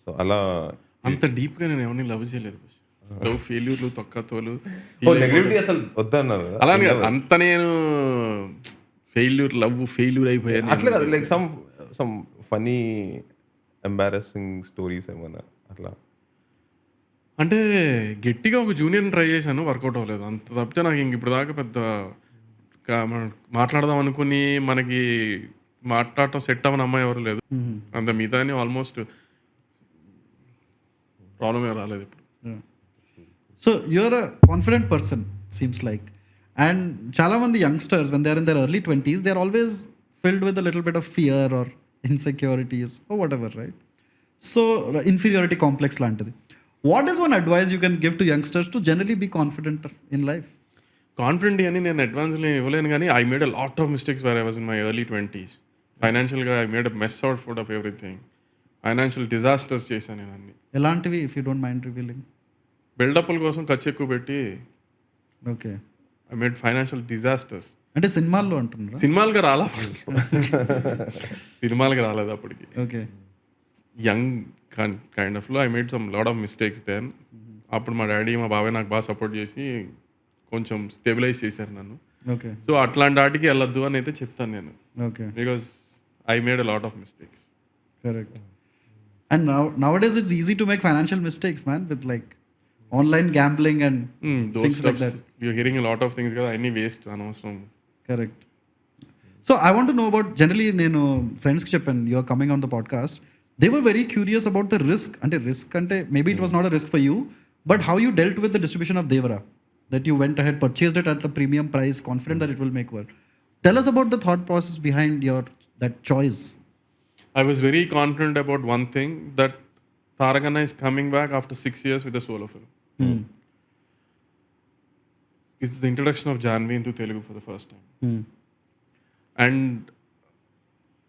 So అలా అంత డీప్గా నేను ఎవరిని లవ్ చేయలేదు. లవ్ ఫెయిల్యూర్లు, తొక్కతోలు, నెగటివిటీ అసలు వద్దన్నారు కదా. అలా అంత నేను ఫెయిల్యూర్ అయిపోయాను అట్లా కాదు, like some funny embarrassing stories ఏమన్నా అట్లా. అంటే గట్టిగా ఒక జూనియర్ని ట్రై చేశాను, వర్కౌట్ అవ్వలేదు. అంత తప్పితే నాకు ఇంక ఇప్పుడు దాకా పెద్ద మాట్లాడదాం అనుకుని మనకి మాట్లాడటం సెట్ అవ్వని అమ్మాయి ఎవరు లేదు. అంత మిగతా ఆల్మోస్ట్ ప్రాబ్లం ఏం రాలేదు ఇప్పుడు. So you're a confident person seems like. And చాలా మంది youngsters when they are in their early 20s they are always filled with a little bit of fear or insecurities or whatever, right? So inferiority complex లాంటిది. What is one advice you can give to youngsters to generally be confident in life? Confident అని నేను అడ్వాన్స్లో ఇవ్వలేను, కానీ I made a lot of mistakes where I was in my early 20s. ఫైనాన్షియల్గా I made a mess out food of everything. Financial disasters చేశాను నేను అన్ని. ఎలాంటివి, if you don't mind revealing? బిల్డప్ల కోసం ఖర్చు ఎక్కువ పెట్టి okay, I made financial disasters. అంటే సినిమాల్లో అంటున్నారా? సినిమాలుగా రాలేదు అప్పటికి. ఓకే, యంగ్ కైండ్ ఆఫ్లో I made some lot of mistakes then. అప్పుడు మా డాడీ మా బాబాయ్ నాకు బాగా సపోర్ట్ చేసి కొంచెం స్టెబిలైజ్ చేశారు నన్ను. ఓకే, సో అట్లాంటి వాటికి వెళ్ళొద్దు అని అయితే చెప్తాను నేను, okay, because I made a lot of mistakes. Correct. And nowadays it's easy to make financial mistakes, man, with like online gambling and things like that. You're hearing a lot of things కదా, అన్ని waste, అనవసరం. Correct. So I want to know about, generally నేను ఫ్రెండ్స్కి చెప్పాను you are coming on the podcast, they were very curious about the risk. అంటే risk అంటే maybe it was not a risk for you, but how you dealt with the distribution of Devara, that you went ahead, purchased it at a premium price, confident that it will make work. Tell us about the thought process behind that choice. I was very confident about one thing, that Tarakanna is coming back after 6 years with a solo film. It's the introduction of Janvi into Telugu for the first time. And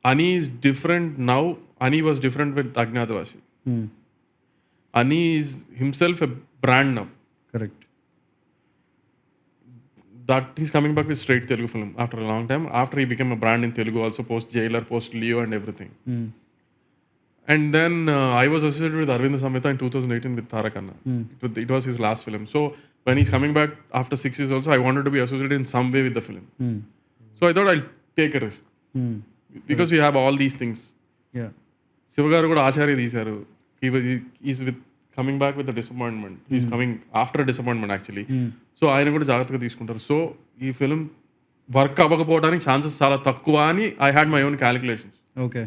Ani is different now. Ani was different with Ajnatavasi. Ani is himself a brand now. Correct. That he's coming back with straight Telugu film after a long time. After he became a brand in Telugu, also post Jailer, post Leo and everything. And then I was associated with Arvind Samhita in 2018 with Tarakanna. It was his last film. So when he's coming back after 6 years also, I wanted to be associated in some way with the film. So I thought I'll take a risk. Because we have all these things. Yeah. Sivagaru kuda Acharya teesaru. He's coming back with a disappointment. He's coming after a disappointment actually. So ఆయన కూడా జాగ్రత్తగా తీసుకుంటారు. So ఈ film work అవ్వకపోవడానికి chances చాలా తక్కువ అని I had my own calculations. Okay,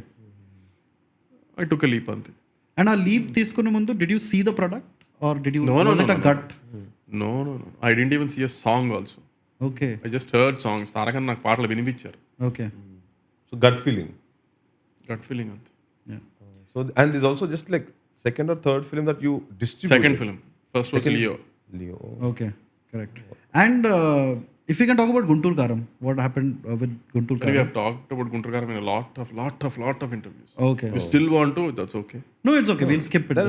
I took a leap అంతే. And ఆ లీప్ తీసుకునే ముందు did you see the product or did you was it a gut? No, I didn't even see a song also. Okay, I just heard songs. తారకన్న నాకు పాటలు వినిపించారు. Okay, so gut feeling అంతే. So and is also just like second or third film that you distribute. Second film, first was Leo. Okay, correct. And if we can talk about Guntur Karam, what happened with Guntur Karam? We have talked about Guntur Karam in a lot of interviews. Okay. You still want to? That's okay. No, it's okay. We'll skip it.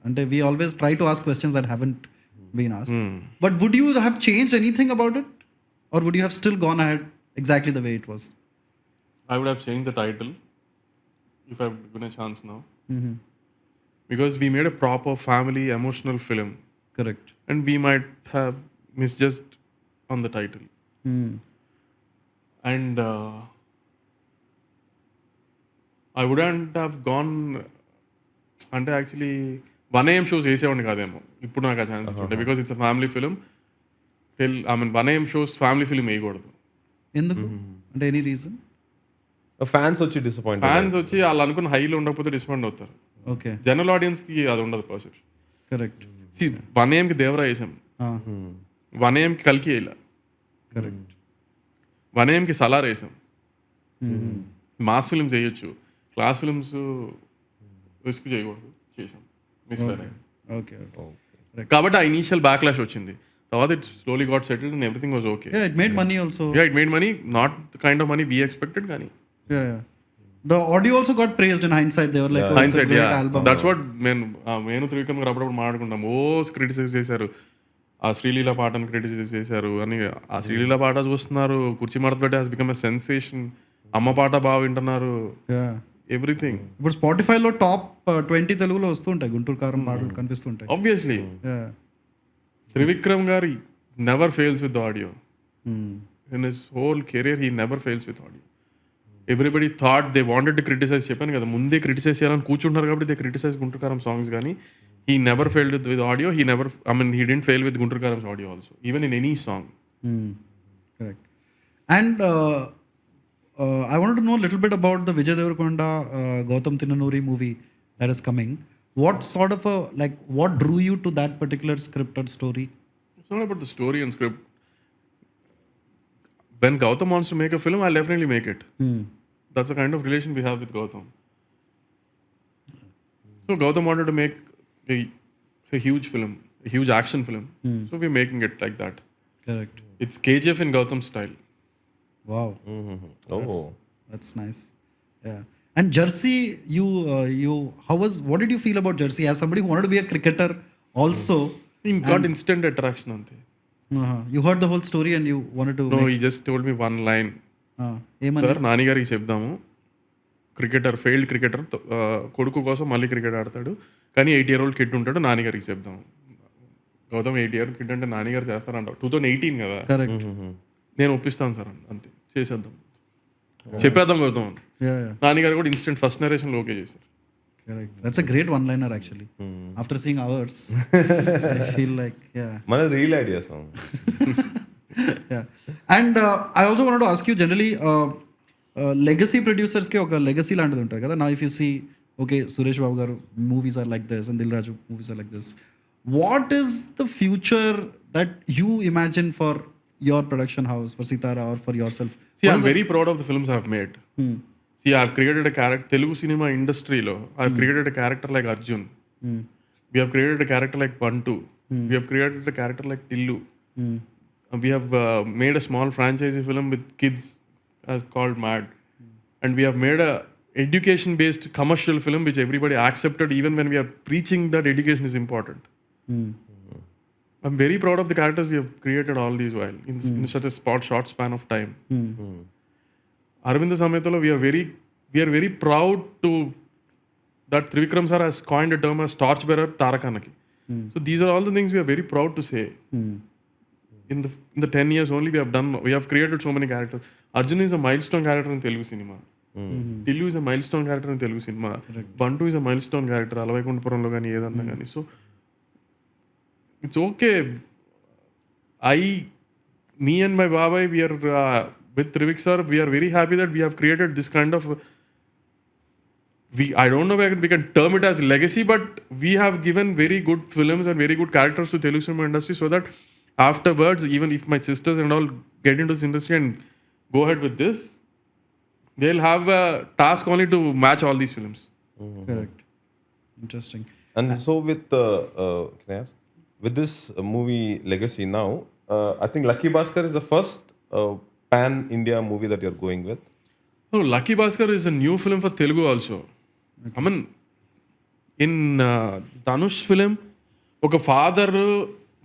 And we always try to ask questions that haven't been asked. But would you have changed anything about it? Or would you have still gone ahead exactly the way it was? I would have changed the title if I've given a chance now. Because we made a proper family emotional film. Correct. And we might have misjudged on the title. And I wouldn't have gone. అంటే actually 1 AM shows వేసేవాడిని కాదేమో ఇప్పుడు నాకు ఆ chance ఉంటే, because it's a family film. I mean 1 AM shows family film వేయకూడదు. ఎందుకు అంటే any reason? Fans వచ్చి వాళ్ళు అనుకున్న హైలో ఉండకపోతే డిసప్పాయింట్ అవుతారు. ఓకే, జనరల్ ఆడియన్స్కి అది ఉండదు పర్సెప్షన్. కరెక్ట్. 1 AMకి దేవరా వేసాం, 1 AMకి కల్కి వేయలే. కరెక్ట్. 1 AMకి సలార్ వేసాం. మాస్ ఫిల్మ్స్ చేయొచ్చు, క్లాస్ ఫిల్మ్స్ రిస్క్ చేయకూడదు, చేసాం. ఓకే, కాబట్టి ఆ ఇనీషియల్ బ్యాక్లాష్ వచ్చింది. తర్వాత it slowly got settled and everything was okay. It made money also. It made money, not the kind of money we expected, కానీ the audio also got praised in hindsight. They were like, oh, it's a great album. That's what నేను త్రివిక్రమ్ గారు అప్పుడప్పుడు మాట్లాడుకుంటాం. Criticise చేశారు, ఆ శ్రీలీల పాటను criticise చేశారు అని. ఆ శ్రీలీల పాట చూస్తున్నారు, కుర్చీ మడత పెట్టి హాస్ బికమ్ ఎ సెన్సేషన్. అమ్మ పాట బాగా వింటున్నారు, Yeah. ఎవ్రీథింగ్. ఇప్పుడు స్పాటిఫైలో టాప్ 20 తెలుగులో వస్తుంటాయి గుంటూరు కారం పాటలు కనిపిస్తుంటాయి. Obviously Yeah. త్రివిక్రమ్ గారు never fails with audio. Hmm. In his whole career he never fails with audio. Everybody thought they wanted to criticise, చెప్పాను కదా ముందే క్రిటిసైజ్ చేయాలని కూర్చుంటారు కాబట్టి దే క్రిటిసైజ్ గుంటూరుకారం సాంగ్స్. కానీ he never failed with audio, he never, I mean he didn't fail with Guntur Kaaram audio also, even in any song. Correct. And I wanted to know a little bit about the Vijay Deverakonda Gowtham Tinnanuri movie that is coming. What sort of what drew you to that particular script or story? It's not about the story and script. When Gowtham wants to make a film, I'll definitely make it. That's the kind of relation we have with Gowtham. So Gowtham wanted to make a huge film, a huge action film. So we're making it like that. Correct. It's KGF in Gowtham style. Wow. Oh. That's nice. Yeah. And Jersey, what did you feel about Jersey as somebody who wanted to be a cricketer also? He got instant attraction ante. You heard the whole story and you wanted to No, he just told me one line. Sir, Nani గారికి చెప్దాము, cricketer, failed cricketer కొడుకు కోసం మళ్ళీ cricket ఆడతాడు, కానీ 8-year-old kid ఉంటాడు, నాని గారికి చెప్దాము. Gautam 8-year kid అంటే నాని గారు చేస్తారంట. 2018 కదా. Correct. నేను ఒప్పిస్తాను సార్ అంతే, చేసేద్దాం, చెప్పేద్దాం గౌతమ్. నాని గారు కూడా ఇన్స్టెంట్ ఫస్ట్ నరేషన్ ఓకే చేశారు. Correct. That's a great one-liner actually. After seeing ours, I feel like, yeah. మన real idea song. Yeah. And I also wanted to ask you generally, legacy producers ki oka legacy లాంటిది ఉంటుంది కదా. Now if you see, okay, Suresh Babu garu movies are like this and Dil Raju movies are like this. What is the future that you imagine for your production house, for Sithara or for yourself? See, I'm very proud of the films I've made. See, I've created a character, Telugu cinema industry lo, I've created a character like Arjun. We have created a character like Bantu. We have created a character like Tillu. We have made a small franchise film with kids as called Mad. And we have made a education-based commercial film which everybody accepted even when we are preaching that education is important. I'm very proud of the characters we have created all these while in such a short span of time. Aravinda Sametalo, we are very proud to that Trivikram sir has coined a term as torchbearer Tarakanaki. So these are all the things we are very proud to say. In the 10 years only we have created so many characters. Arjun is a milestone character in Telugu cinema. Tillu is a milestone character in Telugu cinema. Bantu is a milestone character Alavaikunthapuramlo gaani edanna gaani. So it's okay. Me and my babai, we are with Trivik sir, we are very happy that we have created this kind of, I don't know whether we can term it as legacy, but we have given very good films and very good characters to Telugu cinema industry, so that afterwards, even if my sisters and all get into this industry and go ahead with this, they'll have a task only to match all these films. Correct. Interesting. And so with can I ask? With this movie legacy now, I think Lucky Bhaskar is the first pan-India movie that you're going with. No, Lucky Bhaskar is a new film for Telugu also. Okay. I mean, in Dhanush film, ఒక father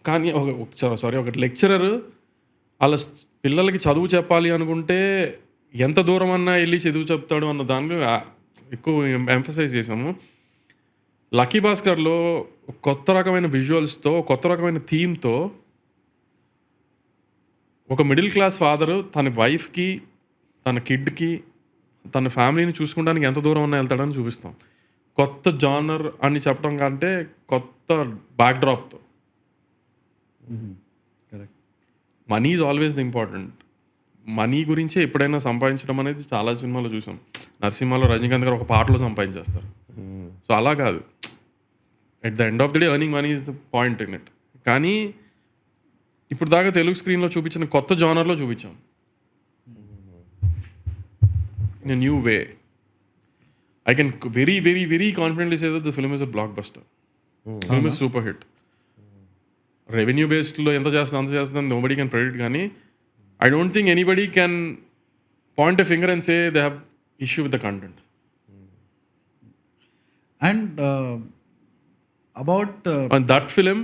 కానీ ఒక lecturer వాళ్ళ పిల్లలకి చదువు చెప్పాలి అనుకుంటే ఎంత దూరం అన్నా వెళ్ళి చదువు చెప్తాడు అన్న దానిలో ఎక్కువ ఎంఫసైజ్ చేసాము. లక్కీ భాస్కర్లో కొత్త రకమైన విజువల్స్తో, కొత్త రకమైన థీమ్తో ఒక మిడిల్ క్లాస్ ఫాదరు తన వైఫ్కి, తన కిడ్కి, తన ఫ్యామిలీని చూసుకోవడానికి ఎంత దూరం ఉన్నా వెళ్తాడని చూపిస్తాం. కొత్త జానర్ అని చెప్పడం కంటే కొత్త బ్యాక్డ్రాప్తో. Money is always the important. Money గురించే ఎప్పుడైనా సంపాదించడం అనేది చాలా సినిమాలో చూసాం. నరసింహలో రజనీకాంత్ గారు ఒక పాటలో సంపాదించేస్తారు. సో అలా కాదు, at the end of the day earning money is the point in it. కానీ ఇప్పుడు దాకా తెలుగు స్క్రీన్లో చూపించిన కొత్త జానర్లో చూపించాం in a new way. I can very, very, very confidently say that the film is a blockbuster. Film is super hit. Revenue based lo enta chestam nobody can predict gaani I don't think anybody can point a finger and say they have issue with the content. And about and that film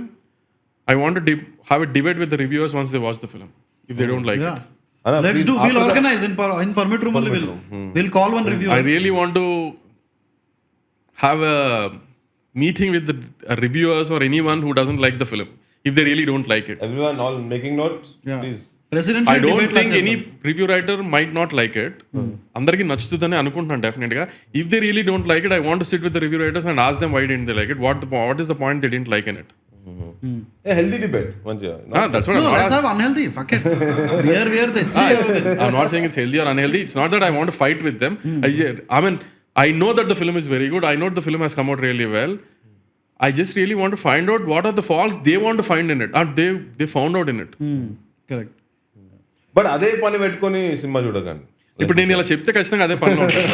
I want to have a debate with the reviewers once they watch the film. If they don't like Yeah. it, Anna, Let's please, do. We'll after the- organize in permit room only. Permit We'll room. we'll call one reviewer. I really want to have a meeting with the reviewers or anyone who doesn't like the film. If they really don't like it, Everyone, all making notes, Yeah. please. Presidential I don't debate think law any చేద్దాం. review writer might not like it. అందరికీ నచ్చుతుందని అనుకుంటున్నాను డెఫినెట్గా. If they really don't like it, I want to sit with the review writers and ask them why didn't they like it. What is the point they didn't like in it? A healthy debate, మంచిగా. That's what No, I'm let's not. have unhealthy. Fuck it. Beer తెచ్చి I'm not saying it's healthy or unhealthy. It's not that I want to fight with them. I mean, I know that the film is very good. I know the film has come out really well. I just really want to find out what are the faults they want to find in it. Or they found out in it. Correct. But అదే పని పెట్టుకొని cinema చూడకండి. ఇప్పుడు నేను ఇలా చెప్తే ఖచ్చితంగా అదే పనిలో ఉంటాను.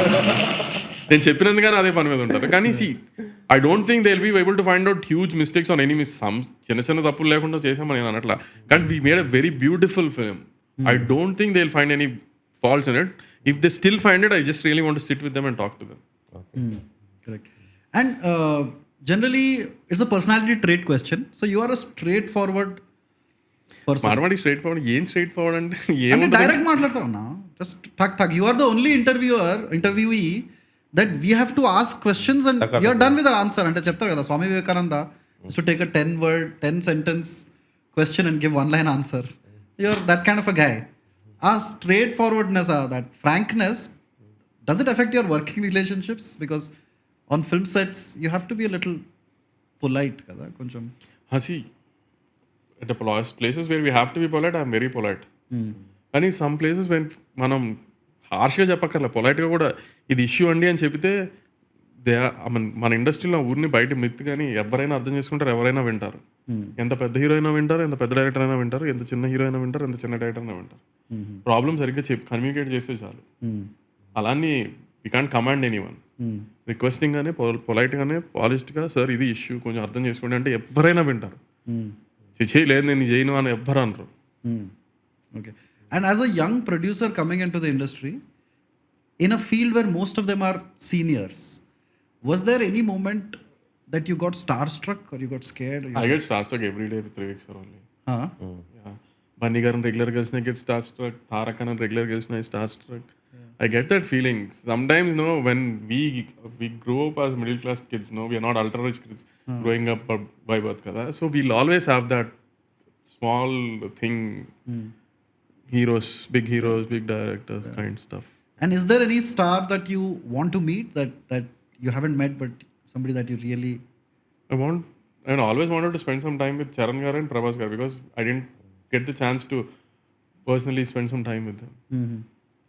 నేను చెప్పినందుకని అదే పని మీద ఉంటారు. కానీ I don't think they will be able to find out huge mistakes on any చిన్న చిన్న తప్పులు లేకుండా చేసామని నేను అనట్లా. కానీ we made a very beautiful film. I don't think they will find any faults in it. If they still find it, I just really want to sit with them and talk to them. Correct. And generally, it's a personality trait question. So you are a straightforward person. Marwari straightforward. ఏం straightforward అంటే అంటే ఏముంటుంది? Direct మాట్లాడతావు అన్న. Just tuck you are the only interviewee that we have to ask questions and you are done with our answer. అంటే చెప్తారు కదా Swami Vivekananda to take a 10 sentence question and give one line answer. You are that kind of a guy. ఆ straight forwardness, that frankness, does it affect your working relationships? Because on film sets you have to be a little polite కదా కొంచెం. See, at the places where we have to be polite, I'm very polite. కానీ some places when మనం హార్ష్గా చెప్పక్కర్లే, పొలైట్గా కూడా ఇది issue అండి అని చెప్తే మన ఇండస్ట్రీలో ఊరిని బయట మిత్ కానీ ఎవరైనా అర్థం చేసుకుంటారు, ఎవరైనా వింటారు. ఎంత పెద్ద హీరో అయినా వింటారు, ఎంత పెద్ద డైరెక్టర్ అయినా వింటారు, ఎంత చిన్న హీరో అయినా వింటారు, ఎంత చిన్న డైరెక్టర్ అయినా వింటారు. ప్రాబ్లం సరిగ్గా కమ్యూనికేట్ చేస్తే చాలు. అలాని we can't command any one. Requesting గానే పొలైట్గానే పాలిష్డ్గా, సార్ ఇది ఇష్యూ కొంచెం అర్థం చేసుకోండి అంటే ఎవరైనా వింటారు. లేదు నేను చేయను అని ఎవ్వరు అనరు. Okay. And as a young producer coming into the industry, in a field where most of them are seniors, was there any moment that you got starstruck or you got scared? Or you I get starstruck every day with Trivikram only. Huh? Yeah. Bunny Garan regular girls I get starstruck. Tharakanan regular girls I starstruck. I get that feeling. Sometimes, when we grow up as middle class kids, we are not ultra rich kids growing up by birth, kada. So we'll always have that small thing. Heroes, big directors, kind stuff. And is there any star that you want to meet that you haven't met, but somebody that you really? I always wanted to spend some time with Karan Johar and Bhaskar because I didn't get the chance to personally spend some time with them.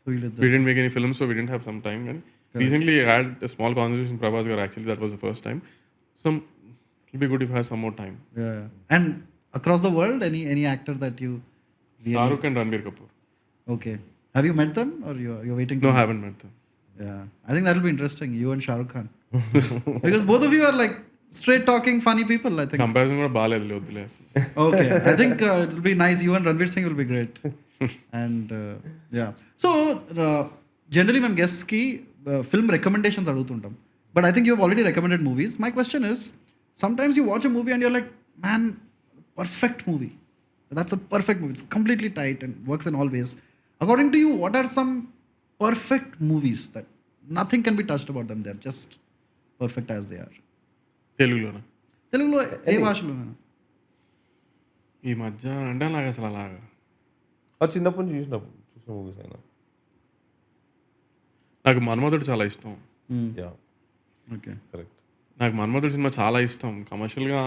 So you did that. We didn't make any films, so we didn't have some time. And recently, I had a small conversation with Bhaskar. Actually, that was the first time. It'll be good if I have some more time. Yeah. And across the world, any actor that you really? Shahrukh and Ranbir Kapoor. Okay. Have you met them or you're waiting? No, I haven't met them. Yeah. I think that'll be interesting. You and Shah Rukh Khan. Because both of you are like straight talking, funny people, I think. Comparison కూడా బాగాలేదు వద్దులే అసలు. Okay. I think it'll be nice. You and Ranveer Singh will be great. And yeah. So generally, మేము guests కి film recommendations అడుగుతుంటాం. But I think you have already recommended movies. My question is, sometimes you watch a movie and you're like, man, perfect movie. That's a perfect movie. It's completely tight and works in all ways. According to you, what are some perfect movies that nothing can be touched about them? They're just perfect as they are. తెలుగులోనా? తెలుగులో ఏ భాషలోనా? ఈ మధ్య అంటే నాకు అసలు అలాగా అది చిన్నప్పటి నుంచి చూసిన మూవీస్ అయినా. నాకు మన్మధుడు చాలా ఇష్టం. Yeah, okay. కరెక్ట్. నాకు మన్మధుడు సినిమా చాలా ఇష్టం. కమర్షియల్గా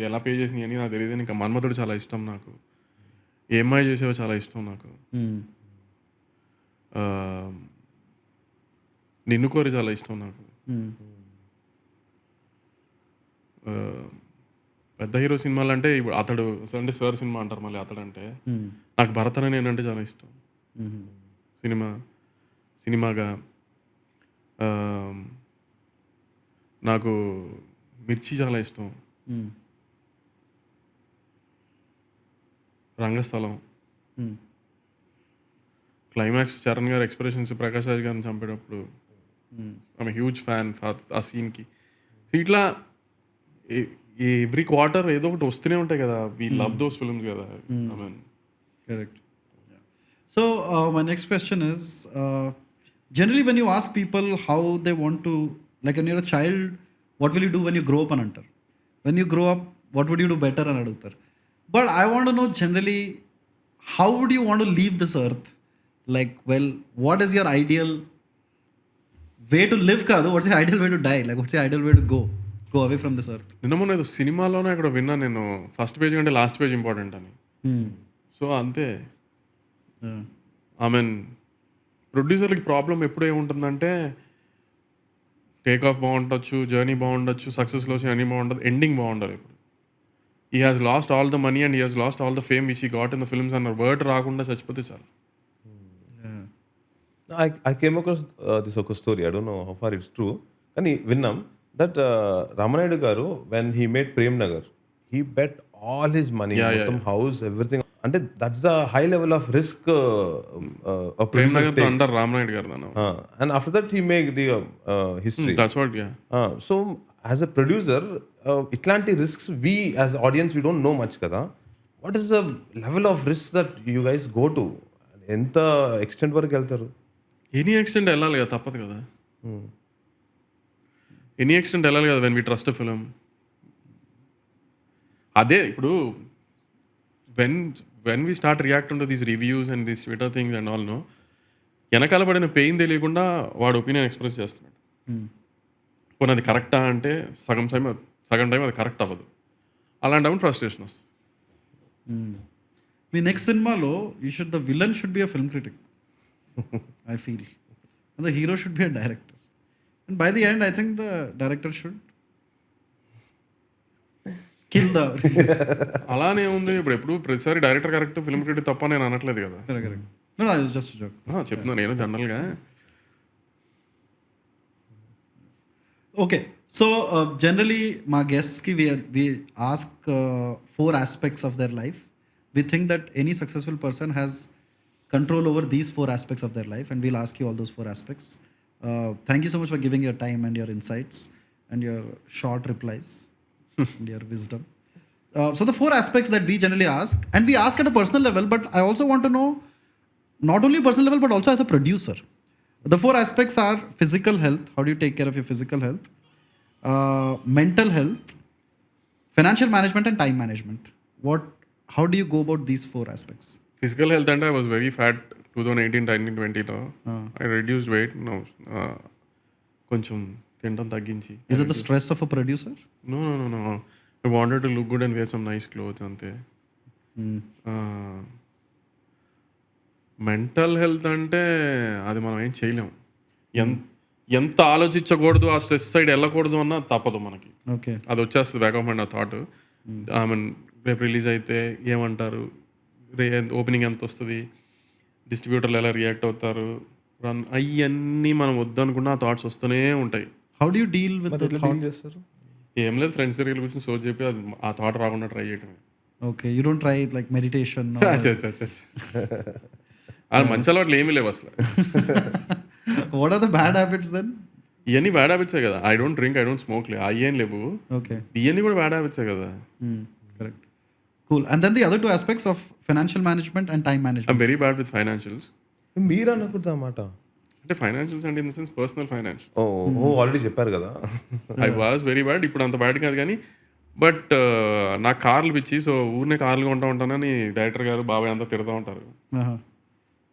ఎలా పే చేసింది అని నాకు తెలియదు. ఇంకా మన్మధుడు చాలా ఇష్టం నాకు. ఏమై చేసేవో చాలా ఇష్టం నాకు. నిన్ను కోరి చాలా ఇష్టం నాకు. పెద్ద హీరో సినిమాలు అంటే ఇప్పుడు అతడు అంటే సార్ సినిమా అంటారు మళ్ళీ అతడు అంటే. నాకు భరత్ అనే నేనంటే చాలా ఇష్టం. సినిమాగా నాకు మిర్చి చాలా ఇష్టం. రంగస్థలం, క్లైమాక్స్ చరణ్ గారు ఎక్స్ప్రెషన్స్ ప్రకాష్ రాజ్ గారిని చంపేటప్పుడు ఐఎమ్ హ్యూజ్ ఫ్యాన్ ఆ సీన్కి. ఇట్లా ఎవ్రీ క్వార్టర్ ఏదో ఒకటి వస్తూనే ఉంటాయి కదా. వీ లవ్ దోస్ ఫిల్మ్స్ కదా. I mean Correct. Yeah. So my next question is, generally when you ask people how they want to, like when you're a child, what will you do when you grow up and enter? When you grow up, what would you do better and adutar? But I want to know generally, how would you want to leave this earth? Like, well, what is your ideal way to live? Kadu? What's the ideal way to die? Like, what's the ideal way to go away from this earth? నిన్న మొన్న ఏదో సినిమాలోనే అక్కడ విన్నా నేను, first page కంటే last page important అని. So అంతే. Yeah. ఐ మీన్ ప్రొడ్యూసర్లకి ప్రాబ్లం ఎప్పుడు ఏముంటుందంటే, టేక్ ఆఫ్ బాగుండొచ్చు, జర్నీ బాగుండొచ్చు, సక్సెస్లో అన్నీ బాగుంటుంది, ఎండింగ్ బాగుండాలి. ఇప్పుడు he has lost all the money and he has lost all the fame which he got in the films అన్న వర్డ్ రాకుండా చచ్చిపోతే చాలు. Yeah. I came across this ఒక story. I don't know how far it's true. కానీ విన్నాం that Ramanayudu garu, when he made Prem Nagar, he bet all his money, మొత్తం house, everything. అంటే that's the high level of risk a Prem producer Nagar takes. అంటారు రామనాయుడు గారు దాన్ని. And after that he made the history. That's what. Yeah. So as a producer, ఇట్లాంటి risks we as audience we don't know much కదా. What is the level of risk that you guys go to? ఎంత extent వరకు వెళ్తారు? Any extent వెళ్ళాలి కదా, తప్పదు కదా. Any extent వెళ్ళాలి కదా వెన్ వీ ట్రస్ట్ ఫిలిం. అదే ఇప్పుడు when we start reacting to these reviews and these Twitter things and all no, వెనకాల పడిన పెయిన్ తెలియకుండా వాడు ఒపీనియన్ ఎక్స్ప్రెస్ చేస్తున్నాడు. పోనీ అది కరెక్టా అంటే సగం టైం అది కరెక్ట్ అవ్వదు. అలాంటప్పుడు ఫ్రస్ట్రేషన్ వస్తుంది. మీ నెక్స్ట్ సినిమాలో the villain should be a film critic, I feel, and the hero should be a director, and by the end I think the director should kill the. అలానే ఉంది. ఎప్పుడు ప్రతిసారి director correct, film critic తప్ప నేను అనట్లేదు కదా. Just joke చెప్తున్నాను నేను జనరల్గా. Okay, so generally my guests ki we ask 4 aspects of their life. We think that any successful person has control over these 4 aspects of their life, and we'll ask you all those 4 aspects. Thank you so much for giving your time and your insights and your short replies and your wisdom. So the 4 aspects that we generally ask, and we ask at a personal level, but I also want to know not only personal level but also as a producer. The 4 aspects are physical health. How do you take care of your physical health? Mental health, financial management, and time management. How do you go about these 4 aspects? Physical health అంటే I was very fat 2018-2020లో. I reduced weight no, కొంచెం తినడం తగ్గించి. Is it the stress of a producer? No. I wanted to look good and wear some nice clothes అంతే. Mental health అంటే అది మనం ఏం చేయలేము. ఎంత ఆలోచించకూడదు, ఆ స్ట్రెస్ సైడ్ వెళ్ళకూడదు అన్నా తప్పదు మనకి. ఓకే, అది వచ్చేస్తుంది బ్యాక్ ఆఫ్ మైండ్ ఆ థాట్. ఐ మీన్ రేపు రిలీజ్ అయితే ఏమంటారు, ఓపెనింగ్ ఎంత వస్తుంది, డిస్ట్రిబ్యూటర్లు ఎలా రియాక్ట్ అవుతారు, రన్ అవన్నీ మనం వద్దనుకున్న ఆ థాట్స్ వస్తూనే ఉంటాయి. How do you deal with the thoughts? ఏం లేదు, ఫ్రెండ్స్ దగ్గర కూర్చొని సోచ్ చెప్పి అది ఆ థాట్ రాకుండా ట్రై చేయటమే. Okay, you don't try like meditation? అది మంచి అలవాట్లు ఏమీ లేవు అసలు. What are the bad habits then? ఇవన్నీ బ్యాడ్ హ్యాబిట్సే కదా. I don't drink, I don't smoke, అవి ఏం లేవు. ఓకే, ఇవన్నీ కూడా బ్యాడ్ హ్యాబిట్సే కదా. Correct, cool. And then the other 2 aspects of financial management and time management. I'm very bad with financials. మీరు అనకూడదు అన్నమాట. అంటే ఫైనాన్షియల్స్ అంటే in the sense personal financial. Already చెప్పారు కదా. I was very bad. ఇప్పుడు అంత బ్యాడ్ కాదు కానీ, బట్ నాకు కార్లు పిచ్చి. సో ఊరినే కార్లు కొంటూ ఉంటానని డైరెక్టర్ గారు బాబాయ్ అంతా తిడుతూ ఉంటారు.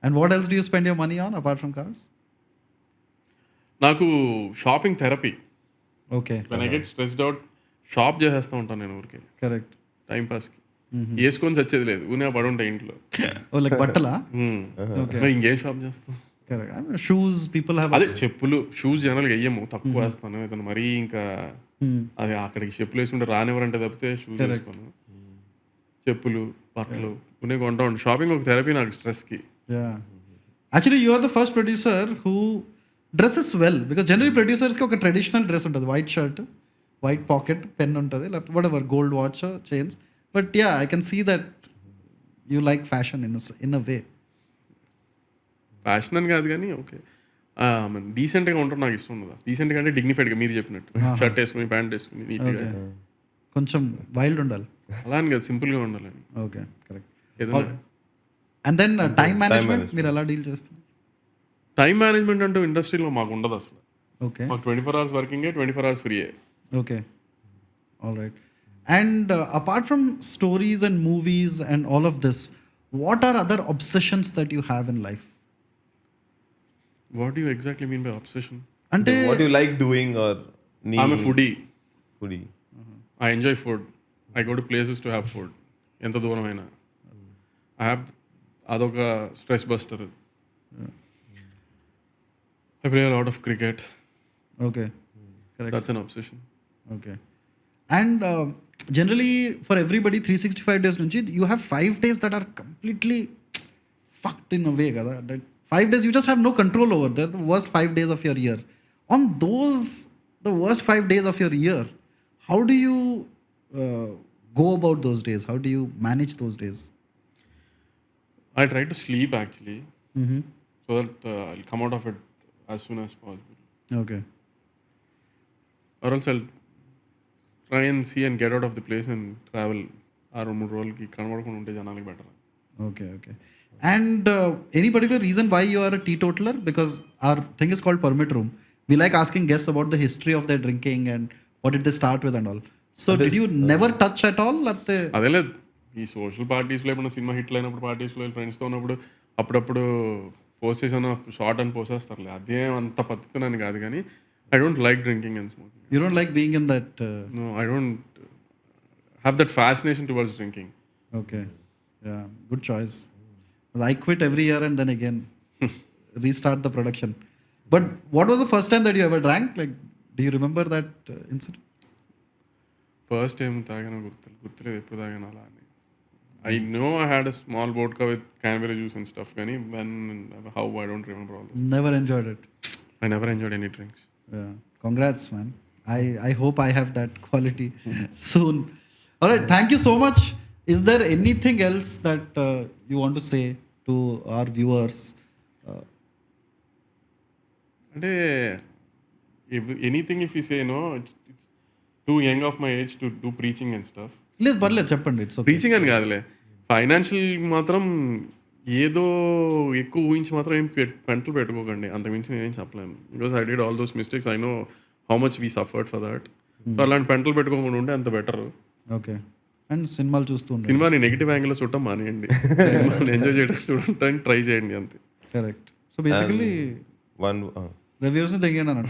And what else do you spend your money on apart from cars? నాకు shopping therapy. Okay, when I get stressed out shop చేసేస్తూ ఉంటాను నేను ఊరికే, కరెక్ట్, టైం పాస్కి. వేసుకొని చచ్చేది లేదు, ఊనే పడి ఉంటాయి ఇంట్లో. ఓ లైక్ బట్టలా? మరి ఇంకేం షాప్ చేస్తాం? కరెక్ట్. Shoes people have. అదే చెప్పులు, షూస్ జనరల్గా వెయ్యము, తక్కువ వేస్తాను. ఏదైనా మరీ ఇంకా అది అక్కడికి చెప్పులు వేసుకుంటే రానివ్వరంటే తప్పితే షూస్ వేసుకోను. చెప్పులు, బట్టలు ఉనే కొంటా ఉంటాను. షాపింగ్ ఒక థెరపీ నాకు స్ట్రెస్కి. Yeah. Actually, you are the first producer who dresses well, because generally producers ki oka traditional dress untadi, white shirt, white pocket, pen untadi, like whatever, gold watch, chains. But yeah, I can see that you like fashion in a way. Fashion అని కాదు కానీ okay, డీసెంట్గా ఉండడం నాకు ఇష్టం ఉండదు. డీసెంట్గా అంటే డిగ్నిఫైడ్గా మీరు చెప్పినట్టు షర్ట్ వేసుకుని ప్యాంట్ వేసుకుని నీట్గా. కొంచెం వైల్డ్ ఉండాలి. అలా అని కాదు, సింపుల్గా ఉండాలని. Okay, correct. ఏదైనా అండ్ దెన్ టైం మేనేజ్మెంట్ మీరు ఎలా డీల్ చేస్తారు? టైం మేనేజ్మెంట్ అంటూ ఇండస్ట్రీలో మాకు ఉండదు అసలు. ఓకే, మాకు 24 hours వర్కింగే, 24 hours ఫ్రీయే. Okay, all right. And apart from stories and movies and all of this, what are other obsessions that you have in life? What you exactly mean by obsession? అంటే what you like doing or I'm foodie. Foodie. I enjoy food. I go to places to have food. ఎంత దూరమైనా. I have అదొక stress buster. I play a lot of cricket. Okay, correct. That's an obsession. Okay. And generally for everybody 365 days నుంచి you have 5 days that are completely fucked in a way కదా. That 5 days you just have no control over. They're the worst 5 days of your year. On those, the worst 5 days of your year, how do you go about those days? How do you manage those days? I try to sleep actually, Mm-hmm. so that I'll come out of it as soon as possible. Okay. Or else I'll try and see and get out of the place and travel. ఆ 2-3 రోజులకి కనబడకుండా ఉంటే జనాలకి better. Okay, okay. And any particular reason why you are a teetotaler? Because our thing is called permit room. We like asking guests about the history of their drinking and what did they start with and all. So did you never touch at all? లేకపోతే అదే లేదు, ఈ social పార్టీస్లో ఎప్పుడైనా cinema హిట్లు అయినప్పుడు పార్టీస్లో ఫ్రెండ్స్తో ఉన్నప్పుడు అప్పుడప్పుడు పోస్ట్ చేసిన షార్ట్ అని పోసేస్తారులే, అదే అంత పద్ధతినని కాదు. కానీ I don't like drinking and smoking. you don't like being in that? No, I don't have that fascination towards drinking. Okay. Yeah, good choice. I quit every year and then again restart the production. But what was the first time that you ever drank? Like, do you remember that incident? First time తాగాను గుర్తులేదు ఎప్పుడు తాగాను అలా అని. I know I had a small vodka with cranberry juice and stuff, కానీ when how I don't remember all this. Never enjoyed it. I never enjoyed any drinks. Yeah. Congrats, man. I hope I have that quality soon. All right. Thank you so much. Is there anything else that you want to say to our viewers? అంటే anything if you say no, it's too young of my age to do preaching and stuff. లేదు పర్లేదు చెప్పండి. It's okay. Preaching అని కాదులే, financial మాత్రం ఏదో ఎక్కువ ఊహించి మాత్రం ఏం పెంటలు పెట్టుకోకండి, అంతకుమించి నేనేం చెప్పలేను. Because I did all those mistakes, I know how much we suffered for that. So అలాంటి పెంటలు పెట్టుకోకుండా ఉంటే అంత బెటర్. ఓకే. అండ్ సినిమాలు చూస్తూ ఉంటాను. సినిమాని నెగిటివ్ యాంగిల్లో చూడటం మానేయండి, సినిమాని ఎంజాయ్ చేయడానికి చూడటానికి ట్రై చేయండి అంతే. కరెక్ట్. సో బేసికలీ One రివ్యూస్ని తెగండి అన్నాడు.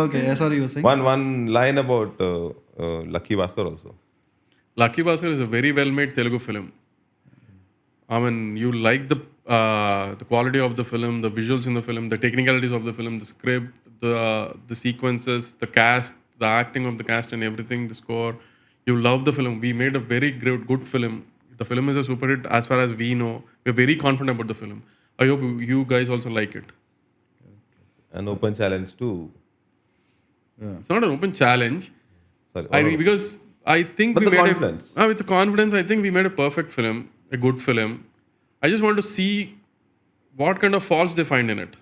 Okay, sorry you saying. one line about Lucky Bhaskar also. Lucky Bhaskar is a very well made Telugu film. I mean, you like the quality of the film, the visuals in the film, the technicalities of the film, the script, the sequences, the cast, the acting of the cast and everything, the score. You love the film. We made a very good film. The film is a super hit as far as we know. We're very confident about the film. I hope you guys also like it. An open challenge to. It's not an open challenge. Sorry. Because I think But we the made confidence. with the confidence, I think we made a perfect film, a good film. I just want to see what kind of faults they find in it.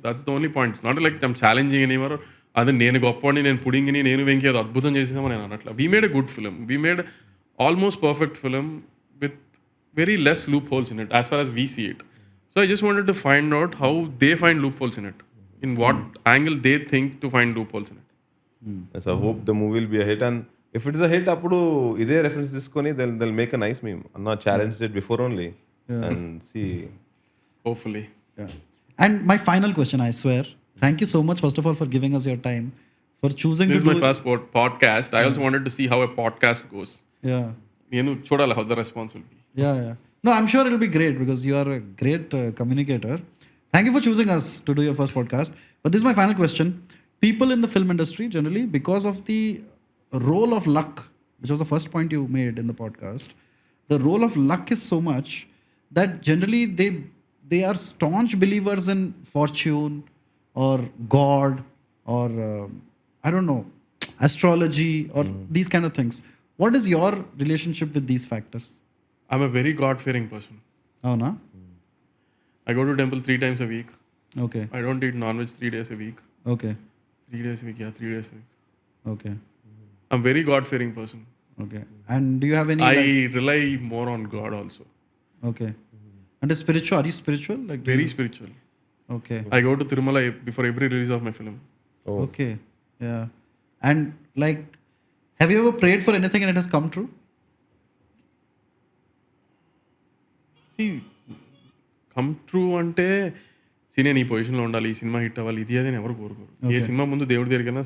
That's the only point. It's not like I'm challenging anymore. అదే నేను గొప్పని, నేను పుడింగిని, నేను వెంకి అది అద్భుతం చేసేసామని నేను అన్నట్ల. We made a good film. We made almost perfect film with very less loopholes in it as far as we see it. So I just wanted to find out how they find loopholes in it. In what angle they think to find loopholes in it. Yes, I hope the movie will be a hit, and if it is a hit, appudu ide reference తీసుకొని they'll make a nice meme. Anna challenged it before only, and see. Hopefully. Yeah. And my final question, I swear. Thank you so much, first of all, for giving us your time, for choosing This to is do my first podcast. I also wanted to see how a podcast goes. Yeah. నేను చూడాలి how the response will be. Yeah. No, I'm sure it'll be great because you are a great communicator. Thank you for choosing us to do your first podcast. But this is my final question. People in the film industry generally, because of the role of luck, which was the first point you made in the podcast, the role of luck is so much that generally they are staunch believers in fortune or God or I don't know, astrology or these kind of things. What is your relationship with these factors? I'm a very God-fearing person. Oh, no? I go to temple 3 times a week. Okay. I don't eat non-veg 3 days a week. Okay. 3 days a week, yeah, 3 days a week. Okay. I'm very God-fearing person. Okay. And do you have any? I like, rely more on God also. okay. And spiritual? Are you spiritual? Like do Very you- spiritual. Okay. I go to Tirumala before every release of my film. Oh. Okay. Yeah. And like, have you ever prayed for anything and it has come true? See, come true అంటే నేను ఈ పొజిషన్లో ఉండాలి, ఈ cinema hit అవ్వాలి, ఇది అది అని ఎవరు కోరుకోరు. ఏ సినిమా ముందు దేవుడి దగ్గరికైనా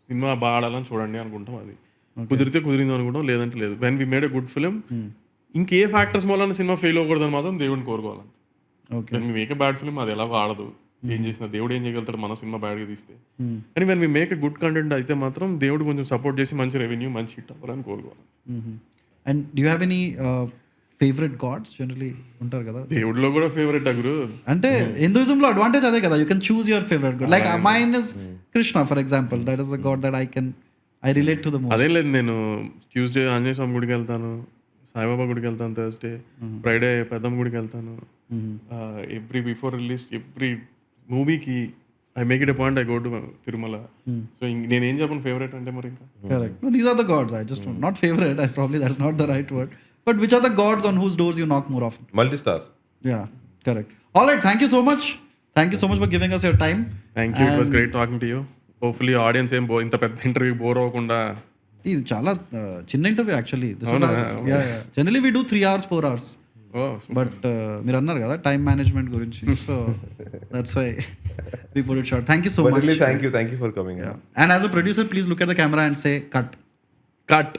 సినిమా బాగా ఆడాలని చూడండి అనుకుంటాం. అది కుదిరితే కుదిరింది అనుకుంటాం, లేదంటే లేదు. When we made a good film, ఇంకే ఫ్యాక్టర్స్ మూలన సినిమా ఫెయిల్ అవ్వకూడదని మాత్రం దేవుడిని కోరుకోవాలంతే. Okay. When we make a bad film, అది ఎలాగో ఆడదు. ఏం చేసినా దేవుడు ఏం చేయగలుగుతాడు మన సినిమా బ్యాడ్గా తీస్తే. కానీ when we make a good content అయితే మాత్రం దేవుడు కొంచెం సపోర్ట్ చేసి మంచి రెవెన్యూ, మంచి హిట్ అవ్వాలని కోరుకోవాలి. And do you have any favorite gods? Generally ఉంటారు కదా. దేవుడిలో కూడా ఫేవరెట్ అగురు. అంటే హిందూయిజం లో అడ్వాంటేజ్ అదే కదా, you can choose your favourite god. Like mine is Krishna for example. That is the god that I relate to the most. అదేం లేదు, నేను ట్యూస్డే ఆంజనేయ స్వామి గుడికి వెళ్తాను, సాయిబాబా గుడికి వెళ్తాను, థర్స్డే ఫ్రైడే పెద్దమ్మ గుడికి వెళ్తాను. ఎవ్రీ బిఫోర్ రిలీజ్ ఎవ్రీ మూవీకి I make it a point I go to Tirumala. So నేనేం చెప్పను ఫేవరెట్ అంటే మరి ఇంకా. Correct. No, these are the gods. I just not favorite. I probably that's not the right word. But which are the gods on whose doors you knock more often? Multi-star. Yeah, correct. All right. Thank you so much. Thank you so much for giving us your time. Thank you, it was great talking to you. Hopefully audience ఏం ఇంత పెద్ద interview bore అవ్వకుండా. ఇది చాలా చిన్న interview actually. Generally we do 3 hours 4 hours. But మీరు అన్నారు కదా టైం మేనేజ్మెంట్ గురించి, so that's why we put it short. Thank you so But much. really, thank you for coming. And as a producer, please look at the camera and say cut. Cut.